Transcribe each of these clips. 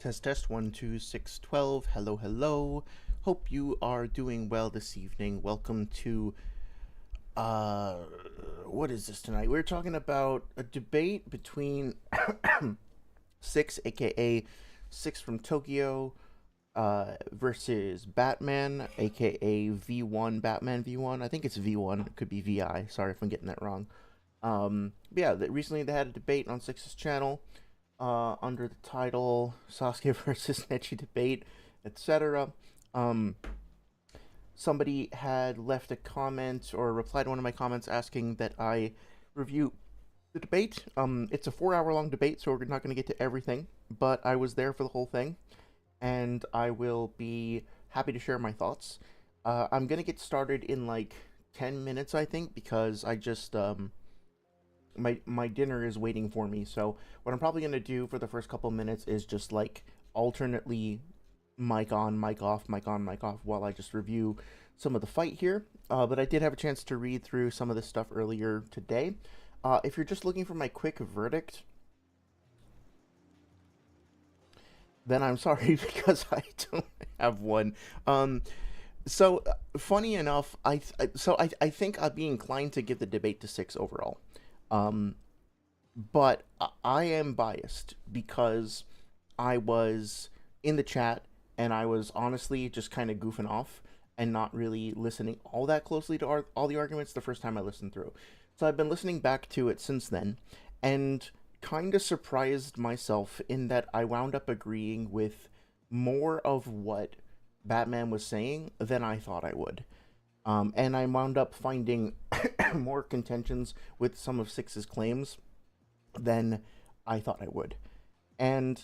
Test test 12612. Hello, hello. Hope you are doing well this evening. Welcome to uh what is this tonight? We're talking about a debate between Six, aka Six from Tokyo, versus Batman, aka V1 Batman V1. I think it's V1. It could be VI. Sorry if I'm getting that wrong. Recently they had a debate on Six's channel under the title Sasuke versus Neji debate, etc. Um, Somebody had left a comment or replied to one of my comments asking that I review the debate. It's a 4 hour long debate, so we're not going to get to everything, but I was there for the whole thing, and I will be happy to share my thoughts. I'm going to get started in like 10 minutes, I think, because I just my dinner is waiting for me. So what I'm probably gonna do for the first couple minutes is just like alternately mic on, mic off, mic on, mic off while I just review some of the fight here. But I did have a chance to read through some of this stuff earlier today. If you're just looking for my quick verdict, then I'm sorry because I don't have one. Funny enough, I think I'd be inclined to give the debate to six overall. Um, but I am biased because I was in the chat and I was honestly just kind of goofing off and not really listening all that closely to all the arguments the first time I listened through. So I've been listening back to it since then and kind of surprised myself in that I wound up agreeing with more of what Batman was saying than I thought I would. And I wound up finding more contentions with some of Six's claims than I thought I would. And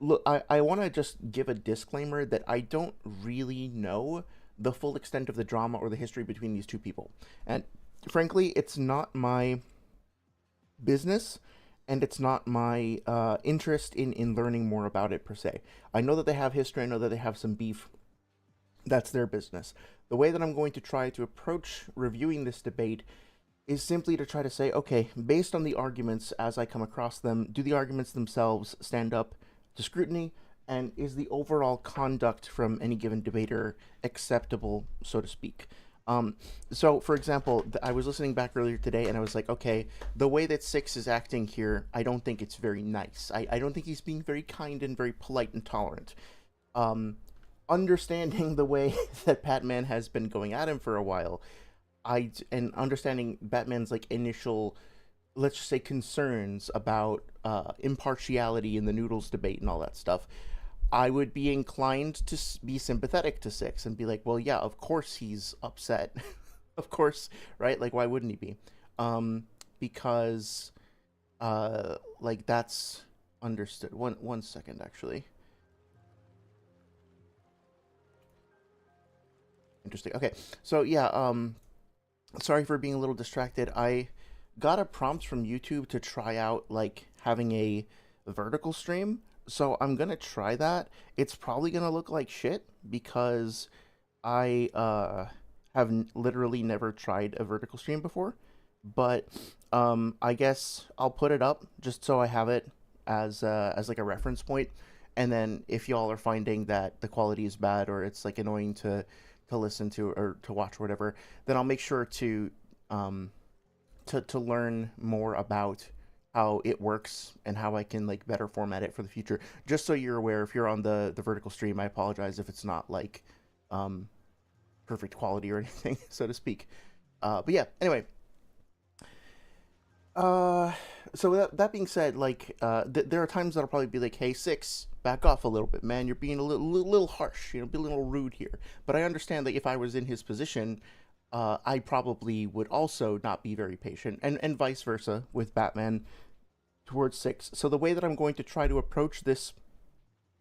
look, I want to just give a disclaimer that I don't really know the full extent of the drama or the history between these two people. And frankly, it's not my business and it's not my interest in learning more about it per se. I know that they have history, I know that they have some beef. That's their business. The way that I'm going to try to approach reviewing this debate is simply to try to say, okay, based on the arguments as I come across them, do the arguments themselves stand up to scrutiny? And is the overall conduct from any given debater acceptable, so to speak? So, for example, I was listening back earlier today and I was like, okay, the way that Six is acting here, I don't think it's very nice. I don't think he's being very kind and very polite and tolerant. Um, Understanding the way that Batman has been going at him for a while, and understanding Batman's like initial, let's just say, concerns about impartiality in the noodles debate and all that stuff, I would be inclined to be sympathetic to Six and be like, well, yeah, of course he's upset, of course, right? Like, why wouldn't he be? Because like that's understood. One second, actually. Interesting. Okay, so yeah, sorry for being a little distracted. I got a prompt from YouTube to try out like having a vertical stream, so I'm gonna try that. It's probably gonna look like shit because I have literally never tried a vertical stream before, but I guess I'll put it up just so I have it as like a reference point, and then if y'all are finding that the quality is bad or it's like annoying to listen to or to watch or whatever, then I'll make sure um to learn more about how it works and how I can like better format it for the future. Just so you're aware, if you're on the vertical stream, I apologize if it's not like um perfect quality or anything, so to speak. But yeah, anyway, uh, so that being said, like, there are times that'll probably be like, "Hey, Six, back off a little bit, man. You're being a little harsh. Be a little rude here." But I understand that if I was in his position, I probably would also not be very patient, and vice versa with Batman towards Six. So the way that I'm going to try to approach this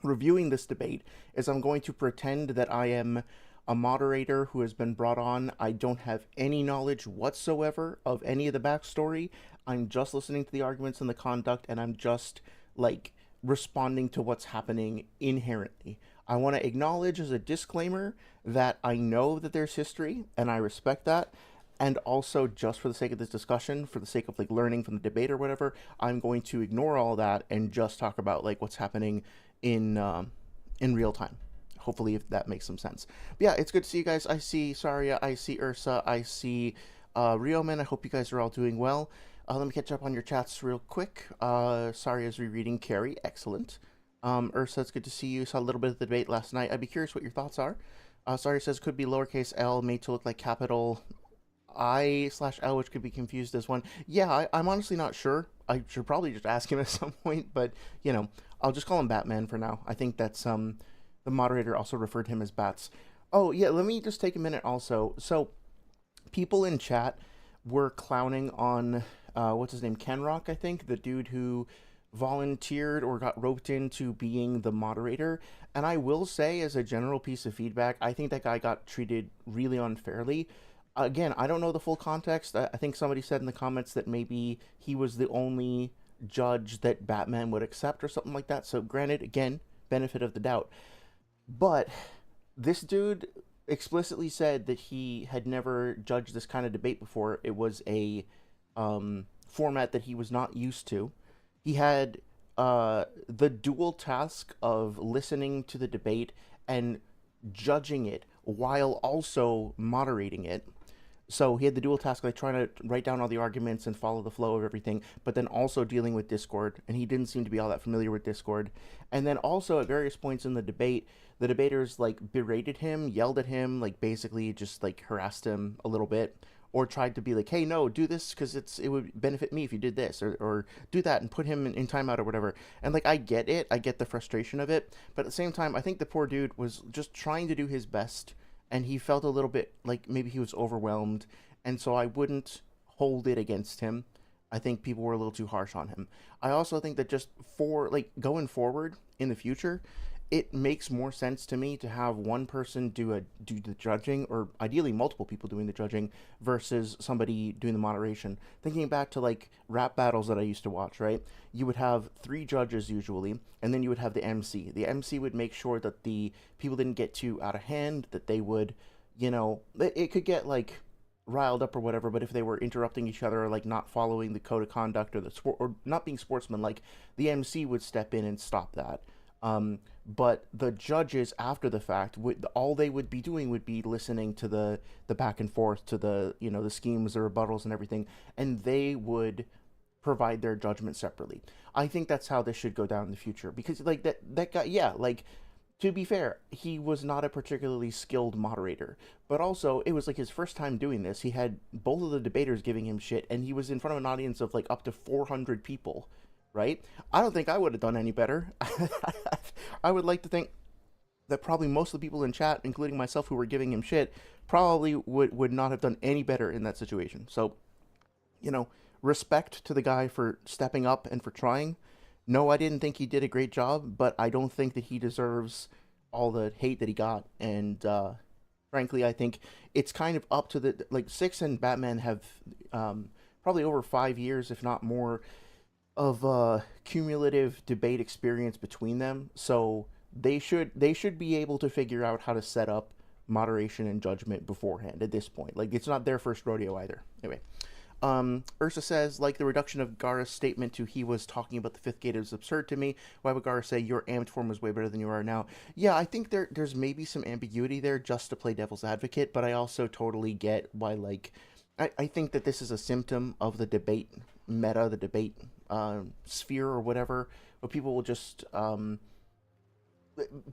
reviewing this debate is I'm going to pretend that I am a moderator who has been brought on. I don't have any knowledge whatsoever of any of the backstory. I'm just listening to the arguments and the conduct, and I'm just like responding to what's happening inherently. I want to acknowledge as a disclaimer that I know that there's history, and I respect that. And also, just for the sake of this discussion, for the sake of like learning from the debate or whatever, I'm going to ignore all that and just talk about like what's happening in real time. Hopefully, if that makes some sense. But yeah, it's good to see you guys. I see Saria, I see Ursa, I see Rioman. I hope you guys are all doing well. Let me catch up on your chats real quick. Saria's rereading Carrie, excellent. Ursa, it's good to see you. Saw a little bit of the debate last night. I'd be curious what your thoughts are. Saria says could be lowercase l made to look like capital I/L, which could be confused as one. Yeah, I'm honestly not sure. I should probably just ask him at some point, but you know, I'll just call him Batman for now. I think that's the moderator also referred to him as Bats. Oh yeah, let me just take a minute also. So people in chat were clowning on what's his name, Kenrock, I think, the dude who volunteered or got roped into being the moderator. And I will say, as a general piece of feedback, I think that guy got treated really unfairly. Again, I don't know the full context. I think somebody said in the comments that maybe he was the only judge that Batman would accept or something like that. So granted, again, benefit of the doubt. But this dude explicitly said that he had never judged this kind of debate before. It was a format that he was not used to. He had the dual task of listening to the debate and judging it while also moderating it. So he had the dual task, like trying to write down all the arguments and follow the flow of everything, but then also dealing with Discord, and he didn't seem to be all that familiar with Discord. And then also at various points in the debate, the debaters like berated him, yelled at him, like basically just like harassed him a little bit, or tried to be like, hey, no, do this because it would benefit me if you did this, or do that and put him in timeout or whatever. And like, I get it, I get the frustration of it, but at the same time, I think the poor dude was just trying to do his best, and he felt a little bit like maybe he was overwhelmed, and so I wouldn't hold it against him. I think people were a little too harsh on him. I also think that just for like going forward in the future, it makes more sense to me to have one person do the judging, or ideally multiple people doing the judging, versus somebody doing the moderation. Thinking back to like rap battles that I used to watch, right? You would have 3 judges usually, and then you would have the MC. The MC would make sure that the people didn't get too out of hand, that they would, you know, it could get like riled up or whatever, but if they were interrupting each other or like not following the code of conduct or the sport or not being sportsmanlike, the MC would step in and stop that. But the judges after the fact would, all they would be doing would be listening to the back and forth, to the, you know, the schemes, the rebuttals and everything, and they would provide their judgment separately. I think that's how this should go down in the future, because like that guy, yeah, like, to be fair, he was not a particularly skilled moderator, but also it was like his first time doing this. He had both of the debaters giving him shit, and he was in front of an audience of like up to 400 people, right? I don't think I would have done any better. I would like to think that probably most of the people in chat, including myself who were giving him shit, probably would not have done any better in that situation. So, you know, respect to the guy for stepping up and for trying. No, I didn't think he did a great job, but I don't think that he deserves all the hate that he got. And frankly, I think it's kind of up to the, like, Six and Batman have probably over 5 years, if not more, of cumulative debate experience between them. So they should be able to figure out how to set up moderation and judgment beforehand at this point. Like, it's not their first rodeo either. Anyway. Ursa says, like the reduction of Gaara's statement to he was talking about the fifth gate is absurd to me. Why would Gaara say your amped form was way better than you are now? Yeah, I think there's maybe some ambiguity there just to play devil's advocate, but I also totally get why, like, I think that this is a symptom of the debate meta, the debate sphere or whatever, where people will just,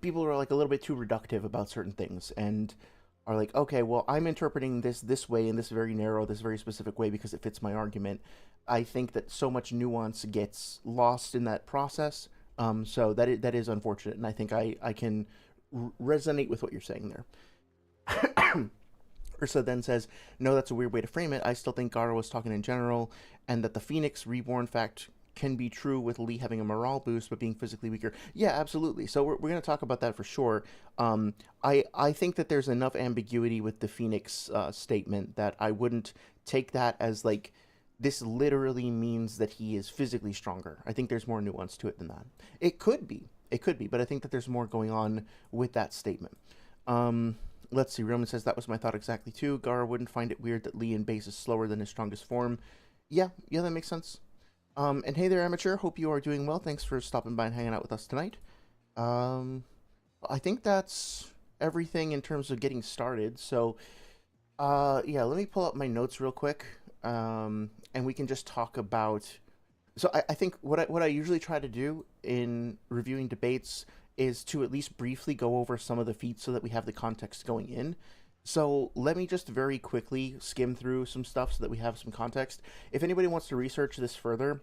people are like a little bit too reductive about certain things, and are like, okay, well, I'm interpreting this way, in this very narrow, this very specific way, because it fits my argument. I think that so much nuance gets lost in that process. So that is unfortunate, and I think I can resonate with what you're saying there. Ursa then says, no, that's a weird way to frame it. I still think Gaara was talking in general, and that the Phoenix Reborn fact can be true with Lee having a morale boost but being physically weaker. Yeah, absolutely. So we're going to talk about that for sure. I think that there's enough ambiguity with the Phoenix statement that I wouldn't take that as like, this literally means that he is physically stronger. I think there's more nuance to it than that. It could be, but I think that there's more going on with that statement. Let's see, Roman says, that was my thought exactly too. Gaara wouldn't find it weird that Lee in base is slower than his strongest form. Yeah, that makes sense. And hey there, Amateur. Hope you are doing well. Thanks for stopping by and hanging out with us tonight. Um, I think that's everything in terms of getting started. So, yeah, let me pull up my notes real quick, and we can just talk about. So, I think what I usually try to do in reviewing debates is to at least briefly go over some of the feats so that we have the context going in. So, let me just very quickly skim through some stuff so that we have some context. If anybody wants to research this further,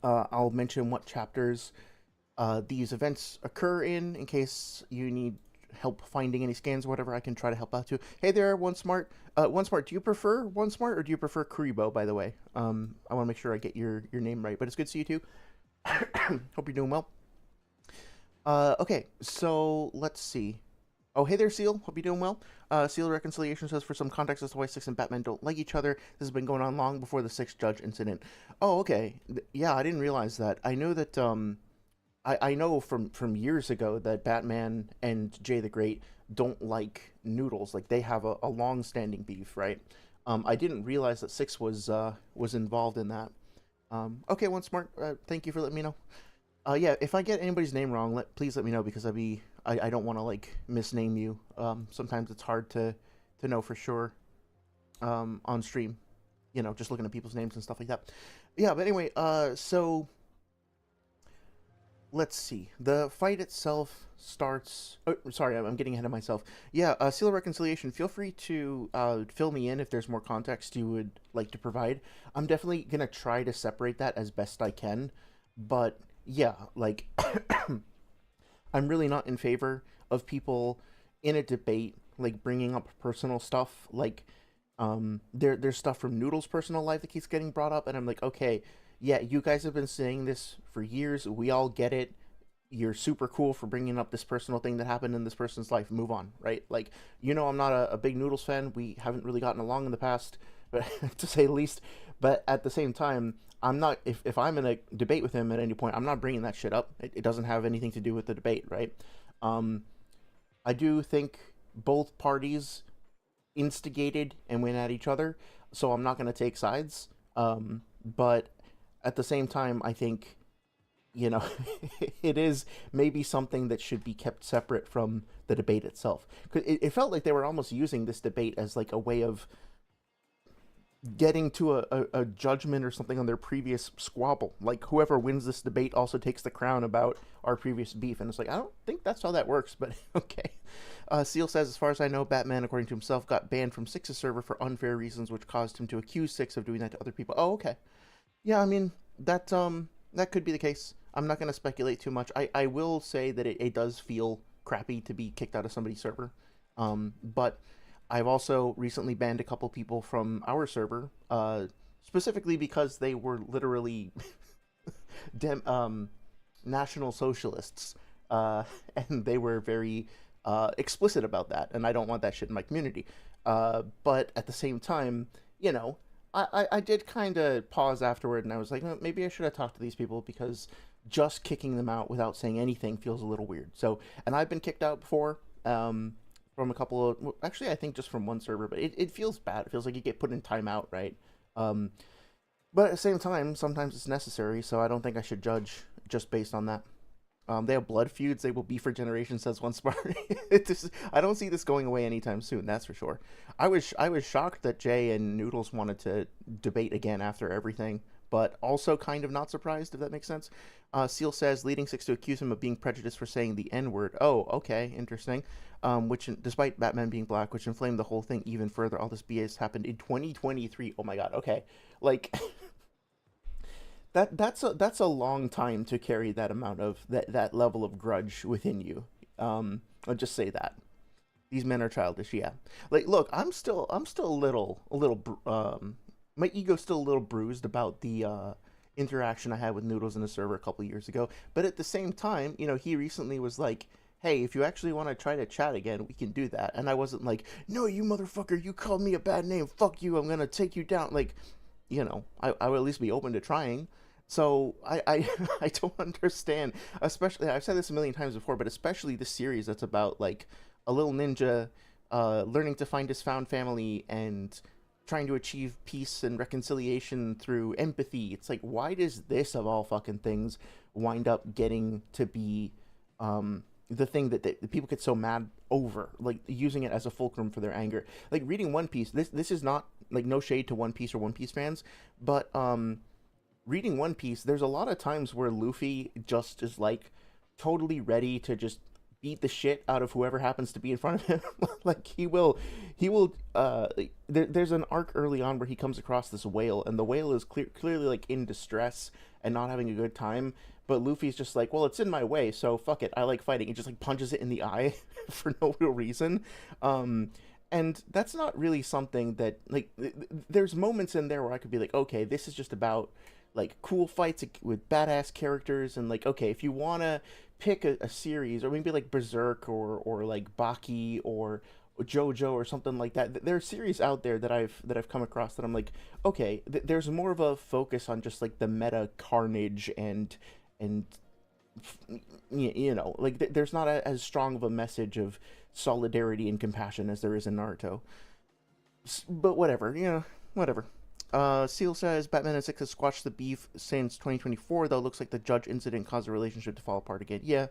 I'll mention what chapters these events occur in case you need help finding any scans or whatever. I can try to help out too. Hey there, one smart. One smart. Do you prefer one smart or do you prefer Kuribo? By the way, I want to make sure I get your name right. But it's good to see you too. Hope you're doing well. Okay, so let's see. Oh, hey there, Seal. Hope you're doing well. Seal Reconciliation says, for some context as to why Six and Batman don't like each other, this has been going on long before the Six Judge incident. Oh, okay. Yeah, I didn't realize that. I know that I know from years ago that Batman and Jay the Great don't like Noodles. Like they have a long standing beef, right? I didn't realize that Six was involved in that. Okay, one smart. Thank you for letting me know. Yeah, if I get anybody's name wrong, please let me know because I don't want to like misname you. Sometimes it's hard to know for sure on stream. You know, just looking at people's names and stuff like that. Yeah, but anyway, so let's see. The fight itself starts. Oh, sorry, I'm getting ahead of myself. Yeah, Seal of Reconciliation. Feel free to fill me in if there's more context you would like to provide. I'm definitely gonna try to separate that as best I can, but yeah, like I'm really not in favor of people in a debate like bringing up personal stuff. Like, there's stuff from Noodle's personal life that keeps getting brought up, and I'm like, okay, yeah, you guys have been saying this for years. We all get it. You're super cool for bringing up this personal thing that happened in this person's life. Move on, right? Like, I'm not a big Noodles fan. We haven't really gotten along in the past, but to say the least. But at the same time, I'm not. If I'm in a debate with him at any point, I'm not bringing that shit up. It doesn't have anything to do with the debate, right? Um, I do think both parties instigated and went at each other, so I'm not going to take sides. But at the same time, I think you know it is maybe something that should be kept separate from the debate itself. 'Cause it felt like they were almost using this debate as like a way of getting to a judgment or something on their previous squabble. Like whoever wins this debate also takes the crown about our previous beef. And it's like, I don't think that's how that works, but okay. Seal says, as far as I know, Batman, according to himself, got banned from Six's server for unfair reasons, which caused him to accuse Six of doing that to other people. Oh, okay. Yeah, I mean, that could be the case. I'm not going to speculate too much. I will say that it does feel crappy to be kicked out of somebody's server. But I've also recently banned a couple people from our server, specifically because they were literally national socialists, and they were very explicit about that, and I don't want that shit in my community. But at the same time, you know, I did kind of pause afterward, and I was like, maybe I should have talked to these people because just kicking them out without saying anything feels a little weird. So, and I've been kicked out before. From a couple of actually I think just from one server, but it feels bad. It feels like you get put in timeout, right? um but at the same time sometimes it's necessary, so I don't think I should judge just based on that. They have blood feuds they will be for generations, says one smart. I don't see this going away anytime soon, that's for sure. I was shocked that Jay and Noodles wanted to debate again after everything, but also kind of not surprised, if that makes sense. Seal says, leading Six to accuse him of being prejudiced for saying the N word. Oh, okay, interesting. Which, despite Batman being black, which inflamed the whole thing even further. All this BS happened in 2023. Oh my god, okay. Like, that's a long time to carry that amount of that level of grudge within you. I'll just say that these men are childish. Yeah, like look, I'm still my ego's still a little bruised about the interaction I had with Noodles in the server a couple years ago. But at the same time, he recently was like, hey, if you actually want to try to chat again, we can do that. And I wasn't like, no, you motherfucker, you called me a bad name, fuck you, I'm gonna take you down. Like, I would at least be open to trying. So I don't understand, especially, I've said this a million times before, but especially this series that's about like a little ninja learning to find his found family and trying to achieve peace and reconciliation through empathy. It's like, why does this of all fucking things wind up getting to be the thing that people get so mad over, like using it as a fulcrum for their anger. Like reading One Piece, this is not like no shade to One Piece or One Piece fans, but reading One Piece, there's a lot of times where Luffy just is like totally ready to just beat the shit out of whoever happens to be in front of him. Like there's an arc early on where he comes across this whale, and the whale is clearly like in distress and not having a good time. But Luffy's just like, well, it's in my way, so fuck it. I like fighting. He just like punches it in the eye for no real reason. Um, and that's not really something that like. There's moments in there where I could be like, okay, this is just about like cool fights with badass characters, and like, okay, if you wanna pick a series, or maybe like Berserk or like Baki or JoJo or something like that. There are series out there that I've come across that I'm like, okay, there's more of a focus on just like the meta carnage and like there's not as strong of a message of solidarity and compassion as there is in Naruto. But whatever, whatever. Seal says Batman and Six has squashed the beef since 2024, though. Looks like the Judge incident caused the relationship to fall apart again. Yeah,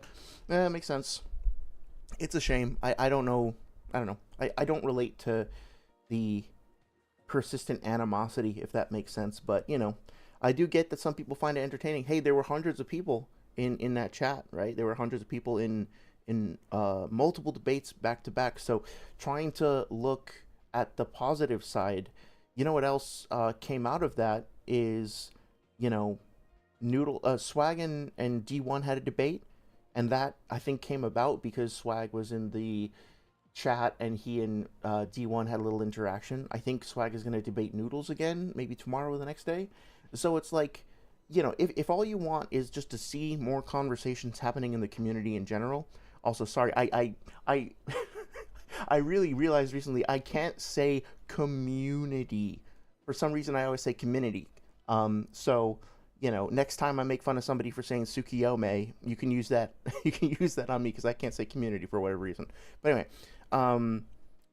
makes sense. It's a shame. I don't know. I don't know. I don't relate to the persistent animosity, if that makes sense. But I do get that some people find it entertaining. Hey, there were hundreds of people in that chat, right? There were hundreds of people in multiple debates back to back. So trying to look at the positive side, what else came out of that is, Swag and D1 had a debate, and that I think came about because Swag was in the chat and he and D1 had a little interaction. I think Swag is going to debate Noodles again, maybe tomorrow or the next day. So it's like, if all you want is just to see more conversations happening in the community in general. Also, sorry, I I really realized recently I can't say community. For some reason, I always say community. So next time I make fun of somebody for saying Tsukiyome, you can use that. You can use that on me because I can't say community for whatever reason. But anyway,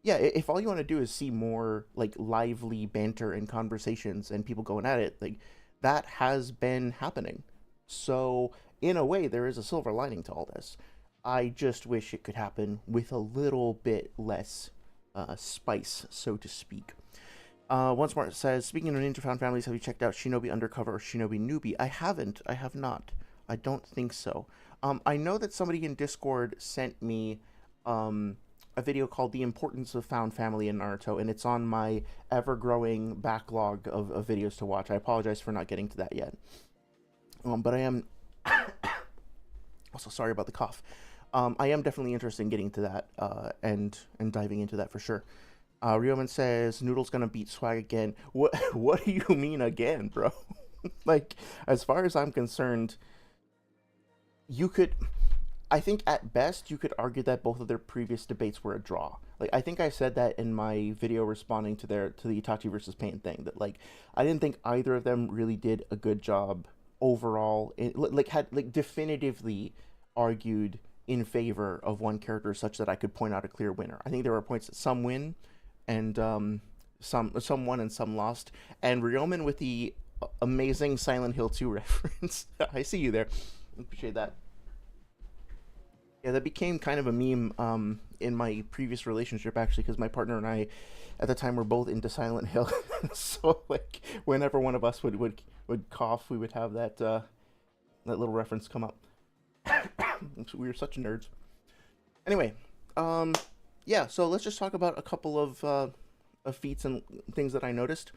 yeah. If all you want to do is see more like lively banter and conversations and people going at it, like that has been happening. So in a way, there is a silver lining to all this. I just wish it could happen with a little bit less spice, so to speak. Once more, it says, speaking of Ninja Found families, have you checked out Shinobi Undercover or Shinobi Newbie? I haven't. I have not. I don't think so. I know that somebody in Discord sent me a video called The Importance of Found Family in Naruto, and it's on my ever-growing backlog of videos to watch. I apologize for not getting to that yet. But I am... also, sorry about the cough. I am definitely interested in getting to that and diving into that for sure. Ryoman says Noodle's gonna beat Swag again. What do you mean again, bro? Like, as far as I'm concerned, you could. I think at best you could argue that both of their previous debates were a draw. Like, I think I said that in my video responding to the Itachi versus Pain thing. That like I didn't think either of them really did a good job overall. Had definitively argued in favor of one character such that I could point out a clear winner. I think there were points that some win and some won and some lost. And Ryoman with the amazing Silent Hill 2 reference. I see you there. Appreciate that. Yeah, that became kind of a meme in my previous relationship, actually, because my partner and I, at the time, were both into Silent Hill. So, like, whenever one of us would cough, we would have that little reference come up. We were such nerds. Anyway, yeah, so let's just talk about a couple of feats and things that I noticed.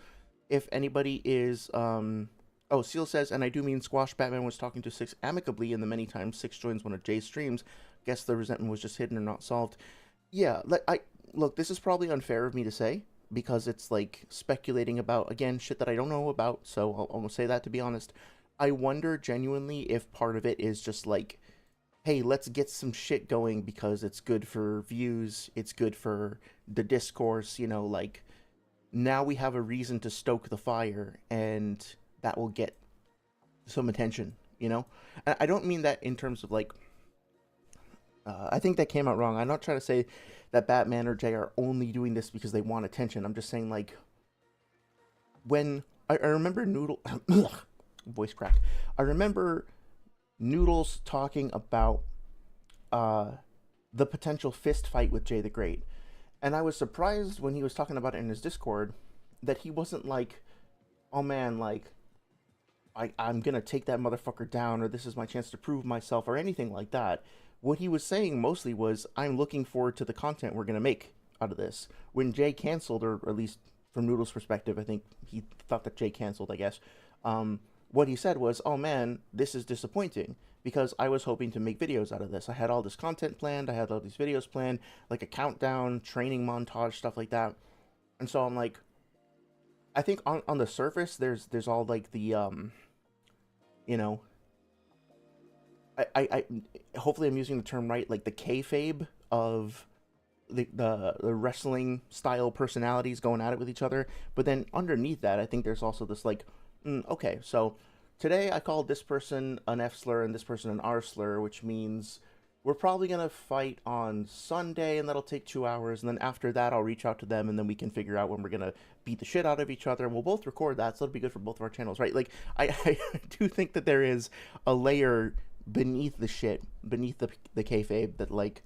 If anybody is, oh, Seal says, and I do mean Squash Batman was talking to Six amicably, and the many times Six joins one of Jay's streams. Guess the resentment was just hidden or not solved. Yeah, look, this is probably unfair of me to say, because it's like speculating about, again, shit that I don't know about, so I'll say that to be honest. I wonder genuinely if part of it is just like, hey, let's get some shit going because it's good for views, it's good for the discourse, like, now we have a reason to stoke the fire, and that will get some attention, And I don't mean that in terms of, like, I think that came out wrong. I'm not trying to say that Batman or Jay are only doing this because they want attention. I'm just saying, like, when I remember Noodle... voice crack. I remember Noodles talking about uh, the potential fist fight with Jay the Great. And I was surprised when he was talking about it in his Discord that he wasn't like, oh man, like, I'm gonna take that motherfucker down, or this is my chance to prove myself, or anything like that. What he was saying mostly was, I'm looking forward to the content we're gonna make out of this. When Jay canceled, or at least from Noodle's perspective, I think he thought that Jay canceled, I guess. What he said was, oh man, this is disappointing because I was hoping to make videos out of this. I had all this content planned, I had all these videos planned, like a countdown, training montage, stuff like that. And so I'm like, I think on the surface, there's all like the you know, I hopefully I'm using the term right, like the kayfabe of the wrestling style personalities going at it with each other. But then underneath that, I think there's also this like, okay, so today I called this person an F slur and this person an R slur, which means we're probably gonna fight on Sunday, and that'll take 2 hours. And then after that, I'll reach out to them, and then we can figure out when we're gonna beat the shit out of each other, and we'll both record that, so it'll be good for both of our channels, right? Like, I do think that there is a layer beneath the shit, beneath the kayfabe that like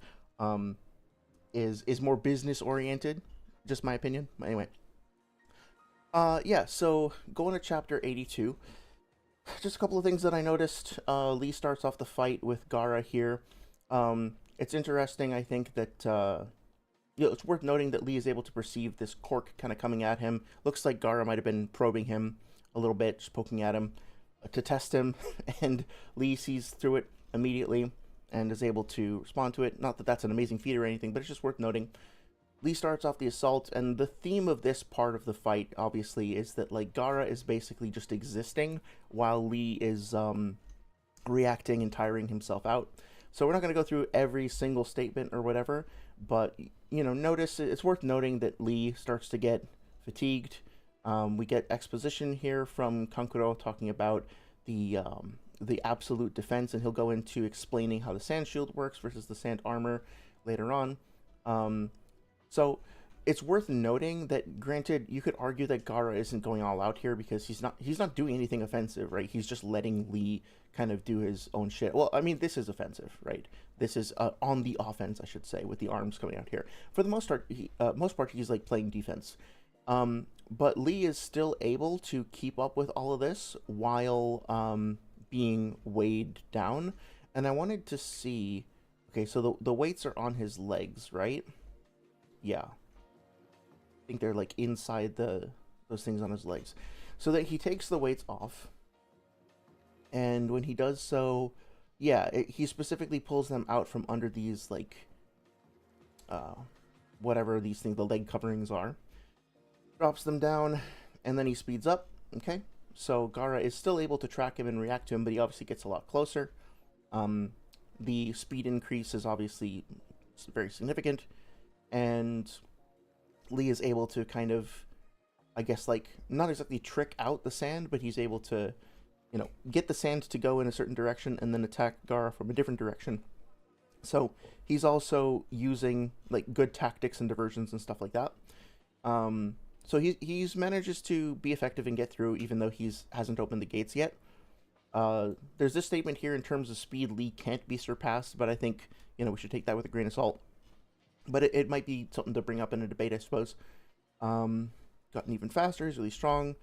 is more business oriented. Just my opinion. Anyway, yeah. So going to chapter 82. Just a couple of things that I noticed. Lee starts off the fight with Gaara here. It's interesting, I think, that it's worth noting that Lee is able to perceive this cork kind of coming at him. Looks like Gaara might have been probing him a little bit, just poking at him to test him, and Lee sees through it immediately and is able to respond to it. Not that that's an amazing feat or anything, but it's just worth noting. Lee starts off the assault, and the theme of this part of the fight, obviously, is that like Gaara is basically just existing while Lee is reacting and tiring himself out. So we're not going to go through every single statement or whatever, but, you know, notice it's worth noting that Lee starts to get fatigued. We get exposition here from Kankuro talking about the absolute defense, and he'll go into explaining how the sand shield works versus the sand armor later on. So it's worth noting that, granted, you could argue that Gaara isn't going all out here because he's not doing anything offensive, right? He's just letting Lee kind of do his own shit. Well, I mean, this is offensive, right? This is on the offense, I should say, with the arms coming out here. For the most part, he's like playing defense. But Lee is still able to keep up with all of this while being weighed down. And I wanted to see, okay, so the weights are on his legs, right? Yeah. I think they're like inside those things on his legs. So that he takes the weights off. And when he does so, yeah, he specifically pulls them out from under these, like, whatever these things, the leg coverings are. Drops them down, and then he speeds up, okay? So Gaara is still able to track him and react to him, but he obviously gets a lot closer. The speed increase is obviously very significant, and Lee is able to kind of, I guess, like, not exactly trick out the sand, but he's able to, you know, get the sand to go in a certain direction and then attack Gaara from a different direction. So he's also using like good tactics and diversions and stuff like that. So he's manages to be effective and get through, even though hasn't opened the gates yet. There's this statement here in terms of speed, Lee can't be surpassed, but I think, you know, we should take that with a grain of salt. But it might be something to bring up in a debate, I suppose. Gotten even faster, he's really strong.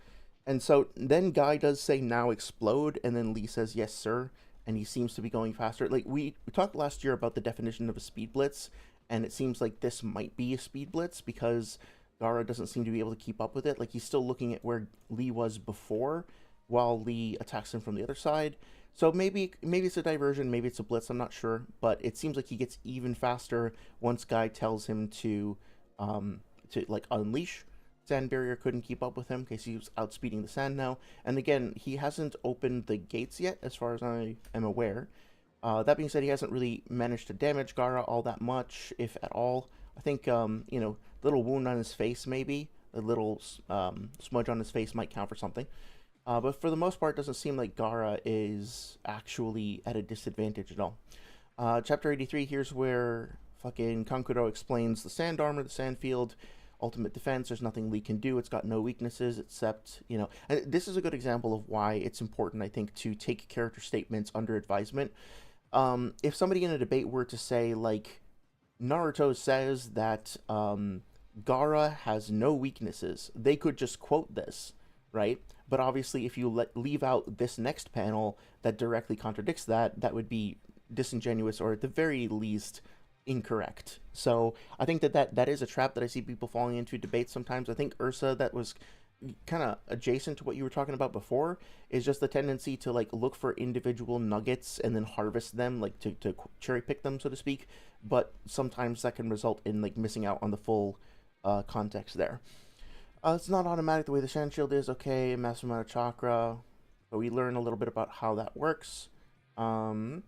And so then Guy does say, now explode, and then Lee says, yes, sir, and he seems to be going faster. Like, we talked last year about the definition of a speed blitz, and it seems like this might be a speed blitz because Gaara doesn't seem to be able to keep up with it. Like, he's still looking at where Lee was before, while Lee attacks him from the other side. So maybe it's a diversion, maybe it's a blitz, I'm not sure, but it seems like he gets even faster once Guy tells him to like unleash. Sand barrier couldn't keep up with him because he was outspeeding the sand now. And again, he hasn't opened the gates yet, as far as I am aware. That being said, he hasn't really managed to damage Gaara all that much, if at all. I think, you know, little wound on his face, maybe. A little smudge on his face might count for something. But for the most part, it doesn't seem like Gaara is actually at a disadvantage at all. Chapter 83, here's where fucking Kankuro explains the sand armor, the sand field, ultimate defense. There's nothing Lee can do. It's got no weaknesses except, you know, and this is a good example of why it's important, I think, to take character statements under advisement. If somebody in a debate were to say, like, Naruto says that Gaara has no weaknesses, they could just quote this, right? But obviously, if you leave out this next panel that directly contradicts that, that would be disingenuous or at the very least incorrect. So I think that is a trap that I see people falling into debates sometimes. I think Ursa, that was kind of adjacent to what you were talking about before, is just the tendency to like look for individual nuggets and then harvest them, like to cherry pick them, so to speak. But sometimes that can result in like missing out on the full context there. It's not automatic the way the Sand Shield is. Okay, massive amount of chakra, but we learn a little bit about how that works. Um,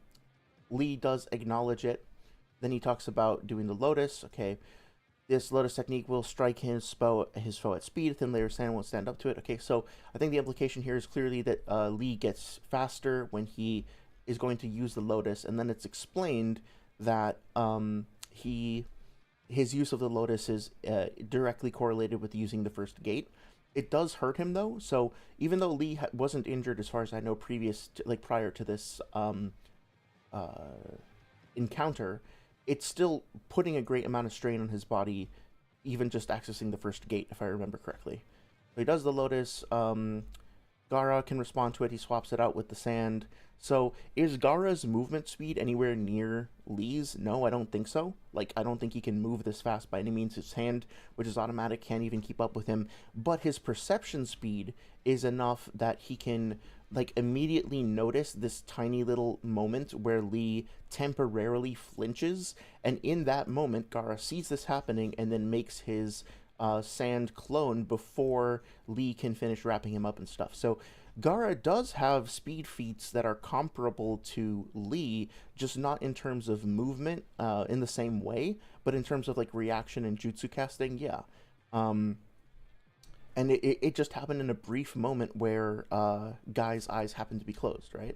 Lee does acknowledge it. Then he talks about doing the Lotus. Okay, this Lotus technique will strike his foe at speed. Thin layer of sand won't stand up to it. Okay, so I think the implication here is clearly that Lee gets faster when he is going to use the Lotus, and then it's explained that he his use of the Lotus is directly correlated with using the first gate. It does hurt him though, so even though Lee wasn't injured as far as I know prior to this uh, encounter, it's still putting a great amount of strain on his body, even just accessing the first gate, if I remember correctly. So he does the Lotus. Gaara can respond to it. He swaps it out with the sand. So is Gaara's movement speed anywhere near Lee's? No, I don't think so. Like, I don't think he can move this fast by any means. His hand, which is automatic, can't even keep up with him. But his perception speed is enough that he can, like, immediately notice this tiny little moment where Lee temporarily flinches. And in that moment, Gaara sees this happening and then makes his sand clone before Lee can finish wrapping him up and stuff. So Gaara does have speed feats that are comparable to Lee, just not in terms of movement in the same way, but in terms of like reaction and jutsu casting, yeah. Um, and it just happened in a brief moment where Guy's eyes happened to be closed, right?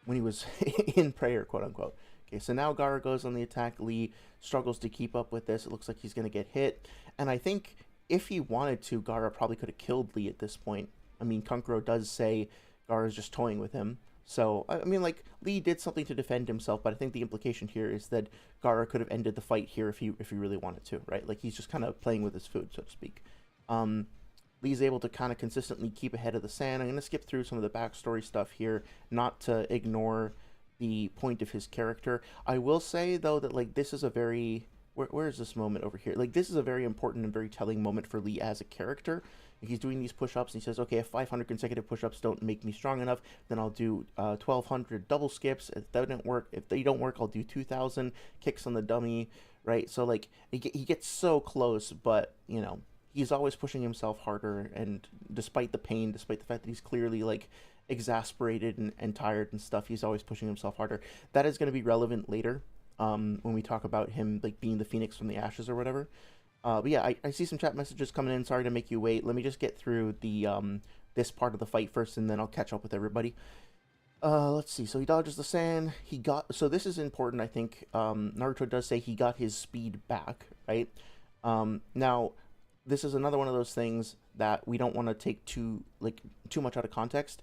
When he was in prayer, quote unquote. Okay, so now Gaara goes on the attack. Lee struggles to keep up with this. It looks like he's going to get hit. And I think if he wanted to, Gaara probably could have killed Lee at this point. I mean, Kankuro does say Gaara's just toying with him. So, I mean, like, Lee did something to defend himself, but I think the implication here is that Gaara could have ended the fight here if he really wanted to, right? Like, he's just kind of playing with his food, so to speak. Lee's able to kind of consistently keep ahead of the sand. I'm going to skip through some of the backstory stuff here, not to ignore the point of his character. I will say, though, that, like, this is a very... Where is this moment over here? Like, this is a very important and very telling moment for Lee as a character. He's doing these push-ups, and he says, okay, if 500 consecutive push-ups don't make me strong enough, then I'll do 1,200 double skips. If that didn't work, if they don't work, I'll do 2,000 kicks on the dummy, right? So, like, he gets so close, but, you know, he's always pushing himself harder, and despite the pain, despite the fact that he's clearly, like, exasperated and tired and stuff, he's always pushing himself harder. That is going to be relevant later, when we talk about him, like, being the phoenix from the ashes or whatever. But yeah, I see some chat messages coming in. Sorry to make you wait. Let me just get through the this part of the fight first, and then I'll catch up with everybody. Let's see. So he dodges the sand. So this is important, I think. Naruto does say he got his speed back, right? Now, this is another one of those things that we don't want to take too much out of context.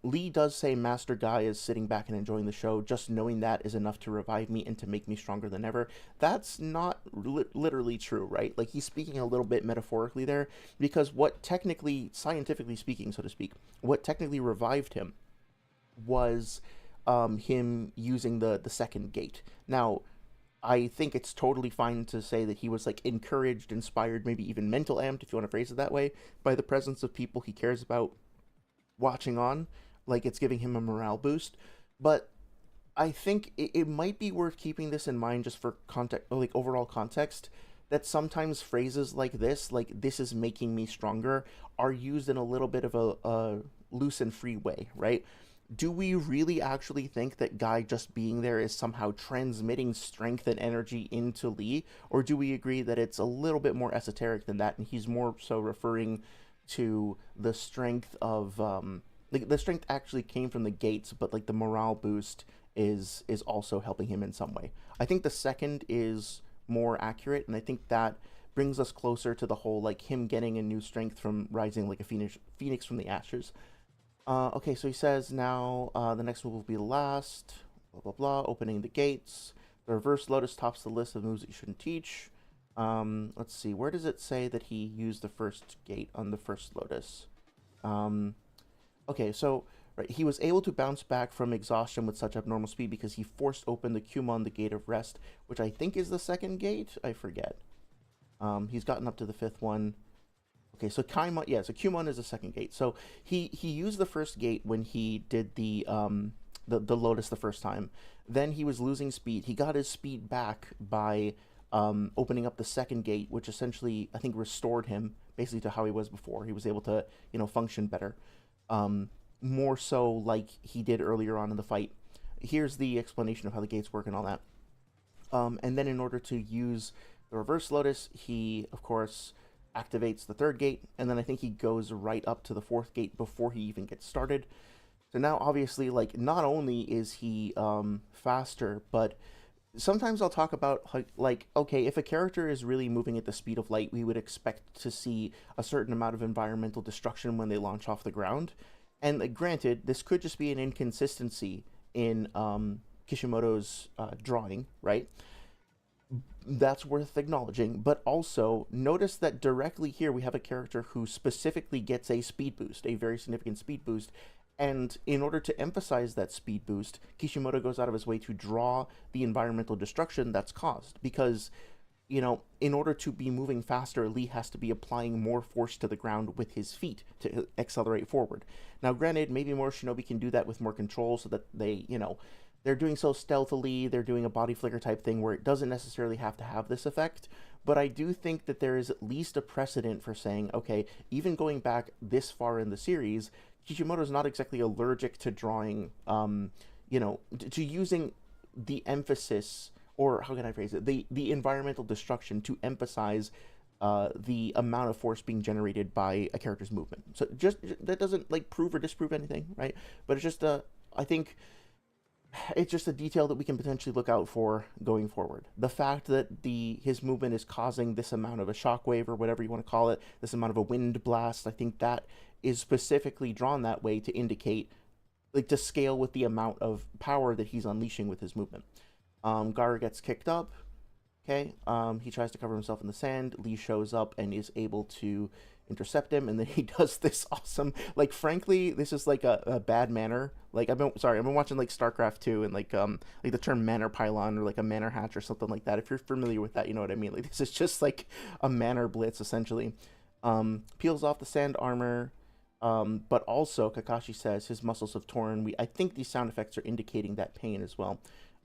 Lee does say Master Guy is sitting back and enjoying the show. Just knowing that is enough to revive me and to make me stronger than ever. That's not literally true, right? Like, he's speaking a little bit metaphorically there, because what technically, scientifically speaking, so to speak, what technically revived him was him using the second gate. Now, I think it's totally fine to say that he was, like, encouraged, inspired, maybe even mental amped, if you want to phrase it that way, by the presence of people he cares about watching on. Like, it's giving him a morale boost. But I think it might be worth keeping this in mind just for context, like overall context, that sometimes phrases like this is making me stronger, are used in a little bit of a loose and free way, right? Do we really actually think that Guy just being there is somehow transmitting strength and energy into Lee? Or do we agree that it's a little bit more esoteric than that, and he's more so referring to the strength of like, the strength actually came from the gates, but like the morale boost is also helping him in some way. I think the second is more accurate, and I think that brings us closer to the whole, like, him getting a new strength from rising like a phoenix from the ashes. Okay, so he says now the next move will be the last. Blah blah blah. Opening the gates. The reverse lotus tops the list of moves that you shouldn't teach. Let's see. Where does it say that he used the first gate on the first lotus? Um, okay, so right, he was able to bounce back from exhaustion with such abnormal speed because he forced open the Kumon, the Gate of Rest, which I think is the second gate. I forget. He's gotten up to the fifth one. Okay, so Kaimon, yeah, so Kumon is the second gate. So he used the first gate when he did the Lotus the first time. Then he was losing speed. He got his speed back by opening up the second gate, which essentially I think restored him basically to how he was before. He was able to function better, more so like he did earlier on in the fight. Here's the explanation of how the gates work and all that. And then in order to use the reverse lotus, he of course activates the third gate, and then I think he goes right up to the fourth gate before he even gets started. So now obviously, like, not only is he faster, but sometimes I'll talk about like, okay, if a character is really moving at the speed of light, we would expect to see a certain amount of environmental destruction when they launch off the ground. And granted, this could just be an inconsistency in Kishimoto's drawing, right? That's worth acknowledging, but also notice that directly here we have a character who specifically gets a speed boost, a very significant speed boost, and in order to emphasize that speed boost, Kishimoto goes out of his way to draw the environmental destruction that's caused, because in order to be moving faster, Lee has to be applying more force to the ground with his feet to accelerate forward. Now, granted, maybe more shinobi can do that with more control so that they're doing so stealthily, they're doing a body flicker type thing where it doesn't necessarily have to have this effect, but I do think that there is at least a precedent for saying, okay, even going back this far in the series, Kishimoto's not exactly allergic to drawing, to using the emphasis, or how can I phrase it, the environmental destruction to emphasize the amount of force being generated by a character's movement. So just that doesn't like prove or disprove anything, right? But it's just I think it's just a detail that we can potentially look out for going forward. The fact that his movement is causing this amount of a shockwave or whatever you want to call it, this amount of a wind blast, I think that is specifically drawn that way to indicate, like, to scale with the amount of power that he's unleashing with his movement. Gaara gets kicked up. Okay, he tries to cover himself in the sand. Lee shows up and is able to intercept him, and then he does this awesome, like, frankly, this is like a bad manner. Like, I've been watching like StarCraft 2, and like the term manor pylon or like a manor hatch or something like that. If you're familiar with that, you know what I mean. Like, this is just like a manor blitz essentially. Peels off the sand armor. But also Kakashi says his muscles have torn. I think these sound effects are indicating that pain as well.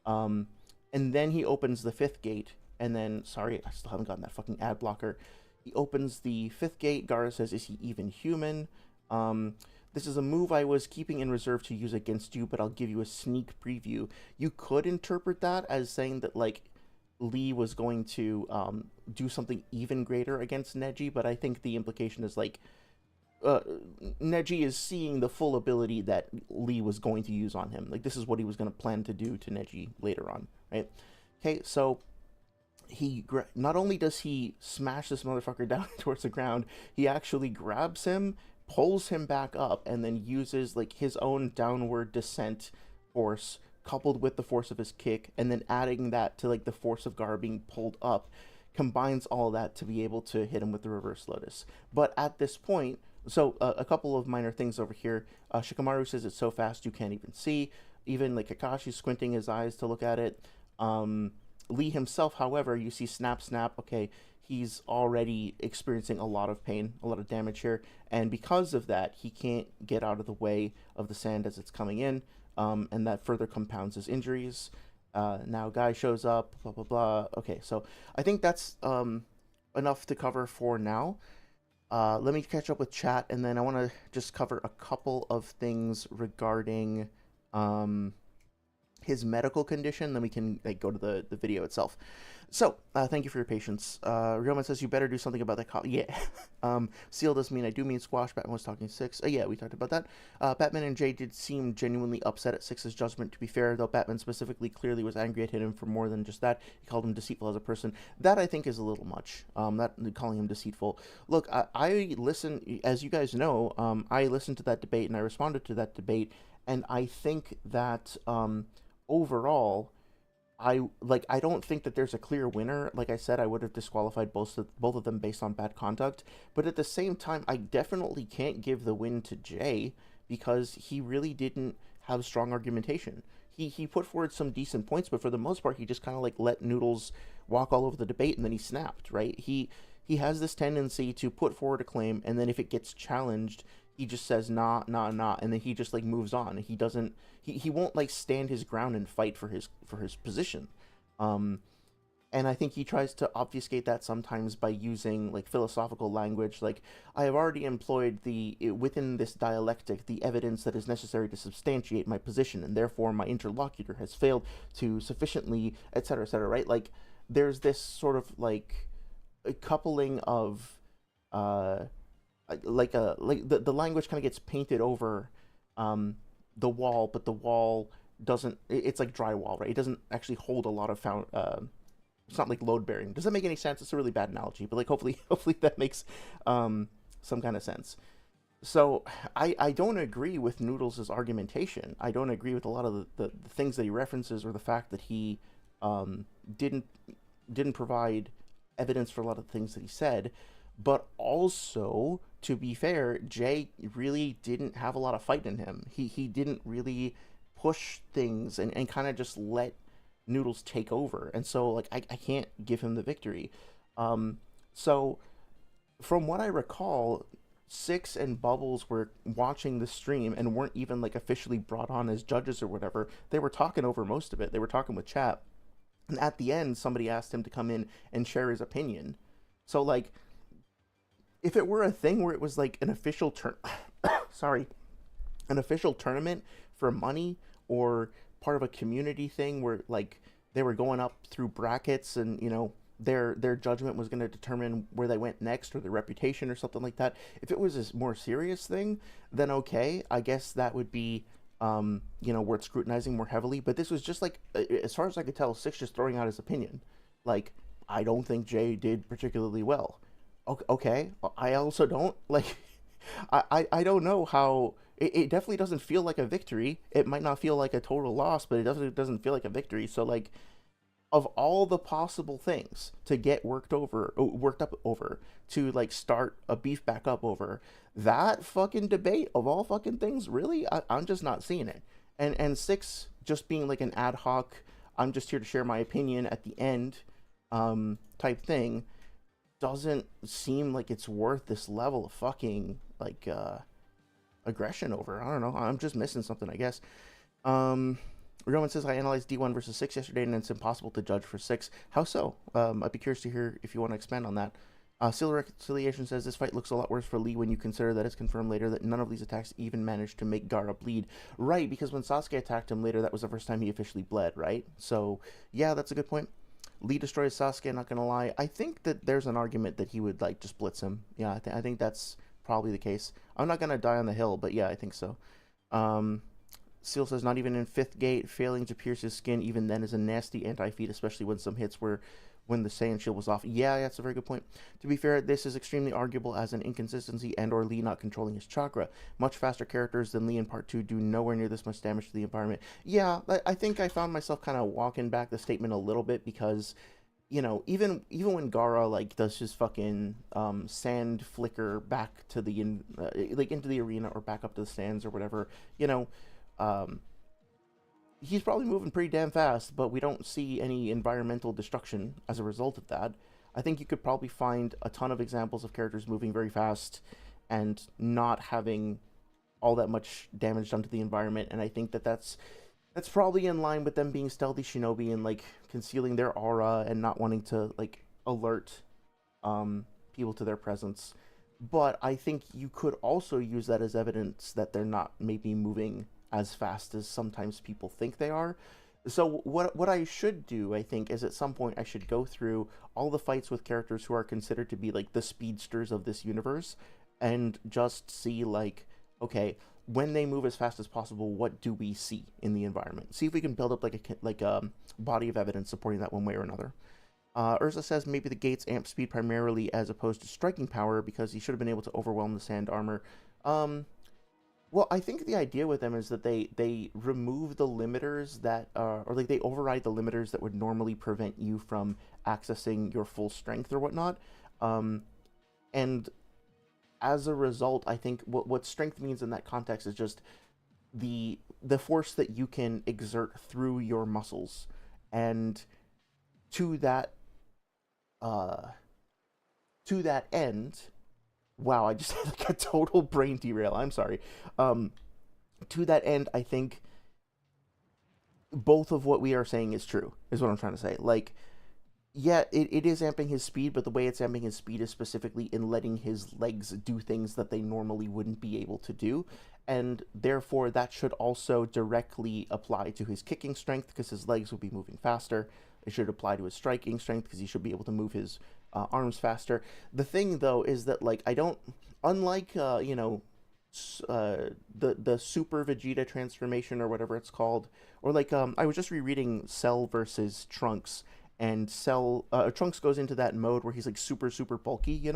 And then he opens the fifth gate, and then, sorry, I still haven't gotten that fucking ad blocker. He opens the fifth gate. Gaara says, is he even human? This is a move I was keeping in reserve to use against you, but I'll give you a sneak preview. You could interpret that as saying that, like, Lee was going to do something even greater against Neji, but I think the implication is, like, Neji is seeing the full ability that Lee was going to use on him. Like, this is what he was going to plan to do to Neji later on, right? Okay, so not only does he smash this motherfucker down towards the ground, he actually grabs him, pulls him back up, and then uses, like, his own downward descent force coupled with the force of his kick, and then adding that to, like, the force of Gaara being pulled up, combines all that to be able to hit him with the reverse lotus. But at this point, so a couple of minor things over here. Shikamaru says it's so fast you can't even see. Even like Kakashi's squinting his eyes to look at it. Lee himself, however, you see snap, snap. Okay, he's already experiencing a lot of pain, a lot of damage here. And because of that, he can't get out of the way of the sand as it's coming in. And that further compounds his injuries. Now Guy shows up, blah, blah, blah. Okay, so I think that's enough to cover for now. Let me catch up with chat, and then I want to just cover a couple of things regarding his medical condition. Then we can, like, go to the video itself. So, thank you for your patience. Ryoman says you better do something about that cop. Yeah. Seal does mean I do mean squash. Batman was talking six. Yeah, we talked about that. Batman and Jay did seem genuinely upset at Six's judgment. To be fair, though, Batman specifically clearly was angry at him for more than just that. He called him deceitful as a person. That I think is a little much. That calling him deceitful. Look, I listen, as you guys know. I listened to that debate and I responded to that debate, and I think that overall I don't think that there's a clear winner. Like I said, I would have disqualified both of them based on bad conduct. But at the same time, I definitely can't give the win to Jay because he really didn't have strong argumentation. He put forward some decent points, but for the most part, he just kind of like let Noodles walk all over the debate, and then he snapped. Right? He has this tendency to put forward a claim, and then if it gets challenged, he just says nah, nah, nah, and then he just like moves on. He doesn't. He won't like stand his ground and fight for his position. Um, and I think he tries to obfuscate that sometimes by using like philosophical language, like I have already employed the within this dialectic the evidence that is necessary to substantiate my position, and therefore my interlocutor has failed to sufficiently, etc., etc. Right? Like there's this sort of like a coupling of uh, the language kind of gets painted over um, the wall, but the wall doesn't. It's like drywall, right? It doesn't actually hold a lot of it's not like load bearing. Does that make any sense? It's a really bad analogy, but like hopefully hopefully that makes some kind of sense. So I don't agree with Noodles' argumentation. I don't agree with a lot of the things that he references or the fact that he um, didn't didn't provide evidence for a lot of the things that he said. But also, to be fair, Jay really didn't have a lot of fight in him. He didn't really push things and kind of just let Noodles take over. And so like I can't give him the victory. So from what I recall, Six and Bubbles were watching the stream and weren't even like officially brought on as judges or whatever. They were talking over most of it. They were talking with chat. And at the end, somebody asked him to come in and share his opinion. So like if it were a thing where it was like an official sorry, an official tournament for money or part of a community thing where like they were going up through brackets and their judgment was going to determine where they went next or their reputation or something like that. If it was a more serious thing, then okay, I guess that would be worth scrutinizing more heavily. But this was just like, as far as I could tell, Six just throwing out his opinion. Like, I don't think Jay did particularly well. Okay, I also don't like. I don't know how. It definitely doesn't feel like a victory. It might not feel like a total loss, but it doesn't feel like a victory. So like, of all the possible things to get worked up over, to like start a beef back up over, that fucking debate of all fucking things, really, I'm just not seeing it. And Six just being like an ad hoc, I'm just here to share my opinion at the end, type thing, doesn't seem like it's worth this level of fucking like aggression over. I don't know. I'm just missing something, I guess. Um, Roman says I analyzed D1 versus 6 yesterday, and it's impossible to judge for 6. How so? I'd be curious to hear if you want to expand on that. Seal Reconciliation says this fight looks a lot worse for Lee when you consider that it's confirmed later that none of these attacks even managed to make Gaara bleed. Right, because when Sasuke attacked him later, that was the first time he officially bled, right? So, yeah, that's a good point. Lee destroys Sasuke, not gonna lie. I think that there's an argument that he would, like, just blitz him. Yeah, I think that's probably the case. I'm not gonna die on the hill, but yeah, I think so. Um, Seal says not even in fifth gate, failing to pierce his skin even then is a nasty anti-feat, especially when some hits were when the Saiyan shield was off. Yeah, that's a very good point. To be fair, this is extremely arguable as an inconsistency and or Lee not controlling his chakra. Much faster characters than Lee in part 2 do nowhere near this much damage to the environment. Yeah, I think I found myself kind of walking back the statement a little bit because even when Gaara like does his fucking sand flicker back to the like into the arena or back up to the stands or whatever, um, he's probably moving pretty damn fast, but we don't see any environmental destruction as a result of that. I think you could probably find a ton of examples of characters moving very fast and not having all that much damage done to the environment, and I think that that's probably in line with them being stealthy shinobi and like concealing their aura and not wanting to like alert people to their presence. But I think you could also use that as evidence that they're not maybe moving as fast as sometimes people think they are. So what I should do, I think, is at some point I should go through all the fights with characters who are considered to be like the speedsters of this universe, and just see like, okay, when they move as fast as possible, what do we see in the environment? See if we can build up like a body of evidence supporting that one way or another. Urza says maybe the gates amp speed primarily as opposed to striking power because he should have been able to overwhelm the sand armor. Um, well, I think the idea with them is that they remove the limiters that or like they override the limiters that would normally prevent you from accessing your full strength or whatnot. Um, and as a result, I think what strength means in that context is just the force that you can exert through your muscles, and to that uh to that end, wow, I just had like a total brain derail. I'm sorry. Um, to that end, I think both of what we are saying is true. Is what I'm trying to say. Like, yeah, it is amping his speed, but the way it's amping his speed is specifically in letting his legs do things that they normally wouldn't be able to do. And therefore, that should also directly apply to his kicking strength because his legs will be moving faster. It should apply to his striking strength because he should be able to move his arms faster. The thing, though, is that, like, I don't, unlike, the Super Vegeta transformation or whatever it's called, or like, I was just rereading Cell versus Trunks, and Trunks goes into that mode where he's like super bulky,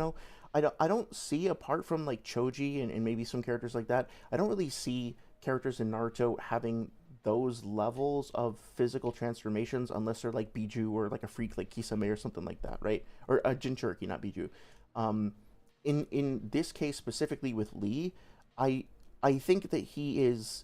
I don't see, apart from like Choji and maybe some characters like that, I don't really see characters in Naruto having those levels of physical transformations unless they're like Biju or like a freak like Kisame or something like that, right? Or Jinchuriki, not Biju. um in this case specifically with Lee, I I think that he is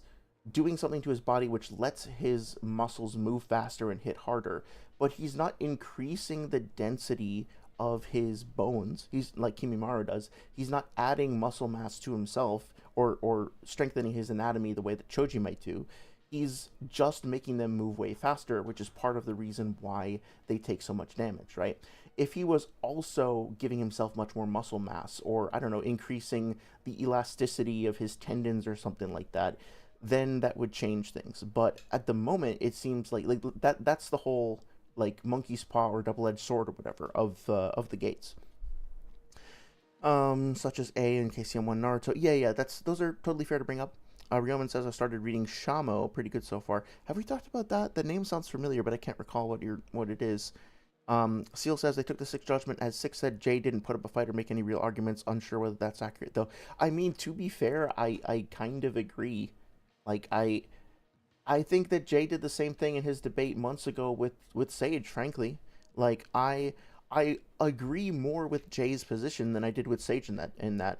doing something to his body which lets his muscles move faster and hit harder, but he's not increasing the density of his bones. He's like Kimimaro does. He's not adding muscle mass to himself or strengthening his anatomy the way that Choji might do. He's just making them move way faster, which is part of the reason why they take so much damage, right? If he was also giving himself much more muscle mass, or I don't know, increasing the elasticity of his tendons or something like that, then that would change things. But at the moment, it seems like that's the whole like monkey's paw or double-edged sword or whatever of the gates. Such as A and KCM1 Naruto. Yeah, those are totally fair to bring up. Ryoman says I started reading Shamo, pretty good so far. Have we talked about that? The name sounds familiar, but I can't recall what it is. Seal says they took the Six Judgment as Six said Jay didn't put up a fight or make any real arguments. Unsure whether that's accurate though. I mean, to be fair, I kind of agree. Like I think that Jay did the same thing in his debate months ago with Sage. Frankly, like I agree more with Jay's position than I did with Sage in that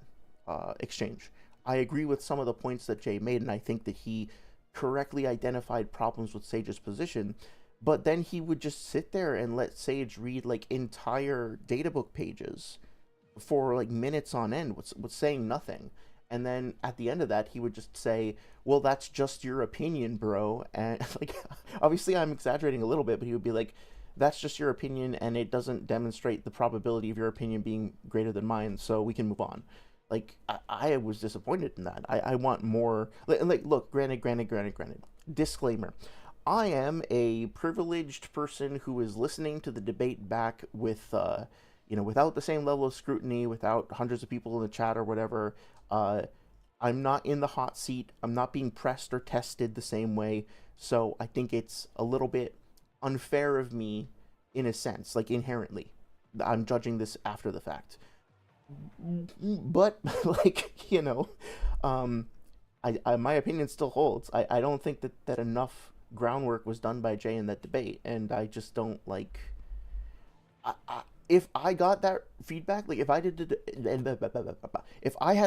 exchange. I agree with some of the points that Jay made, and I think that he correctly identified problems with Sage's position. But then he would just sit there and let Sage read like entire databook pages for like minutes on end, was saying nothing. And then at the end of that, he would just say, "Well, that's just your opinion, bro." And like, obviously, I'm exaggerating a little bit, but he would be like, "That's just your opinion, and it doesn't demonstrate the probability of your opinion being greater than mine, so we can move on." Like, I was disappointed in that. I want more. Like, look, granted. Disclaimer: I am a privileged person who is listening to the debate back with, without the same level of scrutiny, without hundreds of people in the chat or whatever. Uh, I'm not in the hot seat. I'm not being pressed or tested the same way. So I think it's a little bit unfair of me, in a sense, like inherently. I'm judging this after the fact. But, like, um, my opinion still holds. I don't think that enough groundwork was done by Jay in that debate, and I just don't like. If I got that feedback, like if I had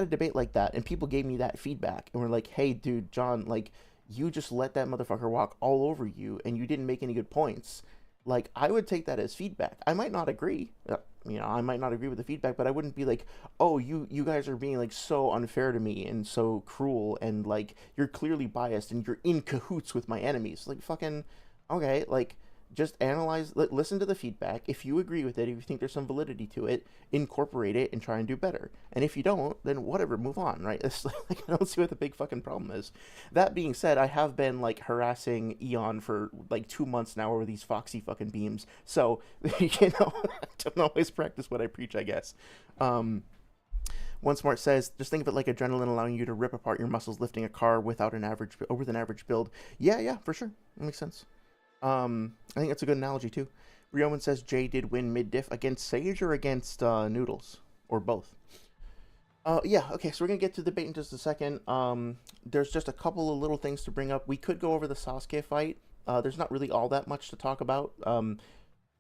a debate like that and people gave me that feedback and were like, "Hey, dude, John, like you just let that motherfucker walk all over you and you didn't make any good points," like I would take that as feedback. I might not agree. I might not agree with the feedback, but I wouldn't be like, "Oh, you guys are being like so unfair to me and so cruel and like you're clearly biased and you're in cahoots with my enemies." Like fucking okay, like just analyze, listen to the feedback. If you agree with it, if you think there's some validity to it, incorporate it and try and do better. And if you don't, then whatever, move on, right? It's like, I don't see what the big fucking problem is. That being said, I have been like harassing Eon for like 2 months now over these foxy fucking beams. So, you know, I don't always practice what I preach, I guess. One Smart says, just think of it like adrenaline allowing you to rip apart your muscles lifting a car without an average or with an average build. Yeah, for sure. That makes sense. I think that's a good analogy too. Rioman says Jay did win mid diff against Sage or against Noodles or both. Yeah. Okay. So we're gonna get to the debate in just a second. There's just a couple of little things to bring up. We could go over the Sasuke fight. There's not really all that much to talk about.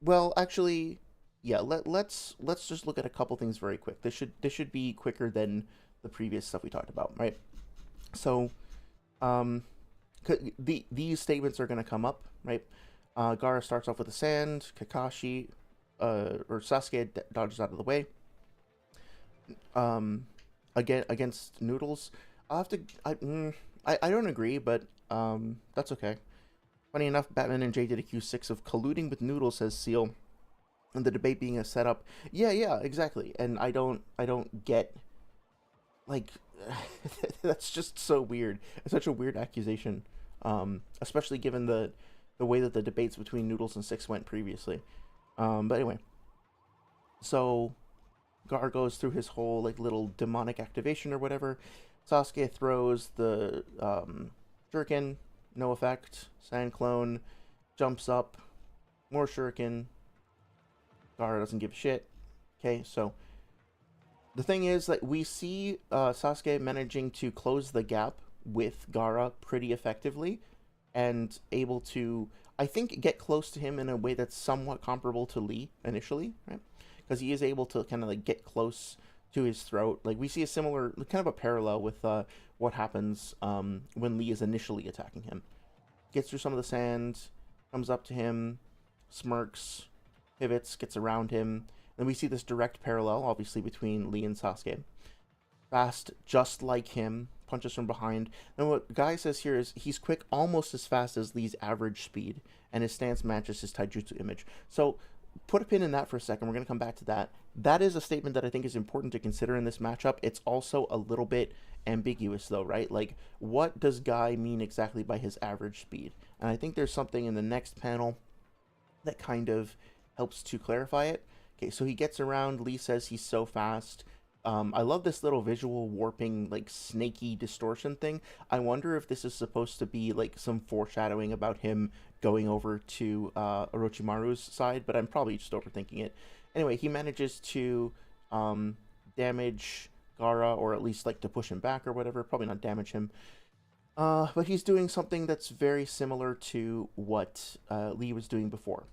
Well, actually, yeah. Let's just look at a couple things very quick. This should be quicker than the previous stuff we talked about, right? So, these statements are gonna come up, right? Gaara starts off with the sand. Kakashi, or Sasuke dodges out of the way. Again against Noodles. I'll have to. I don't agree, but that's okay. Funny enough, Batman and Jay did accuse Six of colluding with Noodles, says Seal, and the debate being a setup. Yeah, exactly. And I don't get, like, that's just so weird. It's such a weird accusation, especially given the way that the debates between Noodles and Six went previously. But anyway, so Gar goes through his whole like little demonic activation or whatever. Sasuke throws the shuriken, no effect. Sand clone jumps up, more shuriken. Gaara doesn't give a shit. Okay, so the thing is that we see Sasuke managing to close the gap with Gaara pretty effectively, and able to, I think, get close to him in a way that's somewhat comparable to Lee initially, right? Because he is able to kind of like get close to his throat. Like we see a similar, kind of a parallel with what happens when Lee is initially attacking him. Gets through some of the sand, comes up to him, smirks, pivots, gets around him. Then we see this direct parallel, obviously, between Lee and Sasuke. Fast, just like him, punches from behind. And what Guy says here is he's quick almost as fast as Lee's average speed, and his stance matches his taijutsu image. So put a pin in that for a second. We're going to come back to that. That is a statement that I think is important to consider in this matchup. It's also a little bit ambiguous, though, right? Like, what does Guy mean exactly by his average speed? And I think there's something in the next panel that kind of helps to clarify it. Okay, so he gets around. Lee says he's so fast. I love this little visual warping, like, snaky distortion thing. I wonder if this is supposed to be, like, some foreshadowing about him going over to Orochimaru's side, but I'm probably just overthinking it. Anyway, he manages to damage Gaara, or at least, like, to push him back or whatever. Probably not damage him. But he's doing something that's very similar to what Lee was doing before.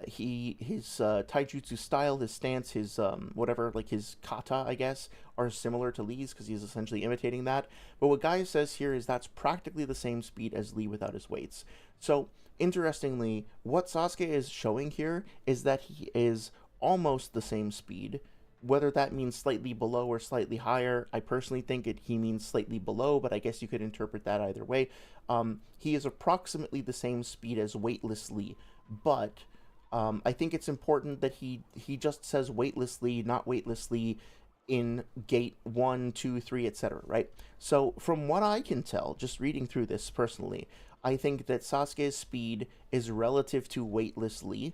His taijutsu style, his stance, his whatever, like his kata, I guess, are similar to Lee's because he's essentially imitating that. But what Guy says here is that's practically the same speed as Lee without his weights. So interestingly, what Sasuke is showing here is that he is almost the same speed. Whether that means slightly below or slightly higher, I personally think he means slightly below, but I guess you could interpret that either way. He is approximately the same speed as weightless Lee, but I think it's important that he just says weightlessly, not weightlessly, in gate 1, 2, 3, etc., right? So from what I can tell, just reading through this personally, I think that Sasuke's speed is relative to weightlessly,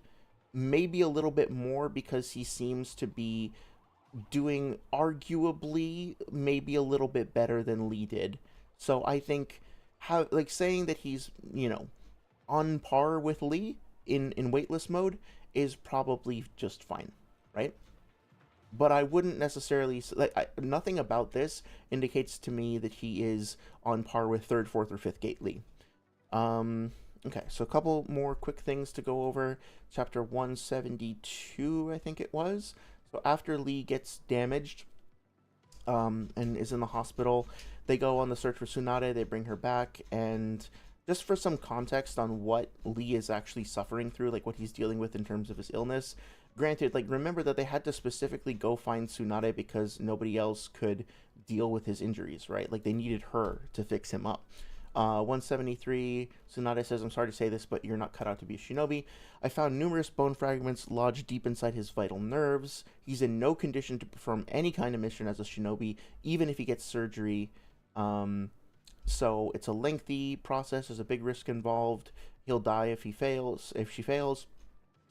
maybe a little bit more because he seems to be doing arguably maybe a little bit better than Lee did. So I think saying that he's, on par with Lee in weightless mode is probably just fine, right? But I wouldn't necessarily, nothing about this indicates to me that he is on par with 3rd, 4th, or 5th gate Lee. Okay, so a couple more quick things to go over. Chapter 172, I think it was. So after Lee gets damaged and is in the hospital, they go on the search for Tsunade, they bring her back, and just for some context on what Lee is actually suffering through, like what he's dealing with in terms of his illness. Granted, like, remember that they had to specifically go find Tsunade because nobody else could deal with his injuries, right? Like, they needed her to fix him up. 173, Tsunade says, I'm sorry to say this, but you're not cut out to be a shinobi. I found numerous bone fragments lodged deep inside his vital nerves. He's in no condition to perform any kind of mission as a shinobi, even if he gets surgery. So it's a lengthy process. There's a big risk involved. He'll die if she fails.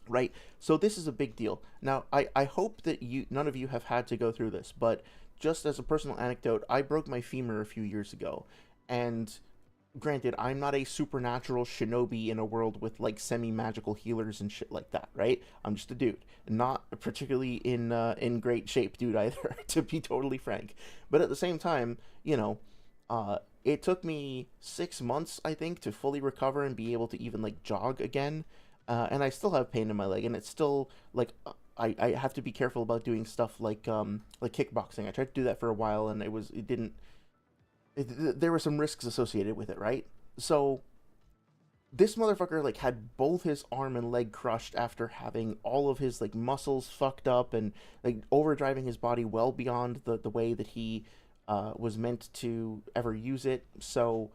Right? So this is a big deal. Now, I hope that none of you have had to go through this, but just as a personal anecdote, I broke my femur a few years ago, and granted, I'm not a supernatural shinobi in a world with like semi-magical healers and shit like that, right? I'm just a dude, not particularly in great shape, dude either, to be totally frank. But at the same time, it took me 6 months, I think, to fully recover and be able to even like jog again. And I still have pain in my leg, and it's still like I have to be careful about doing stuff like kickboxing. I tried to do that for a while, and there were some risks associated with it, right? So this motherfucker like had both his arm and leg crushed after having all of his like muscles fucked up and like overdriving his body well beyond the way that he was meant to ever use it. So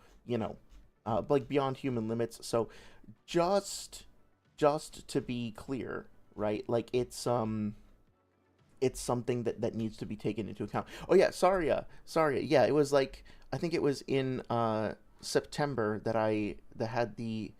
like beyond human limits. So just to be clear, right? Like it's something that needs to be taken into account. Oh yeah, sorry. Yeah, it was like I think it was in September that had the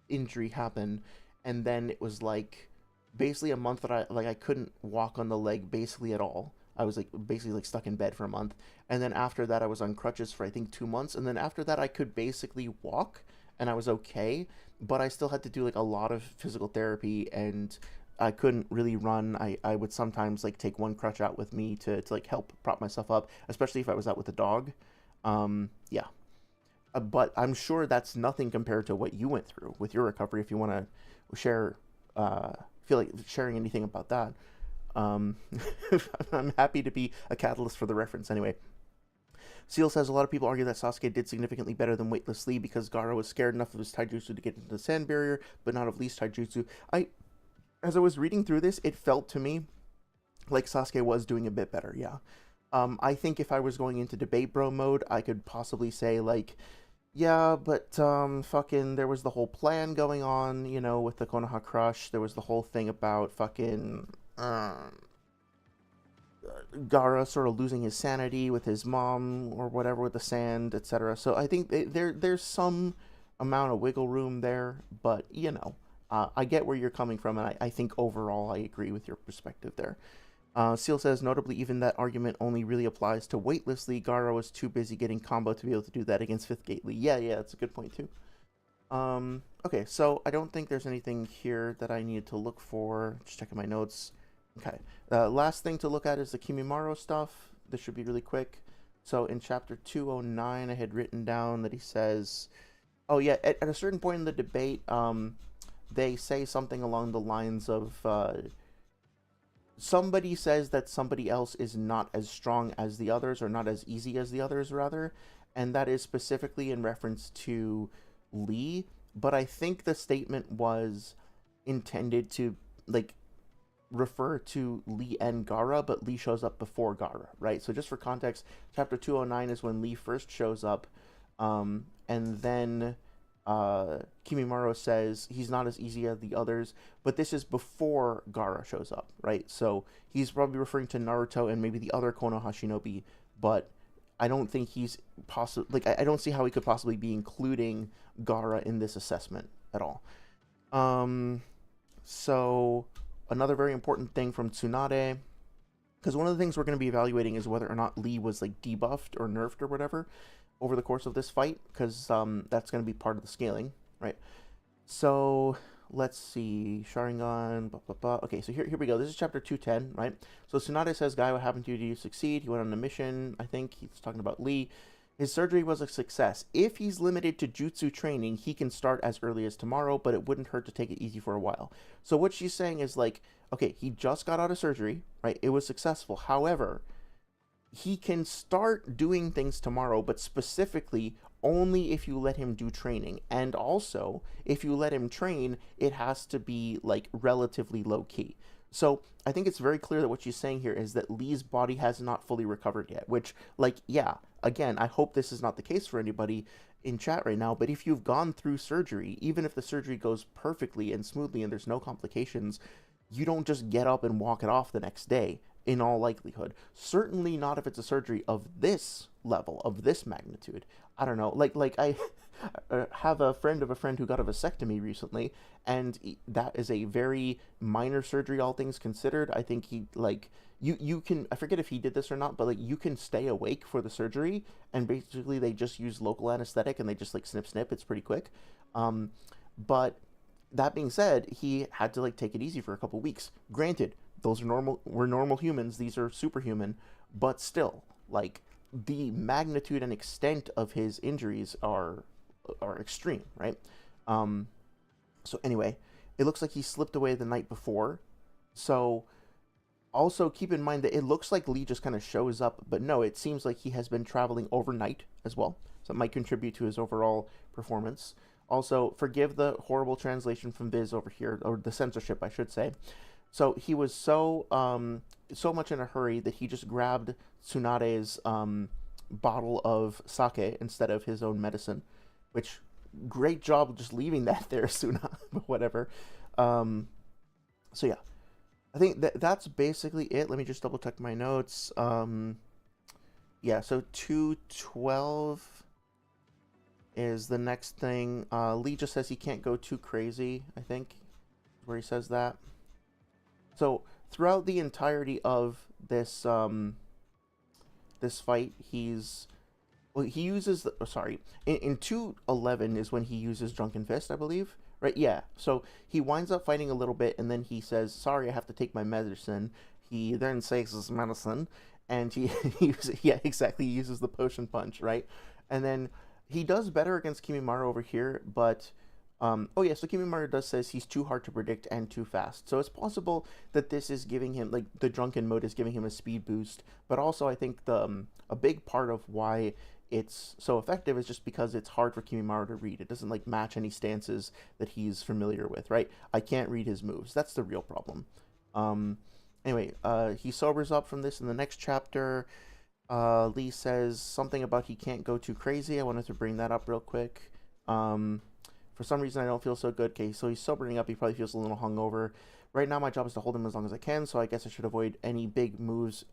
injury happen, and then it was like basically a month that I couldn't walk on the leg basically at all. I was like basically like stuck in bed for a month, and then after that I was on crutches for I think 2 months, and then after that I could basically walk and I was okay, but I still had to do like a lot of physical therapy, and I couldn't really run. I would sometimes like take one crutch out with me to like help prop myself up, especially if I was out with a dog. Yeah. But I'm sure that's nothing compared to what you went through with your recovery. If you want to share, feel like sharing anything about that, um, I'm happy to be a catalyst for the reference anyway. Seal says a lot of people argue that Sasuke did significantly better than Weightless Lee because Gaara was scared enough of his taijutsu to get into the sand barrier, but not of Lee's taijutsu. As I was reading through this, it felt to me like Sasuke was doing a bit better, yeah. I think if I was going into debate bro mode, I could possibly say like, yeah, but fucking there was the whole plan going on, with the Konoha crush. There was the whole thing about fucking Gaara sort of losing his sanity with his mom or whatever with the sand, etc. So I think there's some amount of wiggle room there, but I get where you're coming from, and I think overall I agree with your perspective there. Seal says, notably, even that argument only really applies to Weightless Lee. Gaara was too busy getting combo to be able to do that against Fifth Gate Lee. Yeah, that's a good point too. Okay, so I don't think there's anything here that I needed to look for. Just checking my notes. Okay, last thing to look at is the Kimimaro stuff. This should be really quick. So in chapter 209, I had written down that he says, oh yeah, at a certain point in the debate, they say something along the lines of, somebody says that somebody else is not as strong as the others, or not as easy as the others, rather, and that is specifically in reference to Lee, but I think the statement was intended to, like, refer to Lee and Gaara, but Lee shows up before Gaara, right? So just for context, chapter 209 is when Lee first shows up, and then Kimimaro says he's not as easy as the others, but this is before Gaara shows up, right? So he's probably referring to Naruto and maybe the other Konoha Shinobi, but I don't think he's possibly, like, I don't see how he could possibly be including Gaara in this assessment at all. So another very important thing from Tsunade, because one of the things we're going to be evaluating is whether or not Lee was like debuffed or nerfed or whatever over the course of this fight, because that's going to be part of the scaling, right? So let's see, Sharingan, blah, blah, blah. Okay, so here we go. This is chapter 210, right? So Tsunade says, Guy, what happened to you? Did you succeed? He went on a mission, I think. He's talking about Lee. His surgery was a success. If he's limited to jutsu training, he can start as early as tomorrow, but it wouldn't hurt to take it easy for a while. So what she's saying is like, okay, he just got out of surgery, right? It was successful. However, he can start doing things tomorrow, but specifically only if you let him do training. And also, if you let him train, it has to be like relatively low key. So I think it's very clear that what she's saying here is that Lee's body has not fully recovered yet, which, like, yeah, again, I hope this is not the case for anybody. in chat right now, but if you've gone through surgery, even if the surgery goes perfectly and smoothly and there's no complications, you don't just get up and walk it off the next day, in all likelihood. Certainly not if it's a surgery of this level, of this magnitude. I don't know. I have a friend of a friend who got a vasectomy recently, and that is a very minor surgery, all things considered. I think he like you can, I forget if he did this or not, but like you can stay awake for the surgery, and basically they just use local anesthetic and they just like snip snip. It's pretty quick. Um, but that being said, he had to like take it easy for a couple weeks. Granted, those are normal. We're normal humans. These are superhuman, but still, like the magnitude and extent of his injuries are extreme, right? Um, so anyway, it looks like he slipped away the night before. So also keep in mind that it looks like Lee just kind of shows up, but no, it seems like he has been traveling overnight as well. So it might contribute to his overall performance. Also, forgive the horrible translation from Viz over here, or the censorship, I should say. So he was so much in a hurry that he just grabbed Tsunade's bottle of sake instead of his own medicine, which great job just leaving that there, Suna. But whatever. Um, so yeah, I think that's basically it. Let me just double check my notes. Yeah, so 212 is the next thing. Lee just says he can't go too crazy, I think, where he says that. So throughout the entirety of this fight, he uses in 211 is when he uses Drunken Fist, I believe. Right? Yeah. So he winds up fighting a little bit, and then he says, "Sorry, I have to take my medicine." He then says his medicine, and yeah, exactly. He uses the potion punch, right? And then he does better against Kimimaro over here, but oh yeah, so Kimimaro does says he's too hard to predict and too fast. So it's possible that this is giving him, like, the drunken mode is giving him a speed boost, but also I think a big part of why it's so effective is just because it's hard for Kimimaro to read. It doesn't like match any stances that he's familiar with, right? I can't read his moves. That's the real problem. Um, anyway, he sobers up from this in the next chapter. Lee says something about he can't go too crazy. I wanted to bring that up real quick. For some reason, I don't feel so good. Okay, so he's sobering up. He probably feels a little hungover. Right now, my job is to hold him as long as I can, so I guess I should avoid any moves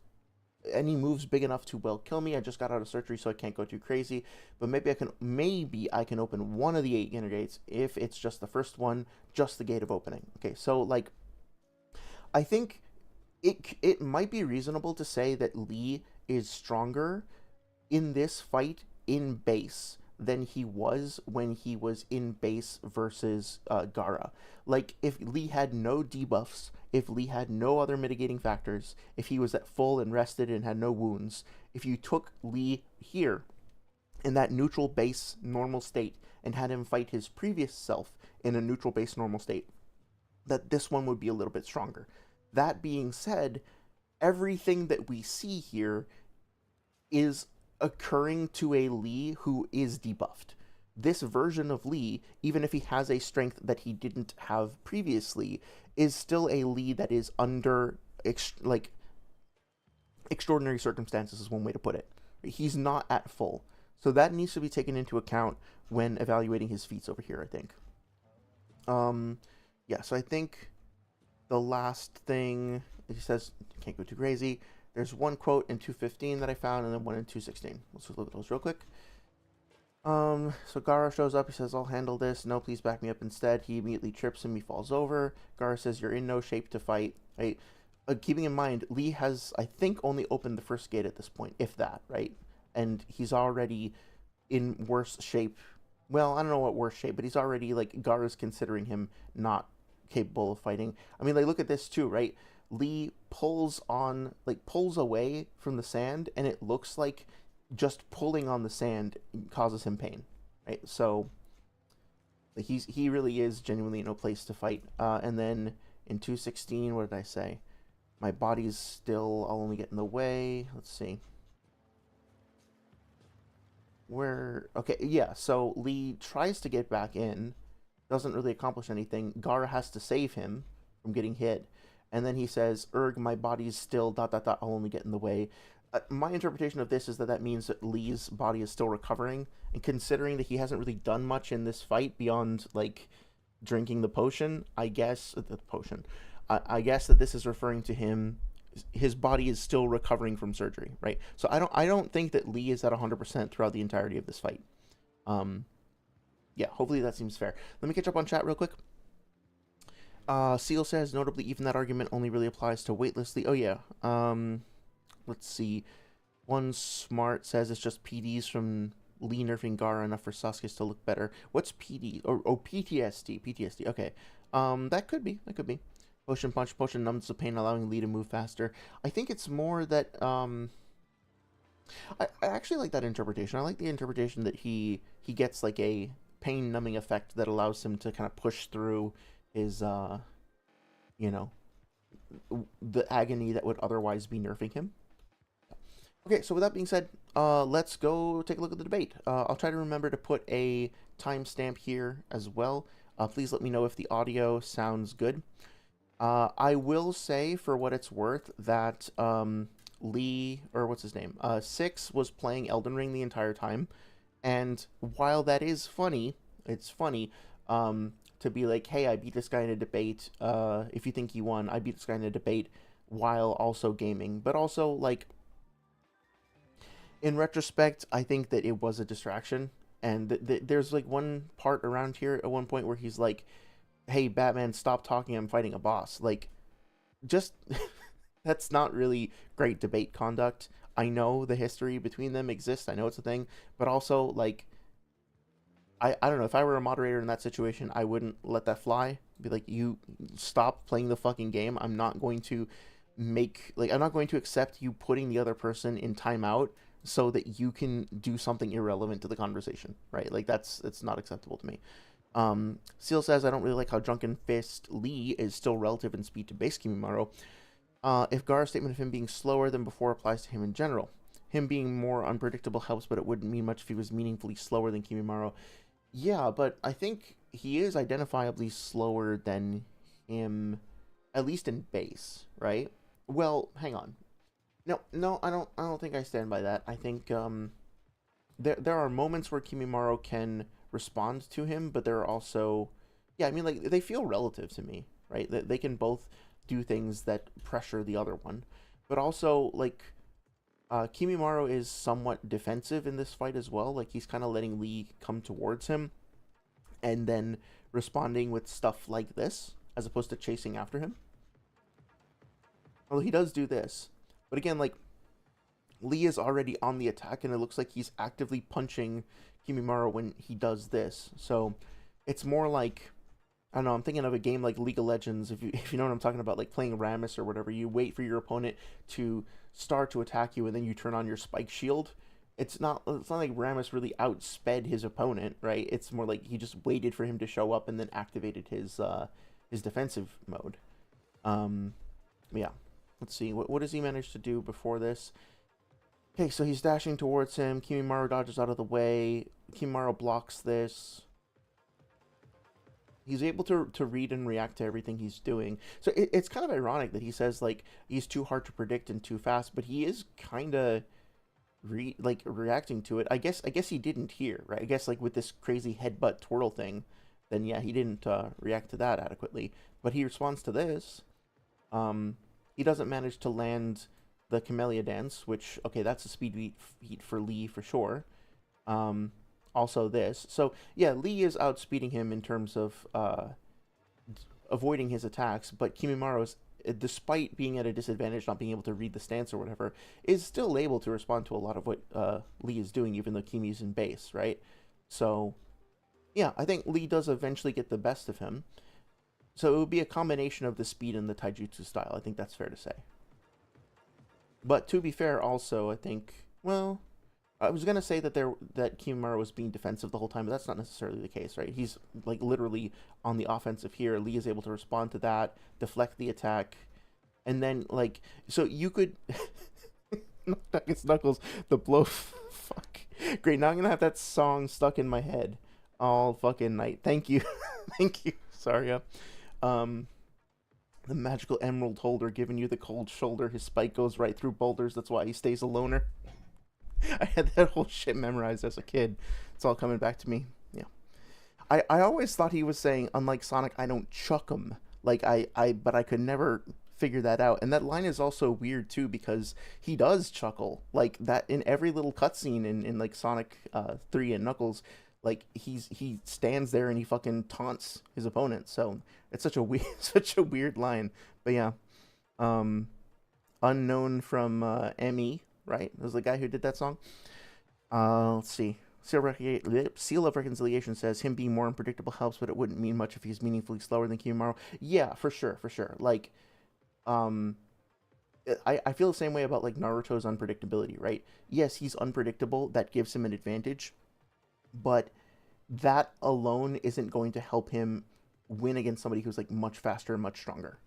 big enough to well kill me. I just got out of surgery, so I can't go too crazy. But maybe I can open one of the 8 inner gates if it's just the first one, just the gate of opening. Okay, so like, I think it might be reasonable to say that Lee is stronger in this fight in base than he was when he was in base versus Gaara. Like, if Lee had no debuffs, if Lee had no other mitigating factors, if he was at full and rested and had no wounds, if you took Lee here in that neutral base normal state and had him fight his previous self in a neutral base normal state, that this one would be a little bit stronger. That being said, everything that we see here is occurring to a Lee who is debuffed. This version of Lee, even if he has a strength that he didn't have previously, is still a Lee that is under extraordinary circumstances is one way to put it. He's not at full. So that needs to be taken into account when evaluating his feats over here, I think. Yeah, so I think the last thing he says, can't go too crazy. There's one quote in 215 that I found, and then one in 216. Let's look at those real quick. So Gaara shows up. He says, "I'll handle this. No, please back me up instead." He immediately trips him. He falls over. Gaara says, "You're in no shape to fight." Right? Keeping in mind, Lee has, I think, only opened the first gate at this point, if that, right? And he's already in worse shape. Well, I don't know what worse shape, but he's already, like, Gaara's considering him not capable of fighting. I mean, like, look at this too, right? Lee pulls away from the sand, and it looks like just pulling on the sand causes him pain, right? So like, he really is genuinely in no place to fight. And then in 216, what did I say? My body's still, I'll only get in the way. Let's see. Okay, yeah, so Lee tries to get back in, doesn't really accomplish anything. Gaara has to save him from getting hit. And then he says, "Erg, my body's still ... I'll only get in the way." my interpretation of this is that that means that Lee's body is still recovering, and considering that he hasn't really done much in this fight beyond like drinking the potion, I guess the potion. I guess that this is referring to him. His body is still recovering from surgery, right? So I don't think that Lee is at 100% throughout the entirety of this fight. Um, yeah, hopefully that seems fair. Let me catch up on chat real quick. Seal says, notably, even that argument only really applies to weightlessly. Oh yeah. Let's see. One Smart says it's just PDs from Lee nerfing Gaara enough for Sasuke to look better. What's PD? Oh, PTSD. PTSD. Okay. That could be. That could be. Potion punch. Potion numbs the pain, allowing Lee to move faster. I think it's more that I actually like that interpretation. I like the interpretation that he gets like a pain numbing effect that allows him to kind of push through his you know, the agony that would otherwise be nerfing him. Okay, so with that being said, let's go take a look at the debate. I'll try to remember to put a timestamp here as well. Please let me know if the audio sounds good. I will say, for what it's worth, that Lee, or what's his name, Six was playing Elden Ring the entire time, and while that is funny, it's funny to be like, hey, I beat this guy in a debate. If you think he won, I beat this guy in a debate while also gaming, but also like, in retrospect, I think that it was a distraction. And there's like one part around here at one point where he's like, hey, Batman, stop talking, I'm fighting a boss. Like, just, that's not really great debate conduct. I know the history between them exists, I know it's a thing, but also, like, I don't know, if I were a moderator in that situation, I wouldn't let that fly. Be like, you stop playing the fucking game. I'm not going to I'm not going to accept you putting the other person in timeout so that you can do something irrelevant to the conversation, right? Like, it's not acceptable to me. Seal says, I don't really like how Drunken Fist Lee is still relative in speed to base Kimimaro. If Gaara's statement of him being slower than before applies to him in general. Him being more unpredictable helps, but it wouldn't mean much if he was meaningfully slower than Kimimaro. Yeah, but I think he is identifiably slower than him, at least in base, right? Well, hang on. No, I don't think I stand by that. I think there are moments where Kimimaro can respond to him, but there are also, yeah, I mean, like, they feel relative to me, right? They can both do things that pressure the other one, but also, like, Kimimaro is somewhat defensive in this fight as well. Like, he's kind of letting Lee come towards him and then responding with stuff like this as opposed to chasing after him. Although he does do this. But again, like, Lee is already on the attack, and it looks like he's actively punching Kimimaro when he does this. So it's more like, I don't know, I'm thinking of a game like League of Legends, if you know what I'm talking about, like playing Rammus or whatever. You wait for your opponent to start to attack you, and then you turn on your spike shield. It's not like Rammus really outsped his opponent, right? It's more like he just waited for him to show up and then activated his defensive mode. Yeah. Let's see, what does he manage to do before this? Okay, so he's dashing towards him. Kimimaro dodges out of the way. Kimimaro blocks this. He's able to read and react to everything he's doing. So it's kind of ironic that he says, like, he's too hard to predict and too fast, but he is kind of reacting to it. I guess he didn't hear, right? I guess, like, with this crazy headbutt twirl thing, then yeah, he didn't react to that adequately. But he responds to this. He doesn't manage to land the Camellia Dance, which, okay, that's a speed feat for Lee for sure. Also this. So, yeah, Lee is outspeeding him in terms of avoiding his attacks, but Kimimaro is, despite being at a disadvantage, not being able to read the stance or whatever, is still able to respond to a lot of what Lee is doing, even though Kimi's in base, right? So, yeah, I think Lee does eventually get the best of him. So it would be a combination of the speed and the taijutsu style. I think that's fair to say. But to be fair, also, I think, well, I was gonna say that Kimimaro was being defensive the whole time, but that's not necessarily the case, right? He's, like, literally on the offensive here. Lee is able to respond to that, deflect the attack, and then, like, so you could Nuggets Knuckles, the blow. Fuck. Great. Now I'm gonna have that song stuck in my head all fucking night. Thank you. Thank you. Sorry. The magical emerald holder giving you the cold shoulder. His spike goes right through boulders. That's why he stays a loner. I had that whole shit memorized as a kid. It's all coming back to me. Yeah. I always thought he was saying, unlike Sonic, I don't chuck him. Like, but I could never figure that out. And that line is also weird, too, because he does chuckle. Like, that in every little cutscene in like, Sonic 3 and Knuckles, like, he stands there and he fucking taunts his opponent. So, it's such a weird, such a weird line. But yeah. Um, Unknown from ME, right? That was the guy who did that song. Let's see. Seal of Reconciliation says him being more unpredictable helps, but it wouldn't mean much if he's meaningfully slower than Kiyomaru. Yeah, for sure, for sure. Like, um, I feel the same way about like Naruto's unpredictability, right? Yes, he's unpredictable. That gives him an advantage, but that alone isn't going to help him win against somebody who's like much faster and much stronger.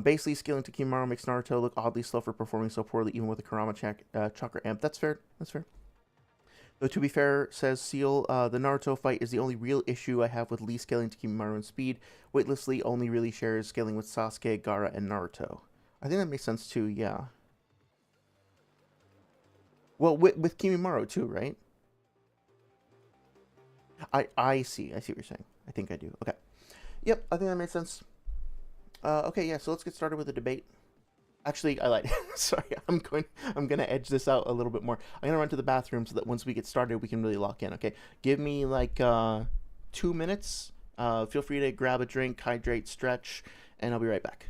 Basically, scaling to Kiyomaru makes Naruto look oddly slow for performing so poorly, even with a Kurama Chakra Amp. That's fair. That's fair. Though to be fair, says Seal, the Naruto fight is the only real issue I have with Lee scaling to Kiyomaru in speed. Weightlessly only really shares scaling with Sasuke, Gaara, and Naruto. I think that makes sense too, yeah. Well, with Kiyomaru too, right? I see. I see what you're saying. I think I do. Okay. Yep, I think that makes sense. Okay, yeah, so let's get started with the debate. Actually, I lied. Sorry, I'm gonna edge this out a little bit more. I'm gonna run to the bathroom so that once we get started, we can really lock in. Okay, give me like 2 minutes. Feel free to grab a drink, hydrate, stretch, and I'll be right back.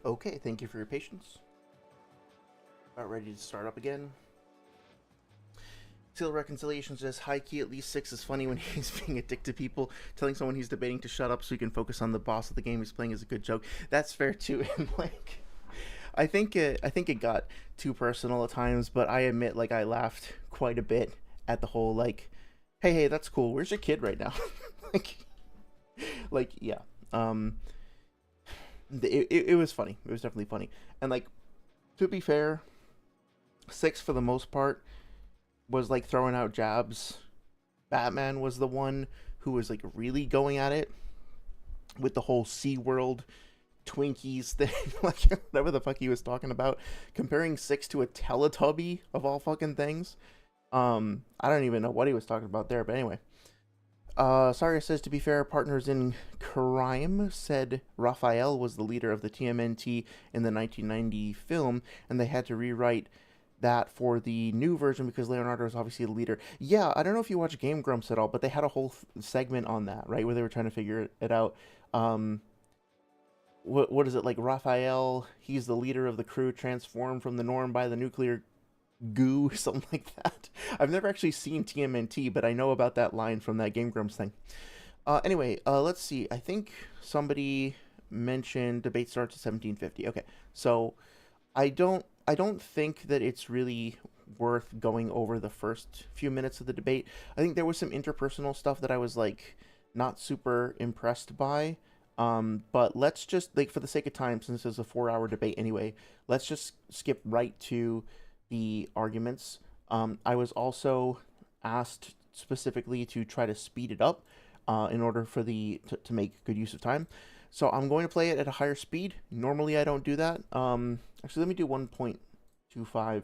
Okay, thank you for your patience. About ready to start up again. Seal Reconciliation says, high key, at least Six is funny when he's being a dick to people. Telling someone he's debating to shut up so he can focus on the boss of the game he's playing is a good joke. That's fair too. And like, I think it got too personal at times, but I admit, like, I laughed quite a bit at the whole like, hey, that's cool. Where's your kid right now? like, yeah. It was funny. It was definitely funny. And like, to be fair, Six for the most part was like throwing out jabs. Batman was the one who was like really going at it with the whole SeaWorld Twinkies thing, like whatever the fuck he was talking about, comparing Six to a Teletubby of all fucking things. I don't even know what he was talking about there, but anyway. Saria says, to be fair, partners in crime said Raphael was the leader of the TMNT in the 1990 film, and they had to rewrite that for the new version, because Leonardo is obviously the leader. Yeah, I don't know if you watch Game Grumps at all, but they had a whole segment on that, right, where they were trying to figure it out. What is it, like Raphael? He's the leader of the crew, transformed from the norm by the nuclear goo, something like that. I've never actually seen TMNT, but I know about that line from that Game Grumps thing. Anyway, let's see. I think somebody mentioned debate starts at 1750. Okay, so I don't think that it's really worth going over the first few minutes of the debate. I think there was some interpersonal stuff that I was like not super impressed by. But let's just, like, for the sake of time, since it's a 4-hour debate anyway, let's just skip right to the arguments. I was also asked specifically to try to speed it up in order for to make good use of time. So I'm going to play it at a higher speed. Normally I don't do that. Actually, let me do 1.25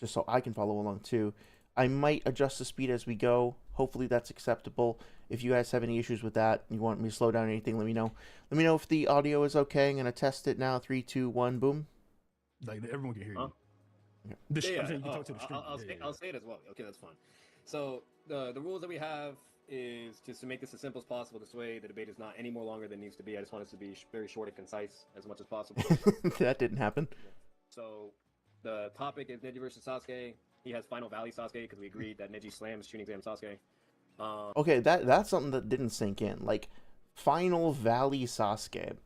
just so I can follow along too. I might adjust the speed as we go. Hopefully that's acceptable. If you guys have any issues with that, you want me to slow down or anything, let me know. Let me know if the audio is okay. I'm going to test it now. 3, 2, 1, boom. Like, everyone can hear you. I'll say it as well. Okay, that's fine. So the rules that we have is just to make this as simple as possible. This way, the debate is not any more longer than it needs to be. I just want it to be very short and concise as much as possible. That didn't happen. So the topic is Neji versus Sasuke. He has Final Valley Sasuke because we agreed that Neji slams Tuning Exam Sasuke. Okay, that's something that didn't sink in. Like, Final Valley Sasuke,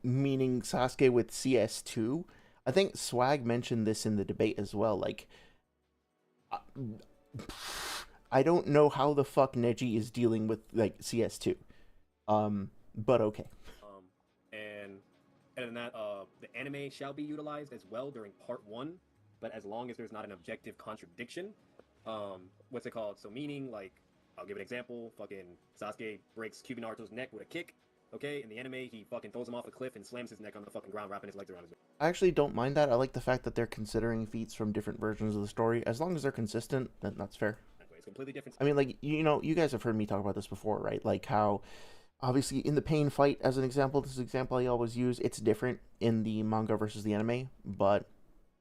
meaning Sasuke with CS2. I think Swag mentioned this in the debate as well. Like, I don't know how the fuck Neji is dealing with, like, CS2. But okay. And other than that, the anime shall be utilized as well during part 1, but as long as there's not an objective contradiction. What's it called? So meaning, like, I'll give an example. Fucking Sasuke breaks Cuban Naruto's neck with a kick. Okay, in the anime, he fucking throws him off a cliff and slams his neck on the fucking ground, wrapping his legs around his neck. I actually don't mind that. I like the fact that they're considering feats from different versions of the story. As long as they're consistent, then that's fair. It's completely different. I mean, like, you know, you guys have heard me talk about this before, right? Like how, obviously, in the pain fight, as an example, this is an example I always use. It's different in the manga versus the anime, but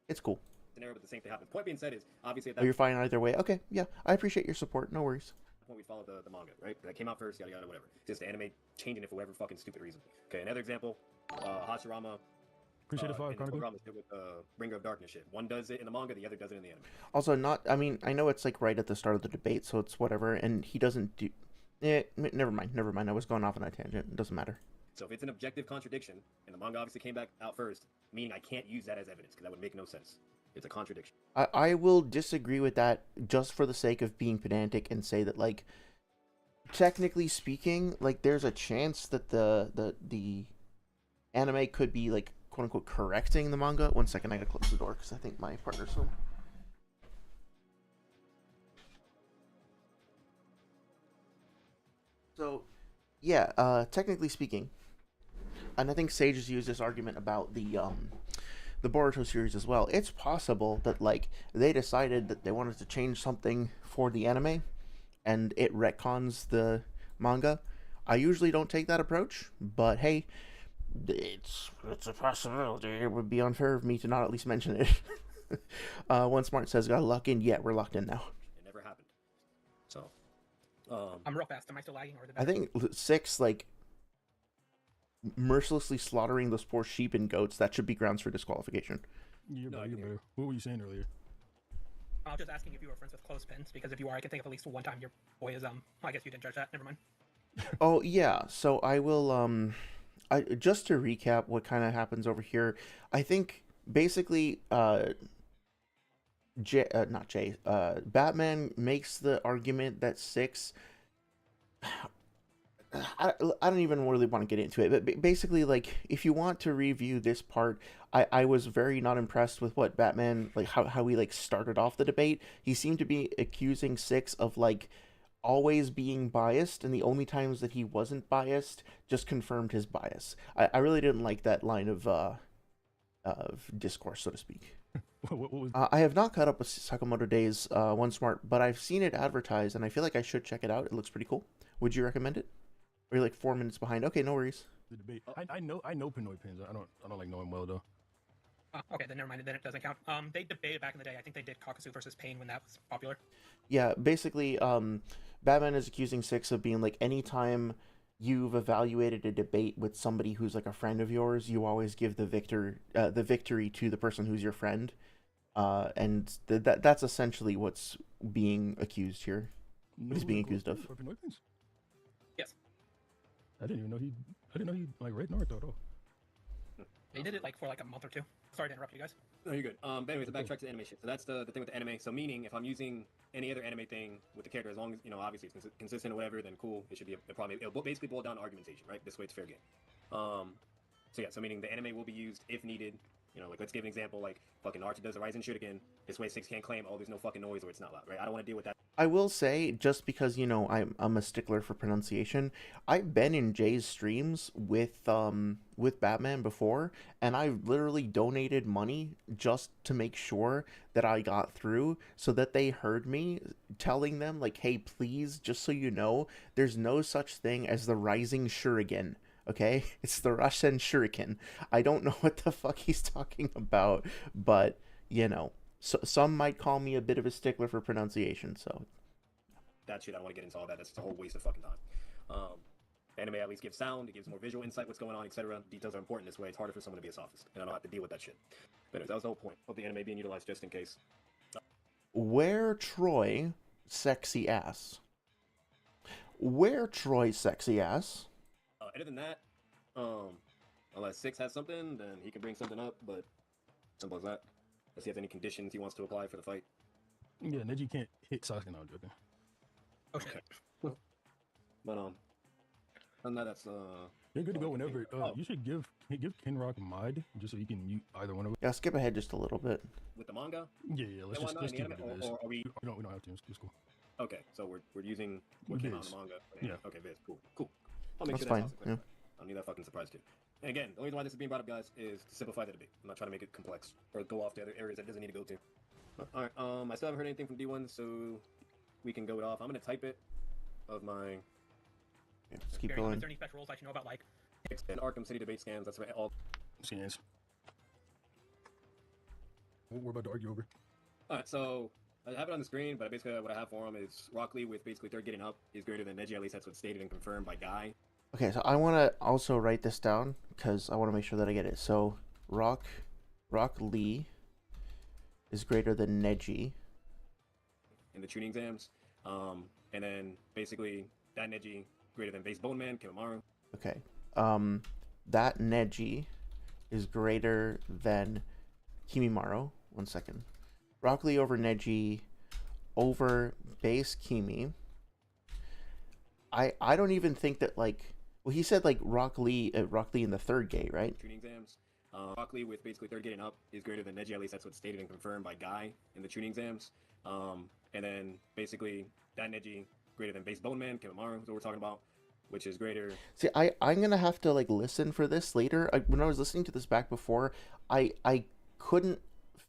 it's cool. Scenario, but the same thing happens. Point being said is, obviously, you're fine either way. Okay, yeah, I appreciate your support. No worries. When we followed the manga, right? That came out first, yada yada, whatever. Just the anime changing it for whatever fucking stupid reason. Okay, another example, Hashirama. Appreciate it, Chronicle. With Bringer of Darkness shit. One does it in the manga, the other does it in the anime. Also, I mean, I know it's like right at the start of the debate, so it's whatever, and he doesn't do. Never mind. I was going off on a tangent. It doesn't matter. So if it's an objective contradiction, and the manga obviously came back out first, meaning I can't use that as evidence because that would make no sense. It's a contradiction. I will disagree with that just for the sake of being pedantic and say that, like, technically speaking, like, there's a chance that the anime could be, like, quote unquote correcting the manga. 1 second, I gotta close the door because I think my partner's home. So, yeah, technically speaking, and I think Sage has used this argument about the Boruto series as well. It's possible that, like, they decided that they wanted to change something for the anime, and it retcons the manga. I usually don't take that approach, but hey, it's a possibility. It would be unfair of me to not at least mention it. One Smart says, "Got lock in." Yeah, we're locked in now. It never happened. So, I'm real fast. Am I still lagging, or I think 6, like, mercilessly slaughtering those poor sheep and goats, that should be grounds for disqualification. You're better. What were you saying earlier? I was just asking if you were friends with Clothespins, because if you are, I can think of at least one time your boy is, I guess you didn't judge that, never mind. Oh, yeah, so I will, just to recap what kind of happens over here, I think, basically, Batman makes the argument that 6... I don't even really want to get into it, but basically, like, if you want to review this part, I was very not impressed with what Batman, like, how he, like, started off the debate. He seemed to be accusing 6 of, like, always being biased, and the only times that he wasn't biased just confirmed his bias. I really didn't like that line of discourse, so to speak. What was... I have not caught up with Sakamoto Days One Smart, but I've seen it advertised, and I feel like I should check it out. It looks pretty cool. Would you recommend it? Or you're like 4 minutes behind? Okay, no worries. The debate. I know Pinoy pins. I don't like knowing well though. Okay, then never mind. Then it doesn't count. They debated back in the day. I think they did Kakasu versus Pain when that was popular. Yeah, basically, Batman is accusing Six of being like, anytime you've evaluated a debate with somebody who's like a friend of yours, you always give the victory to the person who's your friend, and that's essentially what's being accused here. What he's being accused of. Yes. I didn't know he like read Naruto at all. They did it like for like a month or two. Sorry to interrupt you guys. No, you're good. But anyways, to backtrack to the anime shit. So that's the thing with the anime. So meaning, if I'm using any other anime thing with the character, as long as, you know, obviously it's consistent or whatever, then cool. It should be it'll basically boil down to argumentation, right? This way it's fair game. So yeah, so meaning the anime will be used if needed. You know, like let's give an example, like fucking Naruto does a Rising Shuriken. This way Six can't claim, oh, there's no fucking noise or it's not loud, right? I don't want to deal with that. I will say, just because, you know, I'm a stickler for pronunciation, I've been in Jay's streams with Batman before, and I've literally donated money just to make sure that I got through, so that they heard me telling them, like, hey, please, just so you know, there's no such thing as the Rising Shuriken. Okay, it's the Rasen Shuriken. I don't know what the fuck he's talking about, but, you know, so some might call me a bit of a stickler for pronunciation, so. That shit, I don't want to get into all that. That's just a whole waste of fucking time. The anime at least gives sound, it gives more visual insight, what's going on, etc. Details are important this way. It's harder for someone to be a sophist, and I don't have to deal with that shit. But anyways, that was the whole point of the anime being utilized just in case. Where Troy sexy ass? Where Troy sexy ass? Other than that, unless Six has something, then he can bring something up, but simple as that. Does he have any conditions he wants to apply for the fight? Yeah, Neji can't hit Sasuke now, joking. Oh shit. Okay. But and that's You're good to go whenever. You should give Kenrock mod just so you can mute either one of them. Yeah, skip ahead just a little bit. with the manga. Yeah, let's Why not just in the keep it anime, as is. or are we? We don't have to. It's cool. Okay, so we're using what came out in Viz. the manga. Yeah. Okay, Viz. Cool. I'll make That's sure fine. that's Yeah. I don't need that fucking surprise kid. And again, the only reason why this is being brought up, guys, is to simplify the debate. I'm not trying to make it complex or go off to other areas that it doesn't need to go to. All right. I still haven't heard anything from D1, so we can go it off. I'm gonna type it of my Yeah, let's keep Is going. there any special rules I should know about, like? and Arkham City debate scans. That's what all. Scans. What we're about to argue over. All right, so I have it on the screen, but basically what I have for him is Rock Lee with basically third getting up is greater than Neji. At least that's what's stated and confirmed by Guy. Okay, so I want to also write this down because I want to make sure that I get it. So, Rock Lee is greater than Neji. In the tuning exams, and then basically that Neji greater than base Bone Man Kimamaru. Okay. That Neji is greater than Kimimaro. 1 second. Rock Lee over Neji over base Kimi. I don't even think that, like, well, he said like Rock Lee in the third gate, right? Tuning exams. Rock Lee with basically third getting up is greater than Neji. At least that's what's stated and confirmed by Guy in the tuning exams. And then basically that Neji greater than base Bone Man Kimamaru is what we're talking about, which is greater. See, I'm gonna have to like listen for this later. When I was listening to this back before, I couldn't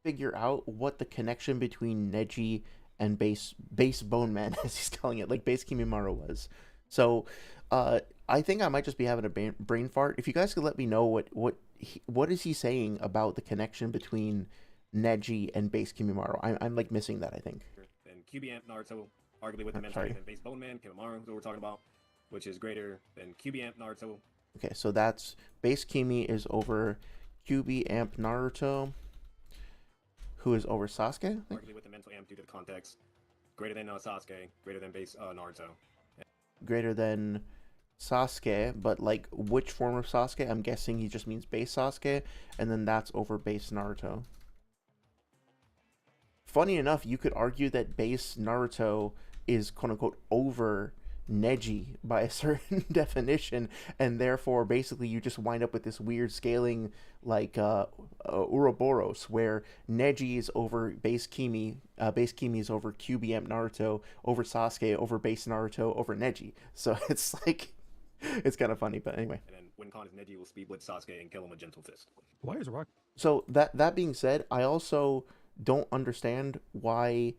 figure out what the connection between Neji and base Bone Man, as he's calling it, like base Kimimaro was. So, I think I might just be having a brain fart. If you guys could let me know what is he saying about the connection between Neji and base Kimimaro? I'm like missing that, I think. Then QB Amp Naruto, arguably with the men's Sorry. than base Bone Man Kimamaru is what we're talking about, which is greater than QB Amp Naruto. Okay, so that's base Kimi is over QB Amp Naruto, who is over Sasuke, I think? Arguably with the mental amp due to the context. Greater than Sasuke, greater than base Naruto. Greater than Sasuke, but like which form of Sasuke? I'm guessing he just means base Sasuke, and then that's over base Naruto. Funny enough, you could argue that base Naruto is quote unquote over Neji by a certain definition, and therefore basically you just wind up with this weird scaling like Ouroboros, where Neji is over base Kimi is over QBM Naruto, over Sasuke, over base Naruto, over Neji. So it's like, it's kind of funny, but anyway. And then when Khan is Neji will speed blitz Sasuke and kill him with gentle fist. Why is Rock? So that being said, I also don't understand why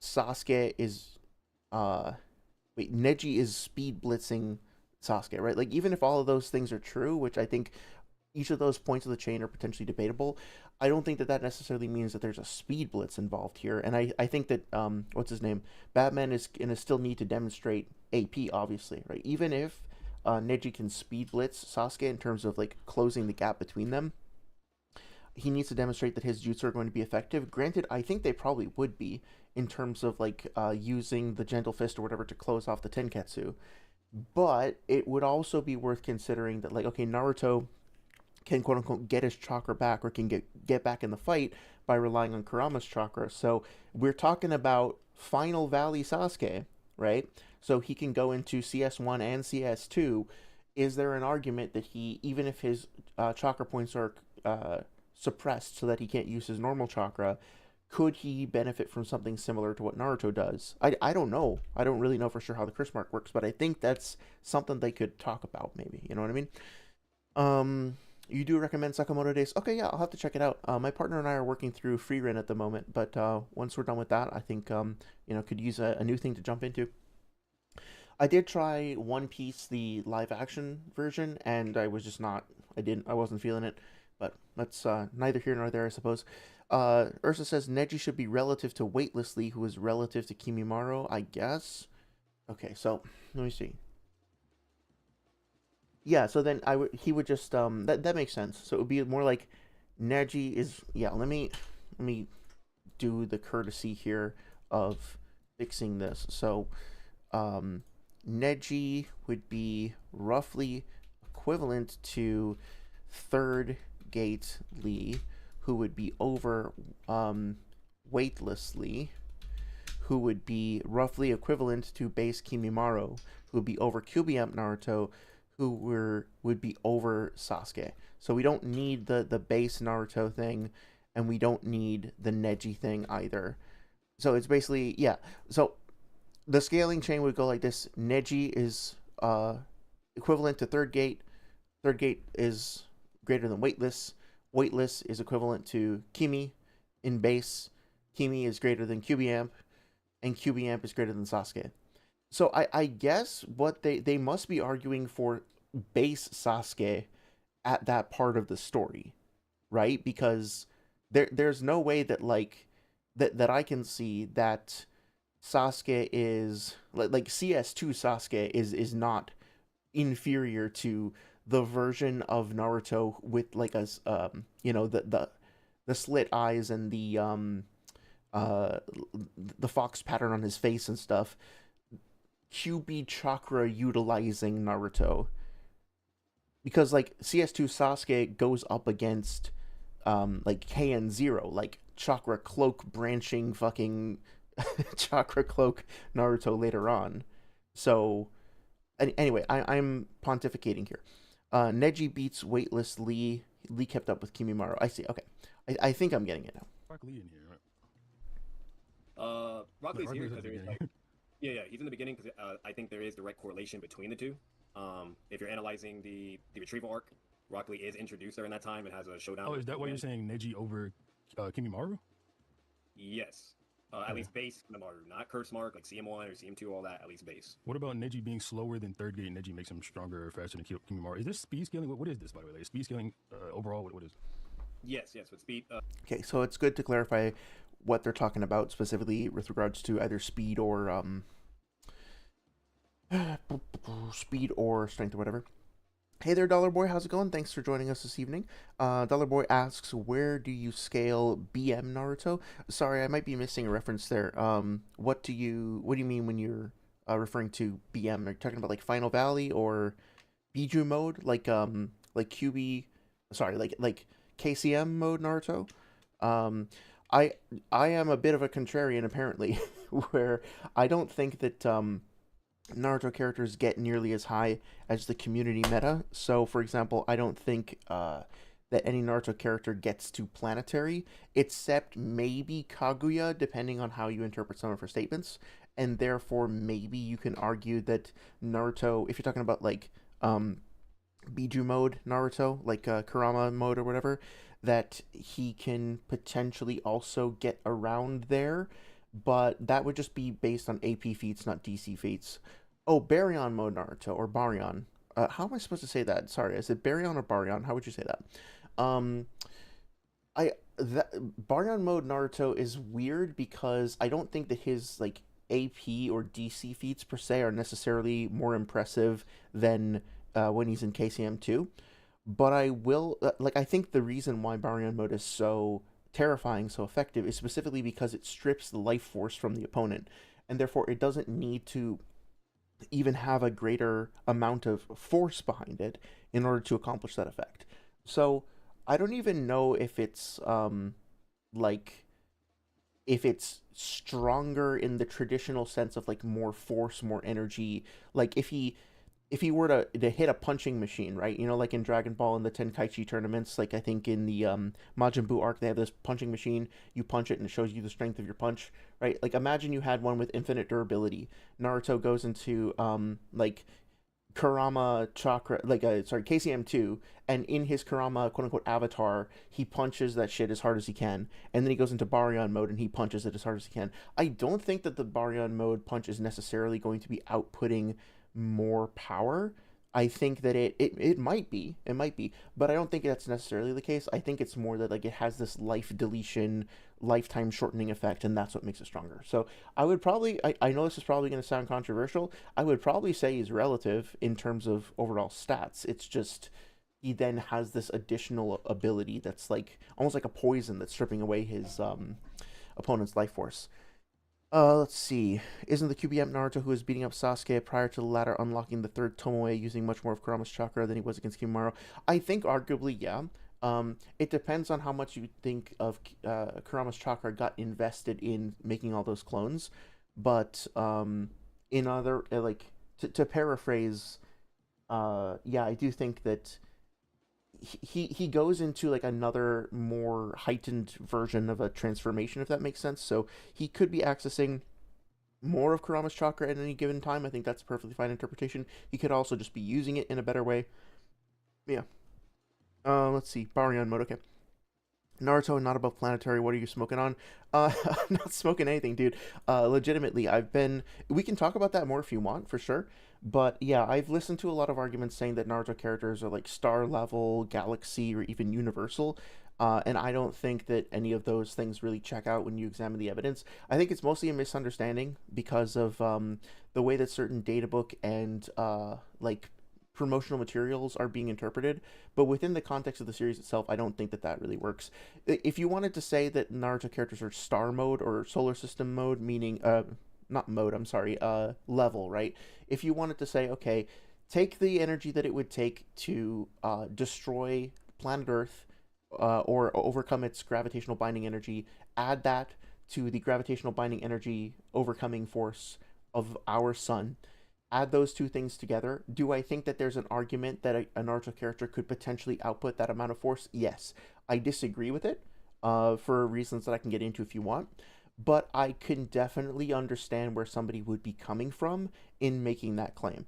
Sasuke is Neji is speed blitzing Sasuke, right? Like, even if all of those things are true, which I think each of those points of the chain are potentially debatable. I don't think that that necessarily means that there's a speed blitz involved here, and I think that what's his name, Batman is gonna still need to demonstrate AP, obviously, right? Even if Neji can speed blitz Sasuke in terms of like closing the gap between them, he needs to demonstrate that his jutsu are going to be effective. Granted, I think they probably would be in terms of like using the gentle fist or whatever to close off the Tenketsu, but it would also be worth considering that like, okay, Naruto can quote unquote get his chakra back or can get back in the fight by relying on Kurama's chakra. So we're talking about Final Valley Sasuke, right? So he can go into CS1 and CS2. Is there an argument that he, even if his chakra points are suppressed so that he can't use his normal chakra, could he benefit from something similar to what Naruto does? I don't know. I don't really know for sure how the Chris Mark works, but I think that's something they could talk about maybe. You know what I mean? You do recommend Sakamoto Days? Okay, yeah, I'll have to check it out. My partner and I are working through Freerun at the moment, but once we're done with that, I think could use a new thing to jump into. I did try One Piece, the live action version, and I was just not. I wasn't feeling it. But that's neither here nor there, I suppose. Ursa says Neji should be relative to Weightlessly, who is relative to Kimimaro, I guess. Okay, so let me see. Yeah, so then he would just that makes sense. So it would be more like Neji is let me do the courtesy here of fixing this. So Neji would be roughly equivalent to third Gate Lee, who would be over Weightlessly, who would be roughly equivalent to base Kimimaro, who would be over Kyuubi Naruto, who would be over Sasuke. So we don't need the base Naruto thing, and we don't need the Neji thing either. So it's basically, so the scaling chain would go like this. Neji is equivalent to third gate. Third gate is greater than Weightless. Weightless is equivalent to Kimi in base. Kimi is greater than Kyuubi, and Kyuubi is greater than Sasuke. So I guess what they must be arguing for base Sasuke at that part of the story, right? Because there's no way that like that I can see that Sasuke is like CS2 Sasuke is not inferior to the version of Naruto with like a the slit eyes and the fox pattern on his face and stuff. Kyuubi chakra utilizing Naruto, because like CS2 Sasuke goes up against like KN0, like chakra cloak branching fucking chakra cloak Naruto later on. So anyway, I'm pontificating here. Neji beats Weightless Lee. Lee kept up with Kimimaro. I see. Okay, I think I'm getting it now. Rock Lee in here, right? Rock Lee's here Lee's at because the there's like, he's in the beginning because I think there is direct correlation between the two. If you're analyzing the retrieval arc, Rock Lee is introduced during that time and has a showdown. Oh, is that why you're saying Neji over Kimimaro? Yes. At least base Kimimaro, not Curse Mark, like CM1 or CM2, all that, at least base. What about Neji being slower than third gate? Neji makes him stronger or faster than Kimimaro. Is this speed scaling? What is this, by the way? Like, speed scaling overall, what is it? Yes, with speed. Okay, so it's good to clarify what they're talking about specifically with regards to either speed or strength or whatever. Hey there, Dollar Boy. How's it going? Thanks for joining us this evening. Dollar Boy asks, where do you scale BM Naruto? Sorry, I might be missing a reference there. What do you mean when you're referring to BM? Are you talking about like Final Valley or Biju mode, like QB? Sorry, like KCM mode Naruto? I am a bit of a contrarian apparently, where I don't think that Naruto characters get nearly as high as the community meta. So, for example, I don't think that any Naruto character gets to planetary, except maybe Kaguya, depending on how you interpret some of her statements. And therefore, maybe you can argue that Naruto, if you're talking about like Biju mode Naruto, like Kurama mode or whatever, that he can potentially also get around there. But that would just be based on AP feats, not DC feats. Oh, Baryon mode Naruto, or Baryon. how am I supposed to say that? Sorry, is it Baryon or Baryon? How would you say that? Um, I that Baryon mode Naruto is weird because I don't think that his like AP or DC feats per se are necessarily more impressive than when he's in KCM 2. But I will like I think the reason why Baryon mode is so terrifying, so effective, is specifically because it strips the life force from the opponent, and therefore it doesn't need to even have a greater amount of force behind it in order to accomplish that effect. So I don't even know if it's like if it's stronger in the traditional sense of like more force, more energy. Like if he were to hit a punching machine, right? You know, like in Dragon Ball and the Tenkaichi tournaments, like I think in the Majin Buu arc, they have this punching machine. You punch it and it shows you the strength of your punch, right? Like imagine you had one with infinite durability. Naruto goes into like Kurama Chakra, like sorry, KCM 2, and in his Kurama quote unquote avatar, he punches that shit as hard as he can, and then he goes into Baryon mode and he punches it as hard as he can. I don't think that the Baryon mode punch is necessarily going to be outputting more power. I think that it might be, but I don't think that's necessarily the case. I think it's more that like it has this life deletion, lifetime shortening effect, and that's what makes it stronger. So I would probably, I know this is probably going to sound controversial. I would probably say he's relative in terms of overall stats. It's just he then has this additional ability that's like almost like a poison that's stripping away his opponent's life force. Let's see. Isn't the QBM Naruto who was beating up Sasuke prior to the latter unlocking the third Tomoe using much more of Kurama's chakra than he was against Kimimaro? I think arguably, yeah. It depends on how much you think of Kurama's chakra got invested in making all those clones. But in other like to paraphrase, yeah, I do think that he goes into like another more heightened version of a transformation, if that makes sense. So he could be accessing more of Kurama's chakra at any given time. I think that's a perfectly fine interpretation. He could also just be using it in a better way. Yeah. Let's see. Baryon mode. Okay. Naruto, not above planetary. What are you smoking on? I'm not smoking anything, dude. Legitimately, I've been. We can talk about that more if you want, for sure. But yeah, I've listened to a lot of arguments saying that Naruto characters are like star level, galaxy, or even universal. And I don't think that any of those things really check out when you examine the evidence. I think it's mostly a misunderstanding because of the way that certain databook and like promotional materials are being interpreted, but within the context of the series itself, I don't think that that really works. If you wanted to say that Naruto characters are star mode or solar system mode, meaning not mode, I'm sorry, level, right? If you wanted to say, okay, take the energy that it would take to destroy planet Earth or overcome its gravitational binding energy, add that to the gravitational binding energy overcoming force of our sun, add those two things together. Do I think that there's an argument that a Naruto character could potentially output that amount of force? Yes. I disagree with it for reasons that I can get into if you want, but I can definitely understand where somebody would be coming from in making that claim.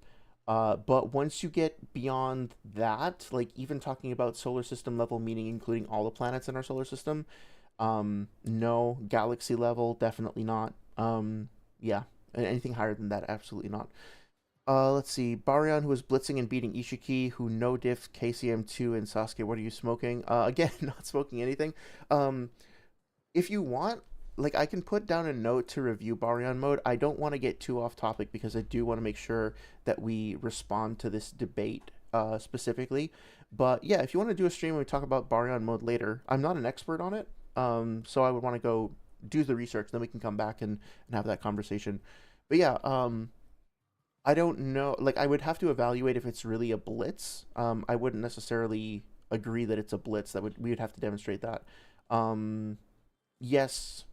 But once you get beyond that, like even talking about solar system level, meaning including all the planets in our solar system, no. Galaxy level, definitely not. Yeah, anything higher than that, absolutely not. Let's see. Baryon, who was blitzing and beating Ishiki, who no diff KCM2 and Sasuke. What are you smoking? Again, not smoking anything. If you want, like, I can put down a note to review Baryon mode. I don't want to get too off topic because I do want to make sure that we respond to this debate specifically. But yeah, if you want to do a stream and we talk about Baryon mode later, I'm not an expert on it. So I would want to go do the research, then we can come back and have that conversation. But yeah, I don't know. Like, I would have to evaluate if it's really a blitz. I wouldn't necessarily agree that it's a blitz. We would have to demonstrate that. Yes,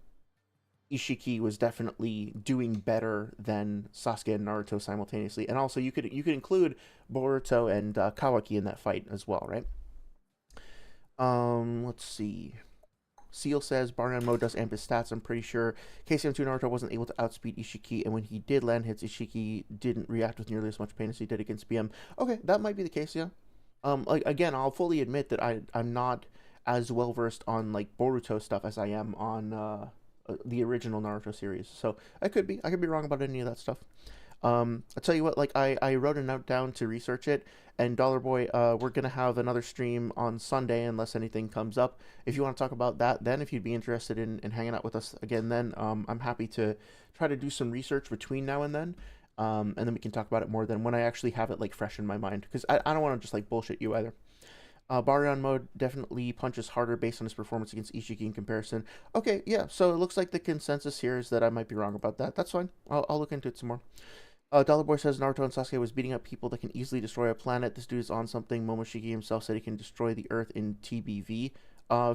Ishiki was definitely doing better than Sasuke and Naruto simultaneously, and also you could include Boruto and Kawaki in that fight as well, right? Let's see. Seal says Baryon mode does amp his stats. I'm pretty sure KCM2 Naruto wasn't able to outspeed Ishiki, and when he did land hits, Ishiki didn't react with nearly as much pain as he did against BM. Okay, that might be the case, yeah. Like again, I'll fully admit that I'm not as well versed on like Boruto stuff as I am on the original Naruto series. So I could be wrong about any of that stuff. I'll tell you what, like I wrote a note down to research it, and Dollar Boy, we're gonna have another stream on Sunday unless anything comes up. If you want to talk about that, then if you'd be interested in hanging out with us again, then I'm happy to try to do some research between now and then, and then we can talk about it more than when I actually have it like fresh in my mind, because I don't want to just like bullshit you either. Baryon mode definitely punches harder based on his performance against Ishiki in comparison. Okay, yeah, so it looks like the consensus here is that I might be wrong about that. That's fine. I'll look into it some more. Dollar Boy says Naruto and Sasuke was beating up people that can easily destroy a planet. This dude is on something. Momoshiki himself said he can destroy the Earth in TBV.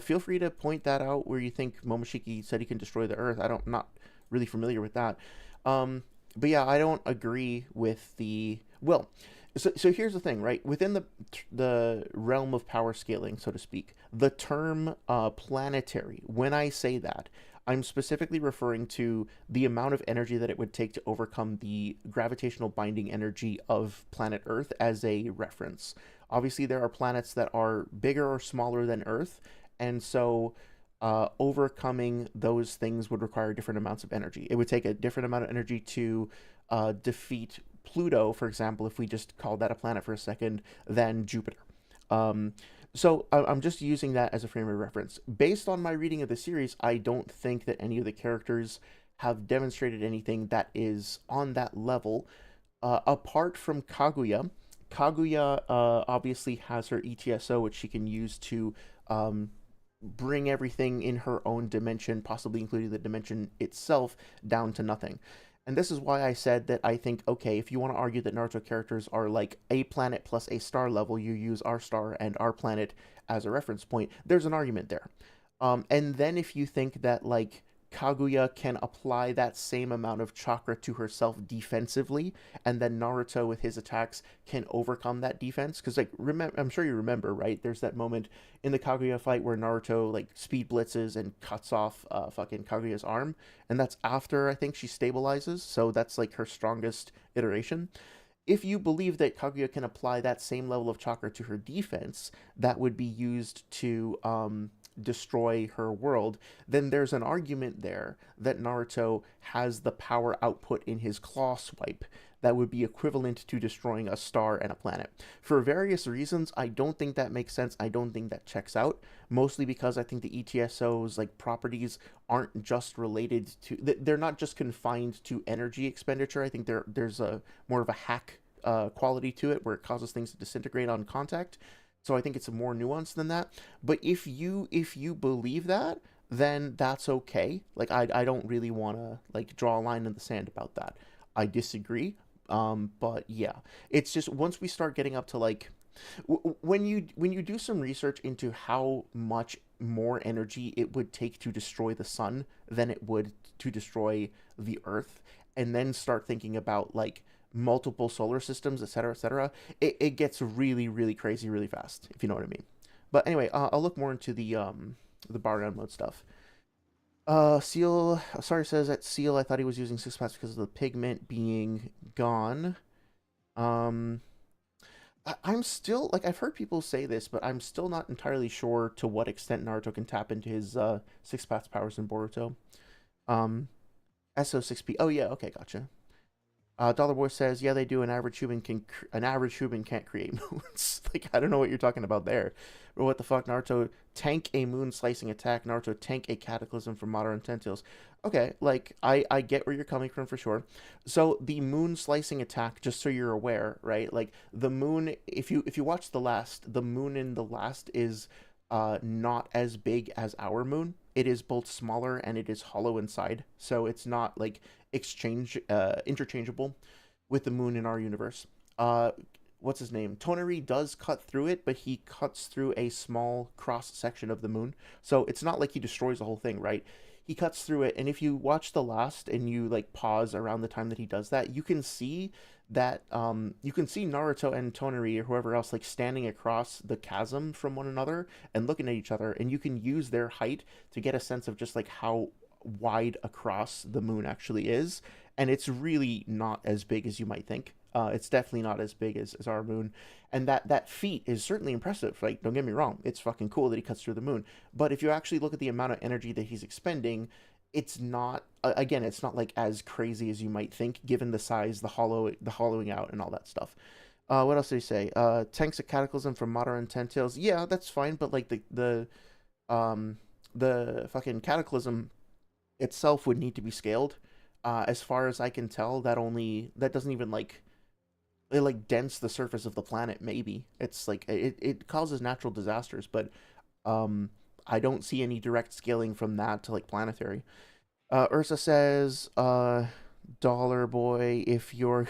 Feel free to point that out where you think Momoshiki said he can destroy the Earth. I'm not really familiar with that. But yeah, I don't agree with the... Well, so here's the thing, right? Within the realm of power scaling, so to speak, the term planetary, when I say that, I'm specifically referring to the amount of energy that it would take to overcome the gravitational binding energy of planet Earth as a reference. Obviously, there are planets that are bigger or smaller than Earth, and so overcoming those things would require different amounts of energy. It would take a different amount of energy to defeat Pluto, for example, if we just called that a planet for a second, than Jupiter. So I'm just using that as a frame of reference. Based on my reading of the series, I don't think that any of the characters have demonstrated anything that is on that level, apart from Kaguya. Kaguya obviously has her ETSO, which she can use to bring everything in her own dimension, possibly including the dimension itself, down to nothing. And this is why I said that I think, okay, if you want to argue that Naruto characters are like a planet plus a star level, you use our star and our planet as a reference point. There's an argument there. And then if you think that, like, Kaguya can apply that same amount of chakra to herself defensively, and then Naruto with his attacks can overcome that defense. Because, like, I'm sure you remember, right? There's that moment in the Kaguya fight where Naruto, like, speed blitzes and cuts off fucking Kaguya's arm, and that's after, I think, she stabilizes, so that's, like, her strongest iteration. If you believe that Kaguya can apply that same level of chakra to her defense, that would be used to destroy her world, then there's an argument there that Naruto has the power output in his claw swipe that would be equivalent to destroying a star and a planet. For various reasons, I don't think that makes sense. I don't think that checks out, mostly because I think the ETSO's like properties aren't just related to, they're not just confined to energy expenditure. I think there's a more of a hack quality to it where it causes things to disintegrate on contact. So I think it's more nuanced than that. But if you believe that, then that's okay. Like, I don't really want to like draw a line in the sand about that. I disagree. But yeah, it's just once we start getting up to like when you do some research into how much more energy it would take to destroy the sun than it would to destroy the Earth, and then start thinking about like multiple solar systems, etc., it gets really, really crazy really fast, if you know what I mean. But anyway, I'll look more into the Baryon mode stuff. Seal, sorry, says that Seal, I thought he was using six paths because of the pigment being gone. I'm still, like, I've heard people say this, but I'm still not entirely sure to what extent Naruto can tap into his six paths powers in Boruto. SO6P, oh yeah, okay, gotcha. Dollar Boy says, yeah, they do. An average human can't create moons. Like, I don't know what you're talking about there. Or what the fuck, Naruto tank a moon slicing attack. Naruto tank a cataclysm from modern Tentacles. Okay, like, I get where you're coming from for sure. So the moon slicing attack, just so you're aware, right? Like, the moon, if you watch the last, the moon in the last is not as big as our moon. It is both smaller and it is hollow inside. So it's not like interchangeable with the moon in our universe. What's his name? Toneri does cut through it, but he cuts through a small cross section of the moon. So it's not like he destroys the whole thing, right? He cuts through it, and if you watch the last and you like pause around the time that he does that, you can see that you can see Naruto and Toneri or whoever else like standing across the chasm from one another and looking at each other, and you can use their height to get a sense of just like how wide across the moon actually is, and it's really not as big as you might think. It's definitely not as big as our moon, and that feat is certainly impressive. Like, don't get me wrong, it's fucking cool that he cuts through the moon, but if you actually look at the amount of energy that he's expending, it's not again, it's not like as crazy as you might think given the size, the hollowing out and all that stuff. What else did he say? Tanks a Cataclysm from modern Ten Tails. Yeah, that's fine, but like um the fucking Cataclysm itself would need to be scaled. As far as I can tell, that doesn't even like it like dents the surface of the planet. Maybe it's like it causes natural disasters, but um I don't see any direct scaling from that to like planetary. Ursa says, Dollar Boy, if you're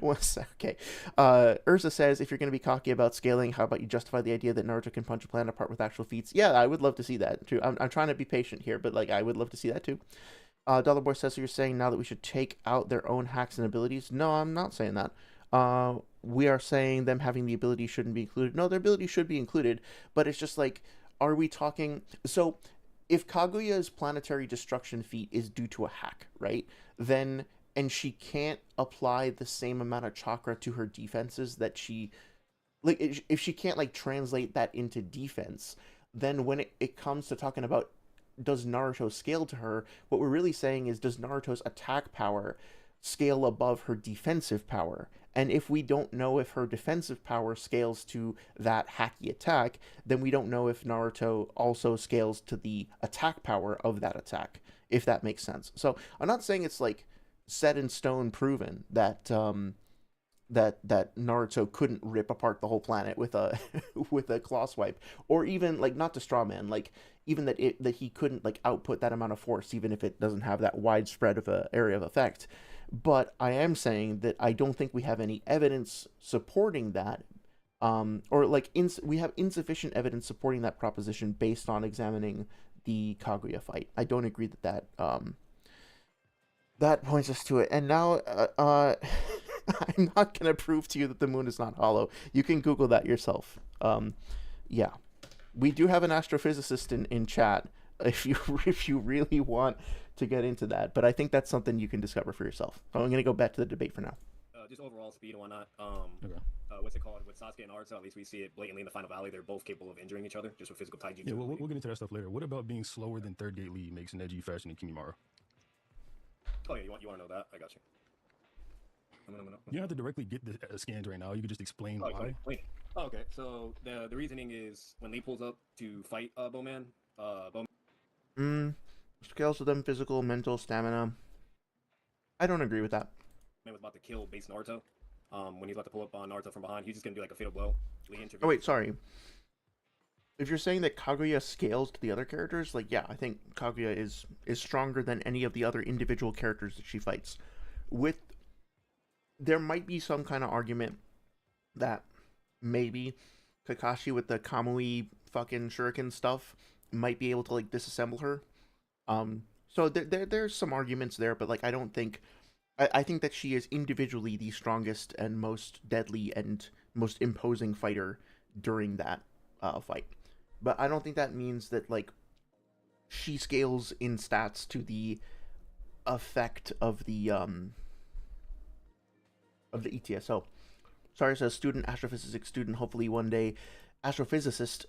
okay. Ursa says, if you're going to be cocky about scaling, how about you justify the idea that Naruto can punch a planet apart with actual feats? Yeah, I would love to see that too. I'm trying to be patient here, but like I would love to see that too. Dollar Boy says, so you're saying now that we should take out their own hacks and abilities? No, I'm not saying that. We are saying them having the ability shouldn't be included. No, their ability should be included, but it's just like, are we talking? So, if Kaguya's planetary destruction feat is due to a hack, right? Then and she can't apply the same amount of chakra to her defenses that she like if she can't like translate that into defense, then when it comes to talking about does Naruto scale to her, what we're really saying is does Naruto's attack power scale above her defensive power? And if we don't know if her defensive power scales to that hacky attack, then we don't know if Naruto also scales to the attack power of that attack, if that makes sense. So I'm not saying it's like set in stone proven that that Naruto couldn't rip apart the whole planet with a with a claw swipe, or even like not to straw man, like even that he couldn't like output that amount of force, even if it doesn't have that widespread of a area of effect. But I am saying that I don't think we have any evidence supporting that, or like we have insufficient evidence supporting that proposition based on examining the Kaguya fight. I don't agree that points us to it. And now, I'm not gonna prove to you that the moon is not hollow. You can Google that yourself. Yeah, we do have an astrophysicist in chat if you really want to get into that. But I think that's something you can discover for yourself. So I'm gonna go back to the debate for now. Just overall speed and whatnot. Okay. What's it called? With Sasuke and Naruto, at least we see it blatantly in the Final Valley. They're both capable of injuring each other just with physical taijutsu. Yeah, we'll get into that stuff later. What about being slower than Third Gate Lee makes Neji faster than Kimimaro? Oh yeah, you want to know that? I got you. You don't have to directly get the scans right now. You could just explain why. Oh, okay, so the reasoning is when Lee pulls up to fight Bowman, Scales with them physical, mental, stamina. I don't agree with that. Man was about to kill base Naruto. When he's about to pull up on Naruto from behind, he's just gonna do like a fatal blow. Oh wait, sorry. If you're saying that Kaguya scales to the other characters, like yeah, I think Kaguya is stronger than any of the other individual characters that she fights. There might be some kind of argument that maybe Kakashi with the Kamui fucking shuriken stuff might be able to like disassemble her. So there's some arguments there, but like I don't think I think that she is individually the strongest and most deadly and most imposing fighter during that fight. But I don't think that means that like she scales in stats to the effect of the ETSO. Sorry, says student astrophysics student. Hopefully one day, astrophysicist.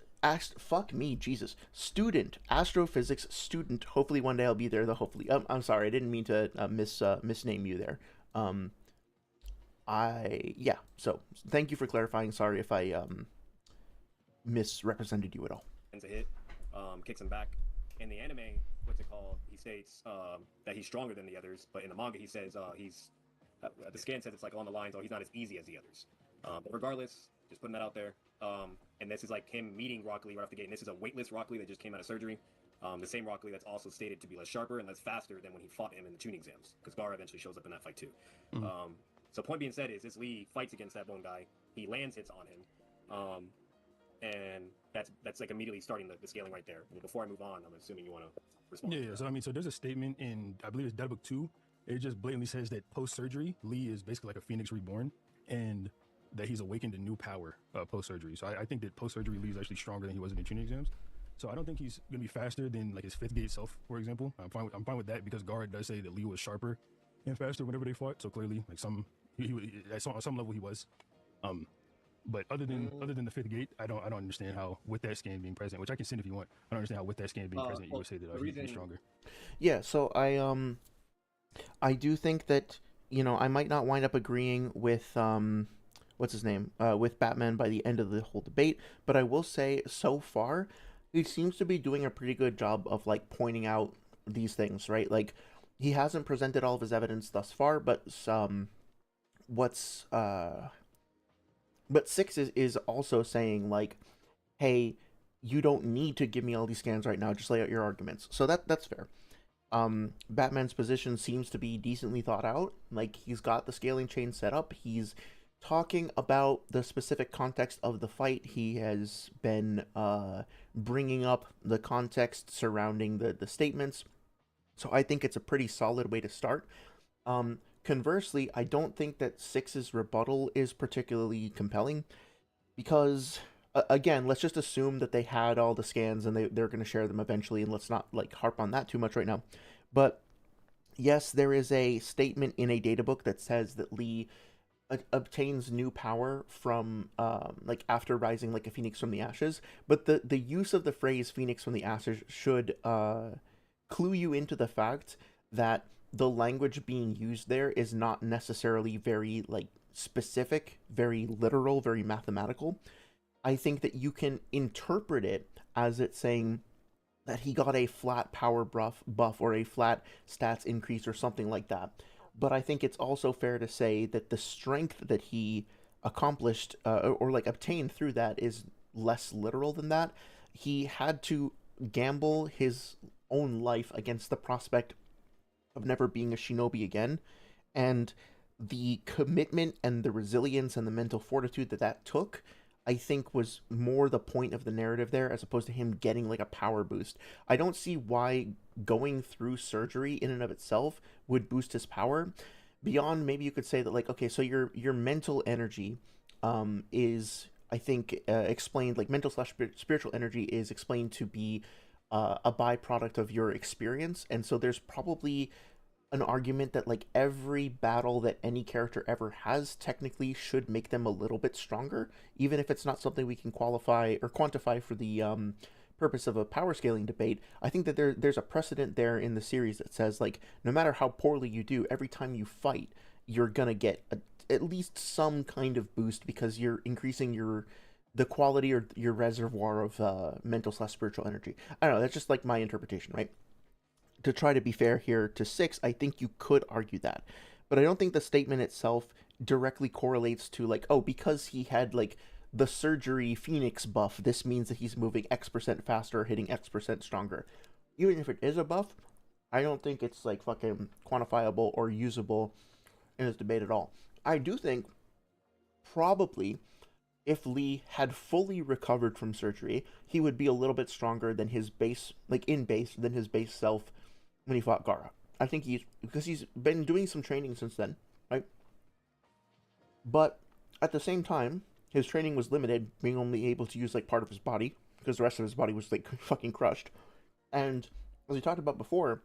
Fuck me, Jesus. Student astrophysics student. Hopefully one day I'll be there. Hopefully. I'm sorry, I didn't mean to misname you there. Yeah. So thank you for clarifying. Sorry if I misrepresented you at all. A hit, kicks him back. In the anime, what's it called? He states that he's stronger than the others, but in the manga he says he's the scan says it's like on the lines, oh, he's not as easy as the others. But regardless, just putting that out there. And this is like him meeting Rock Lee right off the gate. And this is a weightless Rock Lee that just came out of surgery. The same Rock Lee that's also stated to be less sharper and less faster than when he fought him in the tuning exams. Because Gaara eventually shows up in that fight too. Mm-hmm. So point being said is this Lee fights against that bone guy. He lands hits on him. And that's like immediately starting the scaling right there. But before I move on, I'm assuming you want to respond. Yeah. So I mean, so there's a statement in I believe it's Data Book 2. It just blatantly says that post-surgery, Lee is basically like a phoenix reborn, and that he's awakened a new power post-surgery. So I think that post-surgery Lee is actually stronger than he was in the tuning exams. So I don't think he's going to be faster than like his fifth gate self, for example. I'm fine with that because Gaara does say that Lee was sharper and faster whenever they fought. So clearly, like on some level he was. But other than the fifth gate, I don't understand how with that scan being present, which I can send if you want. I don't understand how with that scan being present, you would say that he's stronger. Yeah, so I do think that, you know, I might not wind up agreeing with what's his name, with Batman by the end of the whole debate, but I will say so far he seems to be doing a pretty good job of like pointing out these things, right? Like he hasn't presented all of his evidence thus far, but what's but Six is also saying like, hey, you don't need to give me all these scans right now, just lay out your arguments. So that's fair. Batman's position seems to be decently thought out. Like he's got the scaling chain set up. He's talking about the specific context of the fight. He has been bringing up the context surrounding the statements. So I think it's a pretty solid way to start. Conversely, I don't think that Six's rebuttal is particularly compelling because, again, let's just assume that they had all the scans and they're going to share them eventually, and let's not like harp on that too much right now. But yes, there is a statement in a databook that says that Lee obtains new power from like after rising like a phoenix from the ashes, but the use of the phrase phoenix from the ashes should clue you into the fact that the language being used there is not necessarily very like specific, very literal, very mathematical. I think that you can interpret it as it's saying that he got a flat power buff or a flat stats increase or something like that. But I think it's also fair to say that the strength that he accomplished or like obtained through that is less literal than that. He had to gamble his own life against the prospect of never being a shinobi again, and the commitment and the resilience and the mental fortitude that took, I think, was more the point of the narrative there as opposed to him getting like a power boost. I don't see why going through surgery in and of itself would boost his power. Beyond maybe you could say that like, okay, so your mental energy is, I think, explained, like mental slash spiritual energy is explained to be a byproduct of your experience, and so there's probably an argument that like every battle that any character ever has technically should make them a little bit stronger, even if it's not something we can qualify or quantify for the purpose of a power scaling debate. I think that there's a precedent there in the series that says like no matter how poorly you do, every time you fight, you're gonna get at least some kind of boost because you're increasing the quality or your reservoir of mental slash spiritual energy. I don't know, that's just like my interpretation, right? To try to be fair here to Six, I think you could argue that. But I don't think the statement itself directly correlates to like, oh, because he had like the surgery Phoenix buff, this means that he's moving X% faster, hitting X% stronger. Even if it is a buff, I don't think it's like fucking quantifiable or usable in this debate at all. I do think probably if Lee had fully recovered from surgery, he would be a little bit stronger than his base, like in base, than his base self when he fought Gaara. I think because he's been doing some training since then, right? But at the same time, his training was limited, being only able to use like part of his body, because the rest of his body was like fucking crushed. And as we talked about before,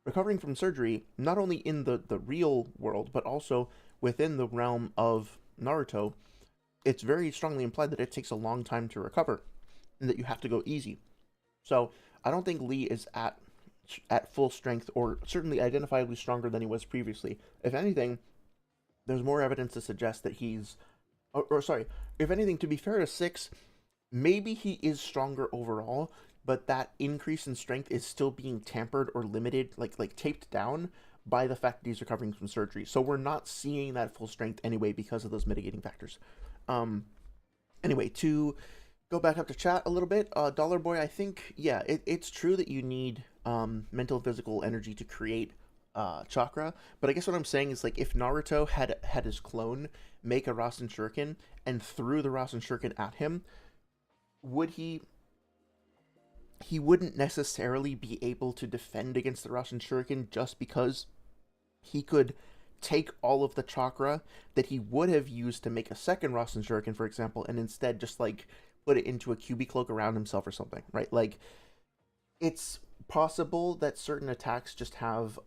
recovering from surgery, not only in the real world, but also within the realm of Naruto, it's very strongly implied that it takes a long time to recover, and that you have to go easy. So I don't think Lee is at full strength, or certainly identifiably stronger than he was previously. If anything, there's more evidence to suggest that he's, if anything, to be fair to Six, maybe he is stronger overall, but that increase in strength is still being tampered or limited, like taped down by the fact that he's recovering from surgery. So we're not seeing that full strength anyway because of those mitigating factors. Anyway, to go back up to chat a little bit, Dollar Boy, I think, yeah, it's true that you need mental and physical energy to create chakra, but I guess what I'm saying is, like, if Naruto had his clone make a Rasen Shuriken and threw the Rasen Shuriken at him, he wouldn't necessarily be able to defend against the Rasen Shuriken just because he could take all of the chakra that he would have used to make a second Rasen Shuriken, for example, and instead just, like, put it into a QB cloak around himself or something, right? Like, it's possible that certain attacks just have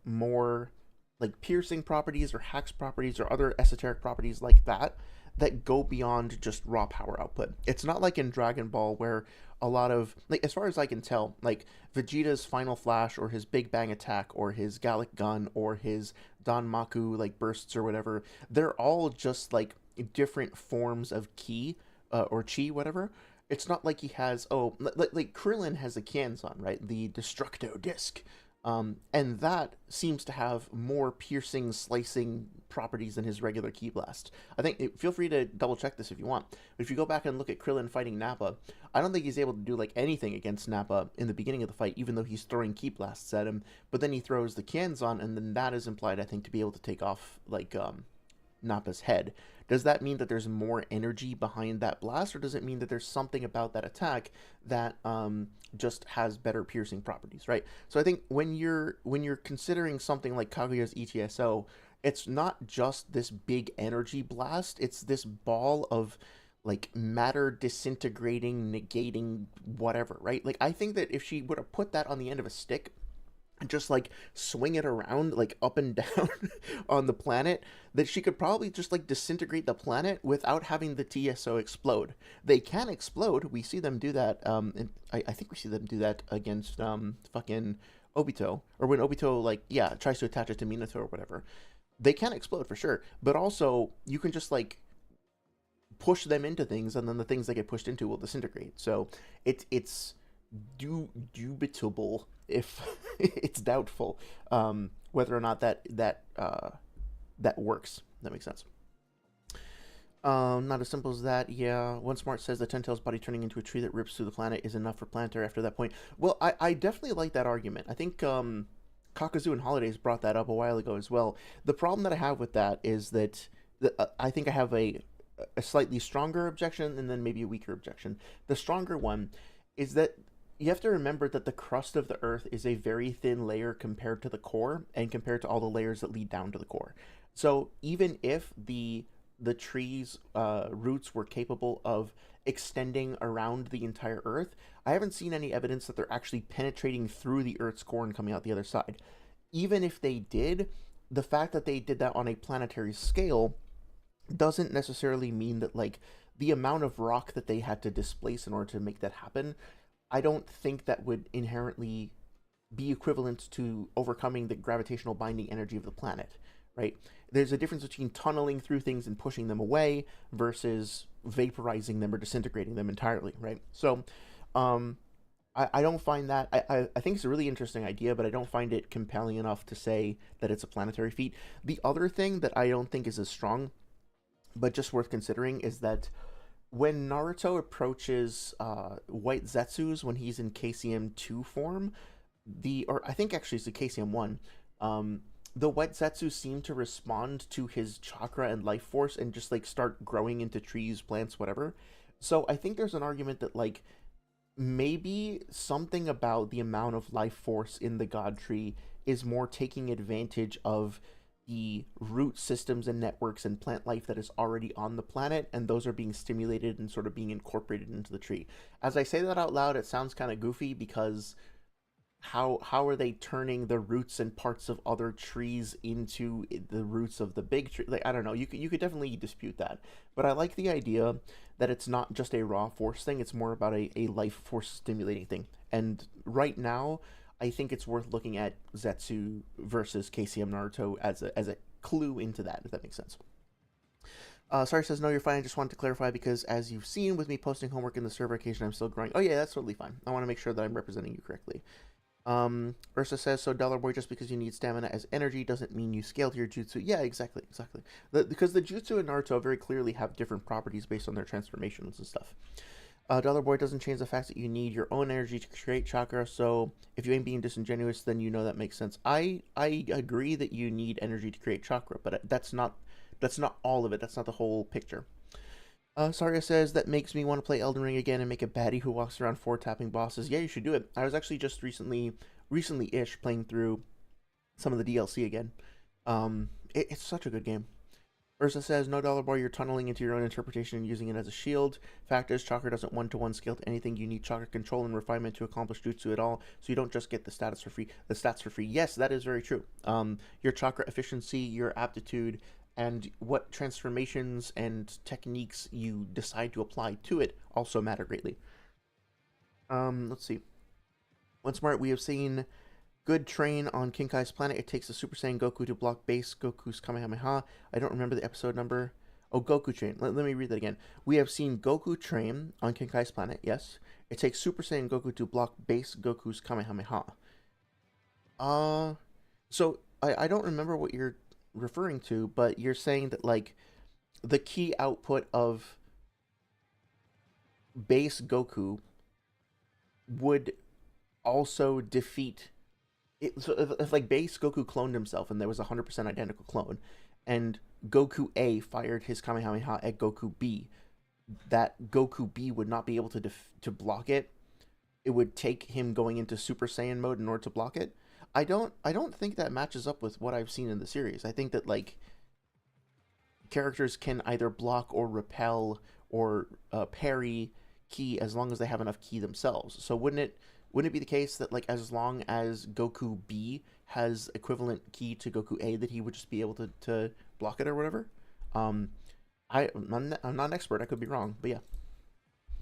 more, like, piercing properties or hacks properties or other esoteric properties like that that go beyond just raw power output. It's not like in Dragon Ball where a lot of, like, as far as I can tell, like Vegeta's Final Flash or his Big Bang Attack or his Gallic Gun or his Danmaku like bursts or whatever, they're all just like different forms of ki or chi, whatever. It's not like he has, like Krillin has a Kianzan, right? The Destructo Disc. And that seems to have more piercing, slicing properties than his regular Ki Blast. I think, feel free to double check this if you want. But if you go back and look at Krillin fighting Nappa, I don't think he's able to do like anything against Nappa in the beginning of the fight, even though he's throwing Ki Blasts at him. But then he throws the Kianzan, and then that is implied, I think, to be able to take off like Nappa's head. Does that mean that there's more energy behind that blast, or does it mean that there's something about that attack that just has better piercing properties, right? So I think when you're considering something like Kaguya's ETSO, it's not just this big energy blast, it's this ball of like matter disintegrating, negating whatever, right? Like I think that if she would have put that on the end of a stick and just like swing it around like up and down on the planet, that she could probably just like disintegrate the planet without having the TSO explode. They can explode. We see them do that. And I think we see them do that against fucking Obito, or when Obito like tries to attach it to Minato or whatever. They can explode for sure, but also you can just like push them into things, and then the things they get pushed into will disintegrate. So it's dubitable, if it's doubtful, whether or not that works. That makes sense. Not as simple as that. Yeah, One Smart says the Ten-Tails body turning into a tree that rips through the planet is enough for planetary after that point. Well, I definitely like that argument. I think Kakazu and Holidays brought that up a while ago as well. The problem that I have with that is that I think I have a slightly stronger objection and then maybe a weaker objection. The stronger one is that you have to remember that the crust of the Earth is a very thin layer compared to the core and compared to all the layers that lead down to the core. So even if the tree's roots were capable of extending around the entire Earth, I haven't seen any evidence that they're actually penetrating through the Earth's core and coming out the other side. Even if they did, the fact that they did that on a planetary scale doesn't necessarily mean that like the amount of rock that they had to displace in order to make that happen, I don't think that would inherently be equivalent to overcoming the gravitational binding energy of the planet, right? There's a difference between tunneling through things and pushing them away versus vaporizing them or disintegrating them entirely, right? So I don't find that, I think it's a really interesting idea, but I don't find it compelling enough to say that it's a planetary feat. The other thing that I don't think is as strong, but just worth considering, is that when Naruto approaches White Zetsus when he's in KCM 2 form, or I think actually it's the KCM 1, the White Zetsu seem to respond to his chakra and life force and just like start growing into trees, plants, whatever. So I think there's an argument that like maybe something about the amount of life force in the God Tree is more taking advantage of the root systems and networks and plant life that is already on the planet, and those are being stimulated and sort of being incorporated into the tree. As I say that out loud, it sounds kind of goofy, because how are they turning the roots and parts of other trees into the roots of the big tree? Like, I don't know, you could definitely dispute that, but I like the idea that it's not just a raw force thing, it's more about a life force stimulating thing. And right now I think it's worth looking at Zetsu versus KCM Naruto as a clue into that, if that makes sense. Sorry says, no, you're fine. I just wanted to clarify because, as you've seen with me posting homework in the server occasion, I'm still growing. Oh yeah, that's totally fine. I want to make sure that I'm representing you correctly. Ursa says, so Dollar Boy, just because you need stamina as energy doesn't mean you scale to your jutsu. Yeah, exactly. Because the jutsu and Naruto very clearly have different properties based on their transformations and stuff. Dollar Boy doesn't change the fact that you need your own energy to create chakra, so if you ain't being disingenuous, then you know that makes sense. I agree that you need energy to create chakra, but that's not all of it. That's not the whole picture. Saria says, that makes me want to play Elden Ring again and make a baddie who walks around 4-tapping bosses. Yeah, you should do it. I was actually just recently-ish playing through some of the DLC again. It's such a good game. Ursa says, no, Dollar Boy, you're tunneling into your own interpretation and using it as a shield. Fact is, chakra doesn't one-to-one scale to anything. You need chakra control and refinement to accomplish jutsu at all, so you don't just get the stats for free. Yes, that is very true. Your chakra efficiency, your aptitude, and what transformations and techniques you decide to apply to it also matter greatly. Let's see. Once more, we have seen good train on Kinkai's planet. It takes a Super Saiyan Goku to block base Goku's Kamehameha. I don't remember the episode number. Oh, Goku train. Let me read that again. We have seen Goku train on Kinkai's planet. Yes. It takes Super Saiyan Goku to block base Goku's Kamehameha. So I don't remember what you're referring to, but you're saying that, like, the key output of base Goku would also defeat it. So if like base Goku cloned himself and there was a 100% identical clone, and Goku A fired his Kamehameha at Goku B, that Goku B would not be able to block it. It would take him going into Super Saiyan mode in order to block it. I don't think that matches up with what I've seen in the series. I think that, like, characters can either block or repel or parry ki as long as they have enough ki themselves. So wouldn't it be the case that, like, as long as Goku B has equivalent ki to Goku A, that he would just be able to block it or whatever? I'm not an expert. I could be wrong, but yeah.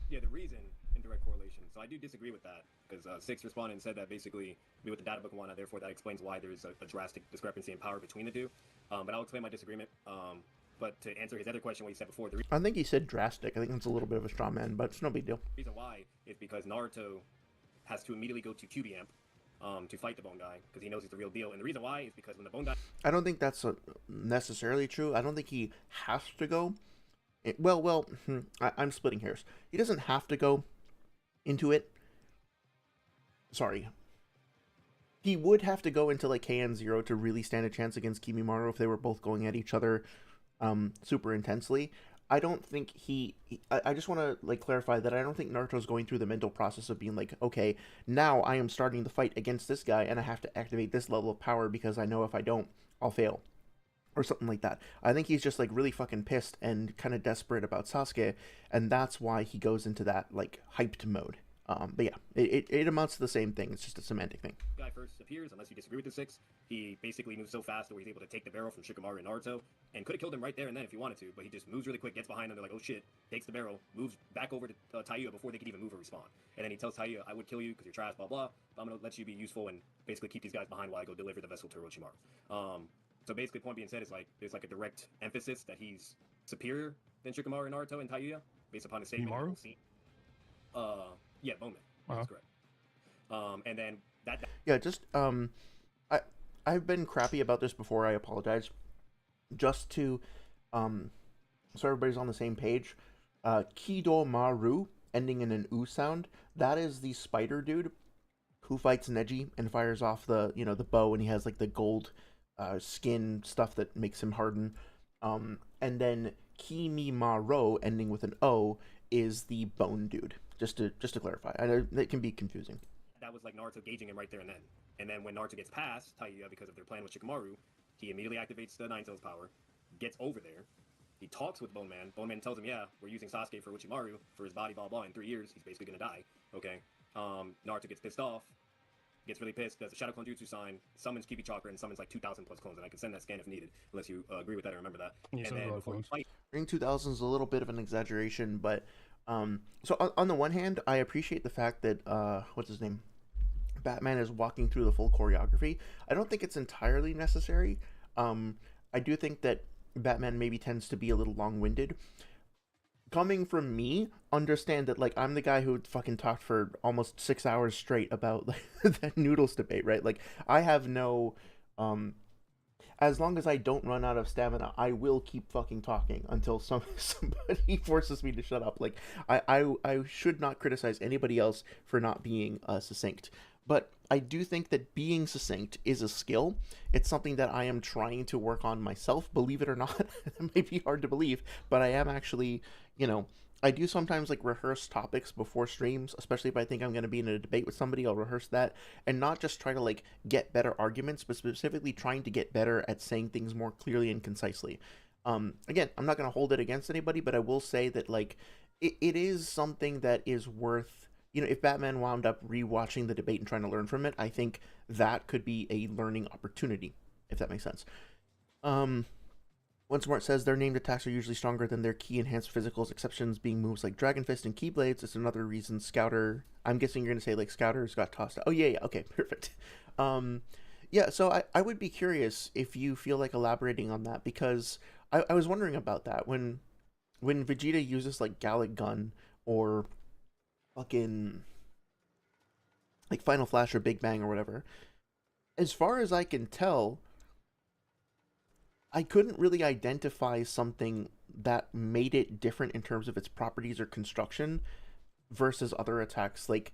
Yeah, the reason in direct correlation. So I do disagree with that, because Six responded and said that basically we with the data book and whatnot, therefore that explains why there's a drastic discrepancy in power between the two. But I'll explain my disagreement. But to answer his other question, what he said before, I think he said drastic. I think that's a little bit of a straw man, but it's no big deal. The reason why is because Naruto has to immediately go to QB Amp to fight the Bone Guy, because he knows he's the real deal. And the reason why is because when the Bone Guy... I don't think that's necessarily true. I don't think he has to go. I'm splitting hairs. He doesn't have to go into it. Sorry. He would have to go into, like, KN0 to really stand a chance against Kimimaro if they were both going at each other super intensely. I don't think I just want to, like, clarify that I don't think Naruto's going through the mental process of being like, okay, now I am starting the fight against this guy and I have to activate this level of power because I know if I don't, I'll fail. Or something like that. I think he's just, like, really fucking pissed and kind of desperate about Sasuke, and that's why he goes into that, like, hyped mode. But yeah, it amounts to the same thing. It's just a semantic thing. Guy first appears, unless you disagree with the Six, he basically moves so fast that he's able to take the barrel from Shikamaru and Naruto, and could have killed him right there and then if he wanted to, but he just moves really quick, gets behind them, they're like, oh shit, takes the barrel, moves back over to Taiyo before they could even move or respawn. And then he tells Taiyo, I would kill you because you're trash, blah blah, but I'm gonna let you be useful and basically keep these guys behind while I go deliver the vessel to Orochimaru. So basically, point being said is, like, there's, like, a direct emphasis that he's superior than Shikamaru, Naruto, and Taiyo, based upon his statement. Yeah, Bone Man. That's correct. And then that. Yeah, just I've been crappy about this before. I apologize. Just to so everybody's on the same page. Kido Maru, ending in an U sound. That is the spider dude who fights Neji and fires off the the bow, and he has, like, the gold skin stuff that makes him harden. And then Kimimaro, ending with an O, is the bone dude. Just to clarify, I know that can be confusing. That was, like, Naruto gauging him right there and then. And then when Naruto gets past Taiyo because of their plan with Shikamaru, he immediately activates the Nine Tails power, gets over there, he talks with Bone Man. Bone Man tells him, yeah, we're using Sasuke for Uchimaru for his body, blah blah. In 3 years, he's basically gonna die. Okay. Naruto gets pissed off, gets really pissed, does a Shadow Clone Jutsu sign, summons Kibi Chakra, and summons, like, 2,000 plus clones. And I can send that scan if needed, unless you agree with that or remember that. Yeah, and then before you fight, Ring 2000 is a little bit of an exaggeration, but so on the one hand, I appreciate the fact that what's his name, Batman is walking through the full choreography. I don't think it's entirely necessary. I do think that Batman maybe tends to be a little long-winded. Coming from me, understand that, like, I'm the guy who fucking talked for almost 6 hours straight about, like, that noodles debate, right? Like, I have no as long as I don't run out of stamina, I will keep fucking talking until somebody forces me to shut up. Like, I should not criticize anybody else for not being succinct. But I do think that being succinct is a skill. It's something that I am trying to work on myself, believe it or not. It may be hard to believe, but I am actually, I do sometimes, like, rehearse topics before streams, especially if I think I'm going to be in a debate with somebody. I'll rehearse that, and not just try to, like, get better arguments, but specifically trying to get better at saying things more clearly and concisely. Again, I'm not going to hold it against anybody, but I will say that, like, it is something that is worth, if Batman wound up rewatching the debate and trying to learn from it, I think that could be a learning opportunity, if that makes sense. One Smart says their named attacks are usually stronger than their key enhanced physicals, exceptions being moves like Dragon Fist and Keyblades. It's another reason Scouter. I'm guessing you're going to say like Scouters got tossed out. Oh, yeah, okay, perfect. Yeah, so I would be curious if you feel like elaborating on that, because I was wondering about that. When Vegeta uses like Gallic Gun or fucking like Final Flash or Big Bang or whatever, as far as I can tell, I couldn't really identify something that made it different in terms of its properties or construction versus other attacks. Like,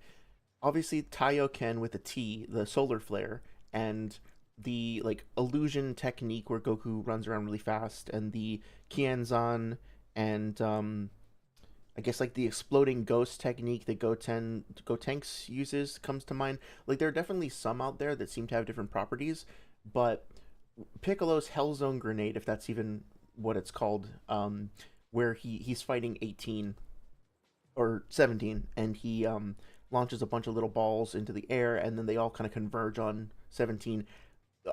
obviously, Taioken with a T, the Solar Flare, and the, like, illusion technique where Goku runs around really fast, and the Kienzan, and, I guess, like, the exploding ghost technique that Gotenks uses comes to mind. Like, there are definitely some out there that seem to have different properties, but Piccolo's Hellzone Grenade, if that's even what it's called, where he's fighting 18 or 17, and he launches a bunch of little balls into the air, and then they all kind of converge on 17.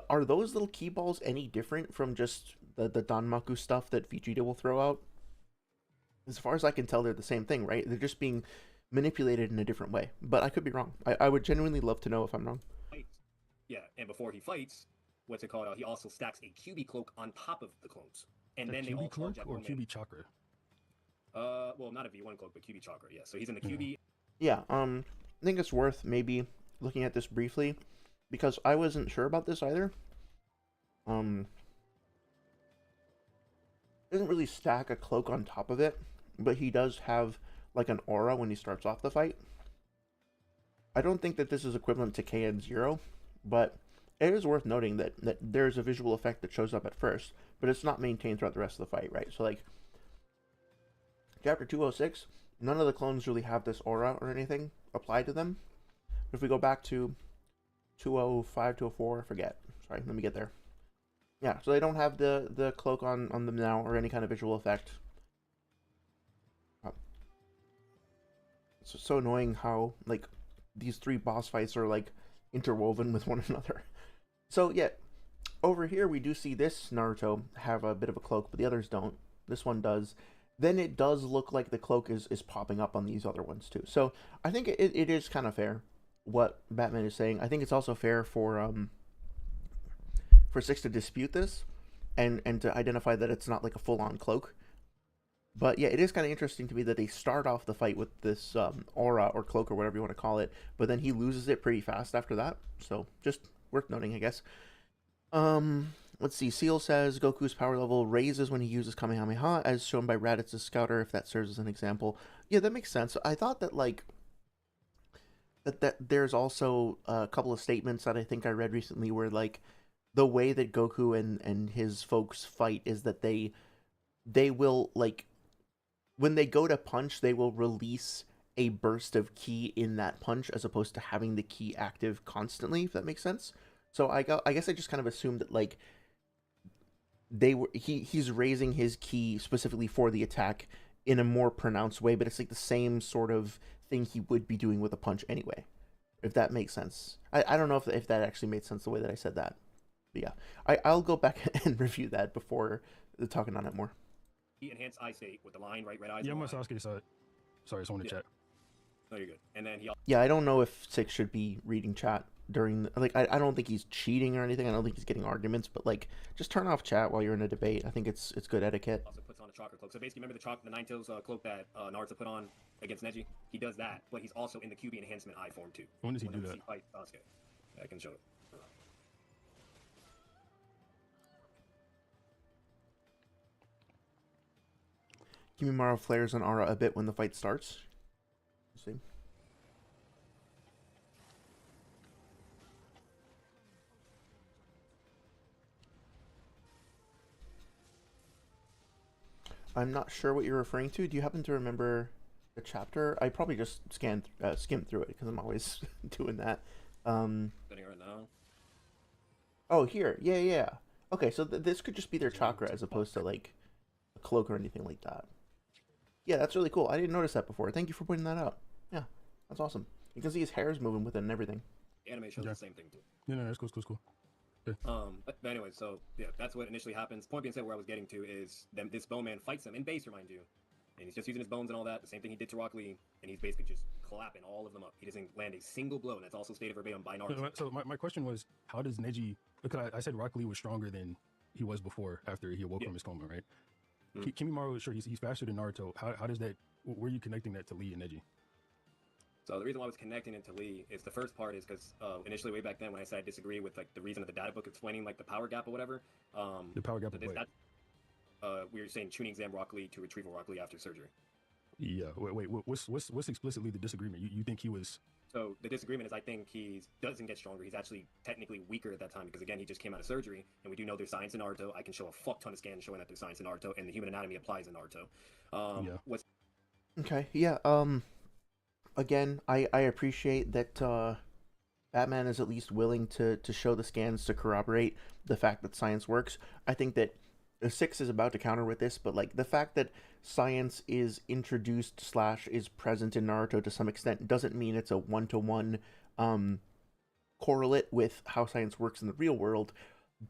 Are those little key balls any different from just the Danmaku stuff that Vegeta will throw out? As far as I can tell, they're the same thing, right? They're just being manipulated in a different way. But I could be wrong. I would genuinely love to know if I'm wrong. Yeah, and before he fights, what's it called? He also stacks a QB cloak on top of the clones, and then they all cloak charge at or one QB minute. chakra. Well, not a V1 cloak, but QB chakra. Yeah, so he's in the QB. Yeah, I think it's worth maybe looking at this briefly, because I wasn't sure about this either. Doesn't really stack a cloak on top of it, but he does have like an aura when he starts off the fight. I don't think that this is equivalent to KN0, but it is worth noting that there's a visual effect that shows up at first, but it's not maintained throughout the rest of the fight, right? So, like, Chapter 206, none of the clones really have this aura or anything applied to them. If we go back to 205, 204, forget. Sorry, let me get there. Yeah, so they don't have the cloak on them now or any kind of visual effect. It's so annoying how, like, these three boss fights are, like, interwoven with one another. So, yeah, over here we do see this Naruto have a bit of a cloak, but the others don't. This one does. Then it does look like the cloak is popping up on these other ones, too. So, I think it is kind of fair, what Batman is saying. I think it's also fair for Six to dispute this, and to identify that it's not, like, a full-on cloak. But yeah, it is kind of interesting to me that they start off the fight with this aura or cloak or whatever you want to call it, but then he loses it pretty fast after that. So just worth noting, I guess. Let's see. Seal says Goku's power level raises when he uses Kamehameha, as shown by Raditz's Scouter, if that serves as an example. Yeah, that makes sense. I thought that, like, that there's also a couple of statements that I think I read recently where, like, the way that Goku and his folks fight is that they will, like, when they go to punch, they will release a burst of ki in that punch as opposed to having the ki active constantly, if that makes sense. So I guess I just kind of assumed that, like, he's raising his ki specifically for the attack in a more pronounced way, but it's like the same sort of thing he would be doing with a punch anyway, if that makes sense. I don't know if that actually made sense the way that I said that. But yeah, I'll go back and review that before talking on it more. Enhanced eye state with the line, right? Red eyes. Yeah, I'm on Sasuke side. Sorry, someone in chat. No, you're good. And then he also Yeah, I don't know if Six should be reading chat during like I don't think he's cheating or anything. I don't think he's getting arguments, but like just turn off chat while you're in a debate. I think it's good etiquette. also puts on a chakra cloak. So basically, remember the Nine Tails cloak that Naruto put on against Neji? He does that, but he's also in the QB enhancement eye form too. When does he do that? He fights Sasuke. I can show it. Kimimaro flares an aura a bit when the fight starts. Let's see. I'm not sure what you're referring to. Do you happen to remember the chapter? I probably just skimmed through it because I'm always doing that. Sitting right now. Oh, here. Yeah. Okay, so this could just be their chakra as opposed to like a cloak or anything like that. Yeah, that's really cool. I didn't notice that before. Thank you for pointing that out. Yeah, that's awesome. You can see his hair's moving with it and everything. The anime shows the same thing too. No, it's cool. But anyway, so yeah, that's what initially happens. Point being said, where I was getting to is this bowman fights him in base, remind you, and he's just using his bones and all that. The same thing he did to Rock Lee, and he's basically just clapping all of them up. He doesn't land a single blow, and that's also stated verbatim by Naruto. So my question was, how does Neji? Because I said Rock Lee was stronger than he was before after he awoke from his coma, right? Kimimaro, sure, he's faster than Naruto. How does that? Where are you connecting that to Lee and Neji? So the reason why I was connecting it to Lee is the first part is because initially way back then when I said I disagree with like the reason of the data book explaining like the power gap or whatever. The power gap. We were saying tuning exam Rock Lee to retrieval Rock Lee after surgery. Yeah. Wait. What's explicitly the disagreement? You think he was? So the disagreement is I think he doesn't get stronger. He's actually technically weaker at that time because again he just came out of surgery and we do know there's science in Naruto. I can show a fuck ton of scans showing that there's science in Naruto and the human anatomy applies in Naruto. What's Okay. Yeah. Again, I appreciate that Batman is at least willing to show the scans to corroborate the fact that science works. I think that 6 is about to counter with this, but like the fact that science is introduced / is present in Naruto to some extent doesn't mean it's a 1-to-1 correlate with how science works in the real world.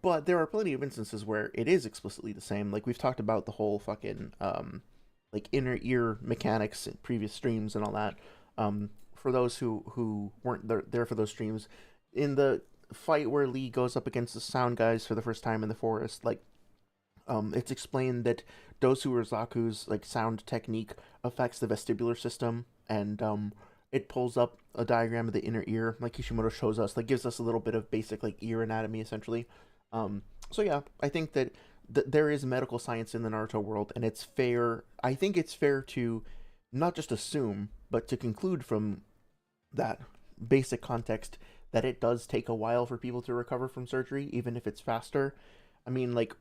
But there are plenty of instances where it is explicitly the same. Like we've talked about the whole fucking like inner ear mechanics in previous streams and all that. For those who weren't there for those streams, in the fight where Lee goes up against the sound guys for the first time in the forest, like it's explained that Dosu Urasaku's like sound technique affects the vestibular system, and it pulls up a diagram of the inner ear, like Kishimoto shows us, like gives us a little bit of basic like ear anatomy essentially. So yeah, I think that there is medical science in the Naruto world, and it's fair. I think it's fair to not just assume, but to conclude from that basic context that it does take a while for people to recover from surgery, even if it's faster. I mean, like,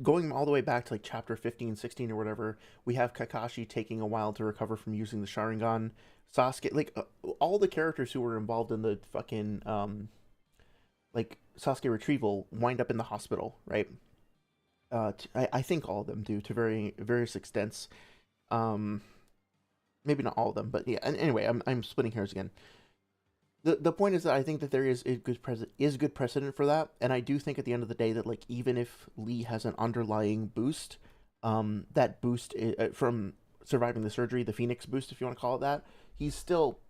going all the way back to, like, chapter 15, 16, or whatever, we have Kakashi taking a while to recover from using the Sharingan. Sasuke, like, all the characters who were involved in the fucking, like, Sasuke retrieval wind up in the hospital, right? I think all of them do, to various extents. Maybe not all of them, but yeah. And anyway, I'm splitting hairs again. The point is that I think that there is good precedent for that, and I do think at the end of the day that like even if Lee has an underlying boost, that boost from surviving the surgery, the Phoenix boost, if you want to call it that, he's still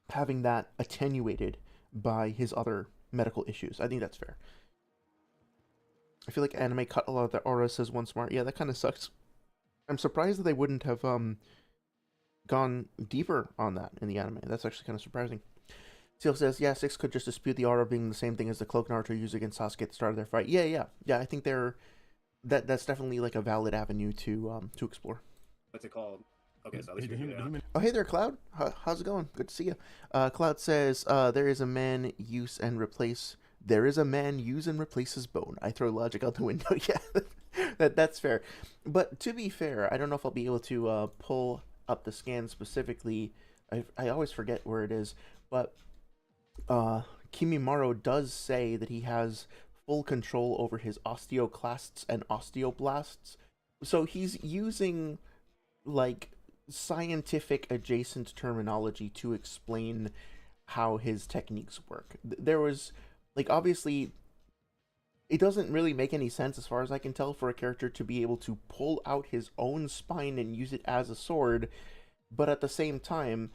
having that attenuated by his other medical issues. I think that's fair. I feel like anime cut a lot of the aura, says One Smart. Yeah, that kind of sucks. I'm surprised that they wouldn't have gone deeper on that in the anime. That's actually kind of surprising. Seal says, yeah, 6 could just dispute the aura being the same thing as the cloak Naruto used against Sasuke at the start of their fight. Yeah, I think that's definitely like a valid avenue to explore. What's it called? Okay, so oh, hey there, Cloud. How's it going? Good to see you. Cloud says, there is a man use and replace his bone. I throw logic out the window. Yeah, that's fair. But to be fair, I don't know if I'll be able to pull up the scan specifically. I always forget where it is, but Kimimaro does say that he has full control over his osteoclasts and osteoblasts. So he's using like scientific adjacent terminology to explain how his techniques work. There was like obviously it doesn't really make any sense as far as I can tell for a character to be able to pull out his own spine and use it as a sword, but at the same time,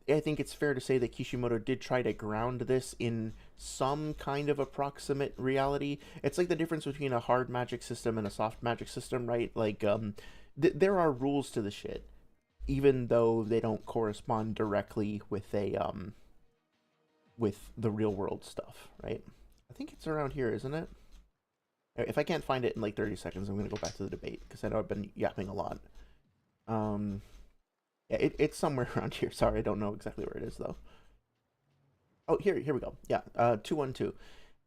I think it's fair to say that Kishimoto did try to ground this in some kind of approximate reality. It's like the difference between a hard magic system and a soft magic system, right? Like, there are rules to the shit, even though they don't correspond directly with with the real world stuff, right? I think it's around here, isn't it? If I can't find it in like 30 seconds, I'm going to go back to the debate, because I know I've been yapping a lot. Yeah, it's somewhere around here. Sorry, I don't know exactly where it is, though. Oh, here we go. Yeah, 212.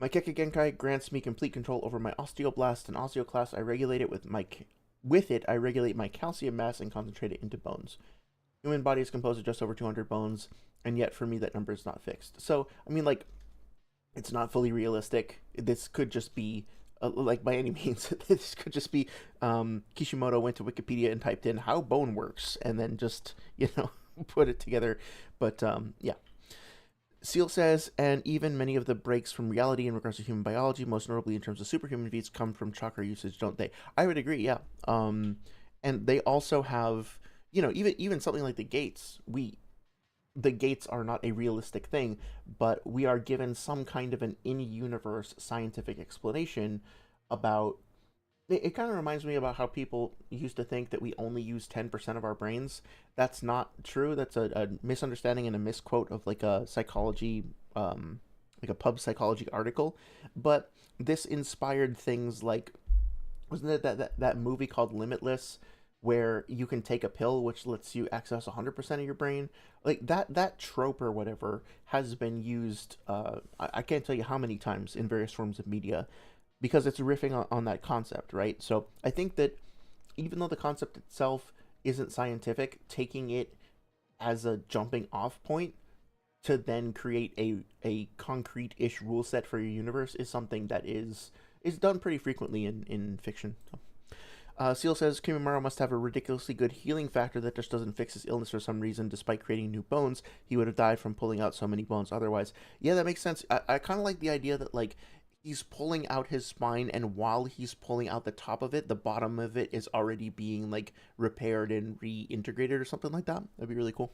My Kekkei Genkai grants me complete control over my osteoblast and osteoclast. I regulate it with it, I regulate my calcium mass and concentrate it into bones. Human body is composed of just over 200 bones, and yet for me that number is not fixed. So, I mean, like, it's not fully realistic. This could just be like by any means, this could just be Kishimoto went to Wikipedia and typed in how bone works and then just, put it together. But yeah. Seal says, and even many of the breaks from reality in regards to human biology, most notably in terms of superhuman feats, come from chakra usage, don't they? I would agree, yeah. And they also have, even something like the gates. The gates are not a realistic thing, but we are given some kind of an in-universe scientific explanation about. It kind of reminds me about how people used to think that we only use 10% of our brains. That's not true. That's a misunderstanding and a misquote of like a psychology, like a pub psychology article. But this inspired things like, wasn't it that movie called Limitless, where you can take a pill which lets you access 100% of your brain? Like that trope or whatever has been used. I can't tell you how many times in various forms of media because it's riffing on that concept, right? So I think that even though the concept itself isn't scientific, taking it as a jumping off point to then create a concrete-ish rule set for your universe is something that is done pretty frequently in fiction. So. Seal says Kimimaro must have a ridiculously good healing factor that just doesn't fix his illness for some reason. Despite creating new bones, he would have died from pulling out so many bones otherwise. Yeah, that makes sense. I kind of like the idea that, like, he's pulling out his spine, and while he's pulling out the top of it, the bottom of it is already being, like, repaired and reintegrated or something like that. That'd be really cool.